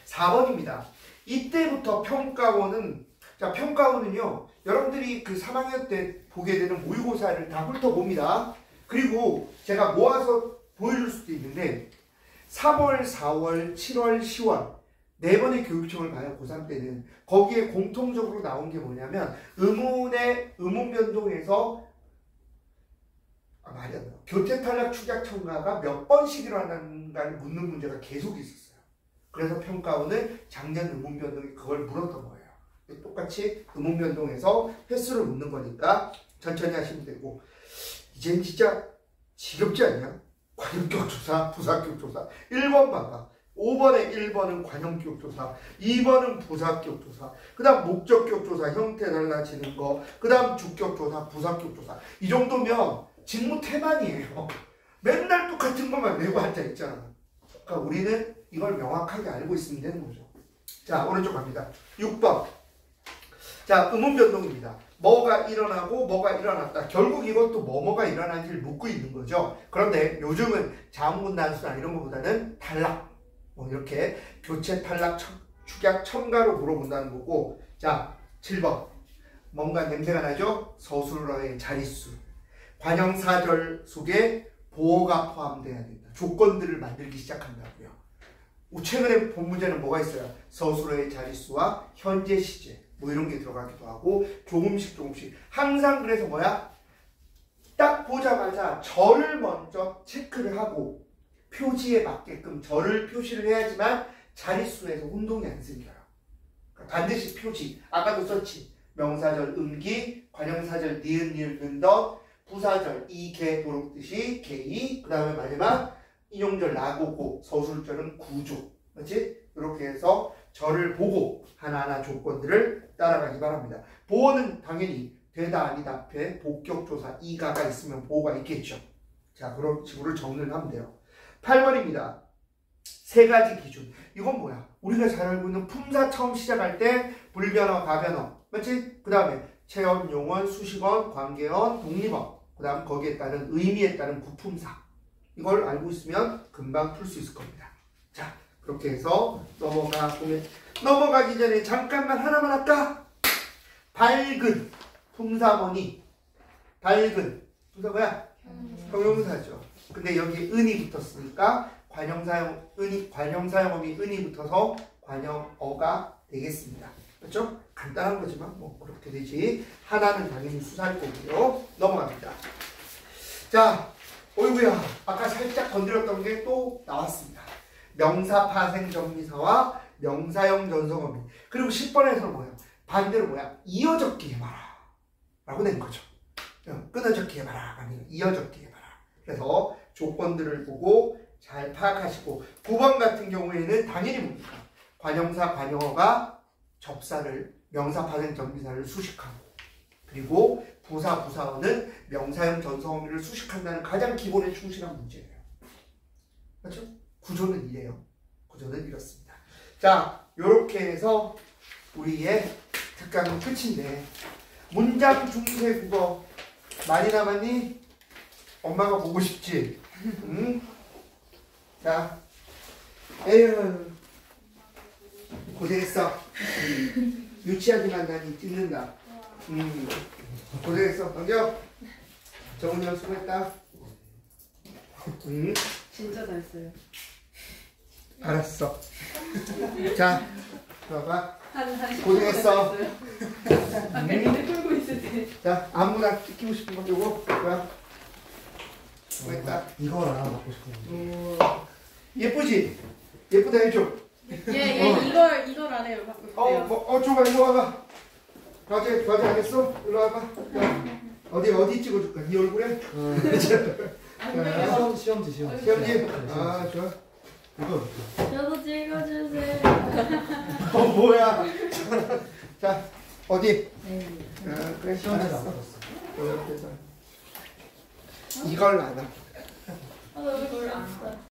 4번입니다. 이때부터 평가원은, 자, 평가원은요, 여러분들이 그 3학년 때 보게 되는 모의고사를 다 훑어봅니다. 그리고 제가 모아서 보여줄 수도 있는데, 3월, 4월, 7월, 10월, 4번의 교육청을 봐요, 고3 때는. 거기에 공통적으로 나온 게 뭐냐면, 의문 변동에서, 말이 안 나와. 교태 탈락 축약 첨가가 몇 번씩 일어나는가를 묻는 문제가 계속 있었어요. 그래서 평가원은 작년 의문 변동에 그걸 물었던 거예요. 똑같이 의문 변동에서 횟수를 묻는 거니까 천천히 하시면 되고, 이젠 진짜 지겹지 않냐? 관용격 조사, 부사격 조사. 1번 봐봐. 5번에 1번은 관용격 조사, 2번은 부사격 조사, 그 다음 목적격 조사, 형태 달라지는 거, 그 다음 주격 조사, 부사격 조사. 이 정도면 직무 태만이에요. 맨날 똑같은 것만 외고 앉아있잖아. 그러니까 우리는 이걸 명확하게 알고 있으면 되는 거죠. 자, 오른쪽 갑니다. 6번. 자, 의문 변동입니다. 뭐가 일어나고 뭐가 일어났다. 결국 이것도 뭐가 일어난지를 묻고 있는 거죠. 그런데 요즘은 자음문 단수나 이런 것보다는 탈락, 뭐 이렇게 교체 탈락 축약 첨가로 물어본다는 거고. 자, 7번. 뭔가 냄새가 나죠? 서술어의 자릿수. 관형사절 속에 보어가 포함돼야 된다. 조건들을 만들기 시작한다고요. 최근에 본 문제는 뭐가 있어요? 서술어의 자릿수와 현재 시제 뭐 이런 게 들어가기도 하고 조금씩 항상 그래서 뭐야? 딱 보자마자 절을 먼저 체크를 하고 표지에 맞게끔 절을 표시를 해야지만 자릿수에서 혼동이 안 생겨요. 그러니까 반드시 표지. 아까도 썼지. 명사절 음기, 관형사절 니은 니을 는덧, 부사절 이개 도록듯이 개이, 그 다음에 마지막 인용절 나고고, 서술절은 구조. 그렇지? 이렇게 해서 절을 보고 하나하나 조건들을 따라가기 바랍니다. 보어는 당연히 되다 아니다 앞에 복격조사 이가가 있으면 보어가 있겠죠. 자, 그런 식으로 정리를 하면 돼요. 8번입니다. 세 가지 기준. 이건 뭐야? 우리가 잘 알고 있는 품사 처음 시작할 때 불변어, 가변어. 맞지? 그 다음에 체언, 용언, 수식언, 관계언, 독립언. 그 다음 거기에 따른 의미에 따른 구품사. 이걸 알고 있으면 금방 풀 수 있을 겁니다. 자, 그렇게 해서 넘어가기 전에 잠깐만 하나만 할까? 밝은 품사번이 밝은 품사 뭐야? 형용사죠. 근데 여기 은이 붙었으니까 관형사용어미 은이 붙어서 관형어가 되겠습니다. 그렇죠? 간단한 거지만 뭐 그렇게 되지. 하나는 당연히 수사할 거고요. 넘어갑니다. 자, 어이구야. 아까 살짝 건드렸던 게 또 나왔습니다. 명사 파생 정미사와 명사형 전성어미. 그리고 10번에서는 뭐예요? 반대로 뭐야? 이어적기 해봐라 라고 된 거죠. 끊어적기 해봐라 아니면 이어적기 해봐라. 그래서 조건들을 보고 잘 파악하시고 9번 같은 경우에는 당연히 뭡니까? 관형사 관형어가 접사를 명사 파생 정미사를 수식하고 그리고 부사어는 명사형 전성어미를 수식한다는 가장 기본에 충실한 문제예요. 그렇죠? 구조는 이래요. 구조는 이렇습니다. 자, 요렇게 해서 우리의 특강은 끝인데 문장 중세 국어 많이 남았니? 엄마가 보고 싶지? 응? 자, 에휴 고생했어. 유치하지만 난 찍는다. 고생했어. 넘겨. 정훈이 형 수고했다. 진짜 잘 써요. 알았어. 자, 들어가. 한 고생했어. 아까 니네 풀고 있을 때. 자, 아무나 찍히고 싶은 거 요거 뭐야? 수고했다. 이걸 하나 먹고 싶은데. 예쁘지? 예쁘다 해줘. 얘 이걸 안 해요. 바꿀 때요. 줘봐, 이거 와봐. 과제 하겠어? 일로 와봐. 야, 어디 찍어줄까? 네 얼굴에? 시험지. 시험지? 아, 좋아. 이거 저도 찍어주세요. 뭐야? 자, 어디? 네. 그래, 시험지 알았어. 나왔어. 이렇게 해서 이걸 안 하. 아, 나 왜 그걸 안 써?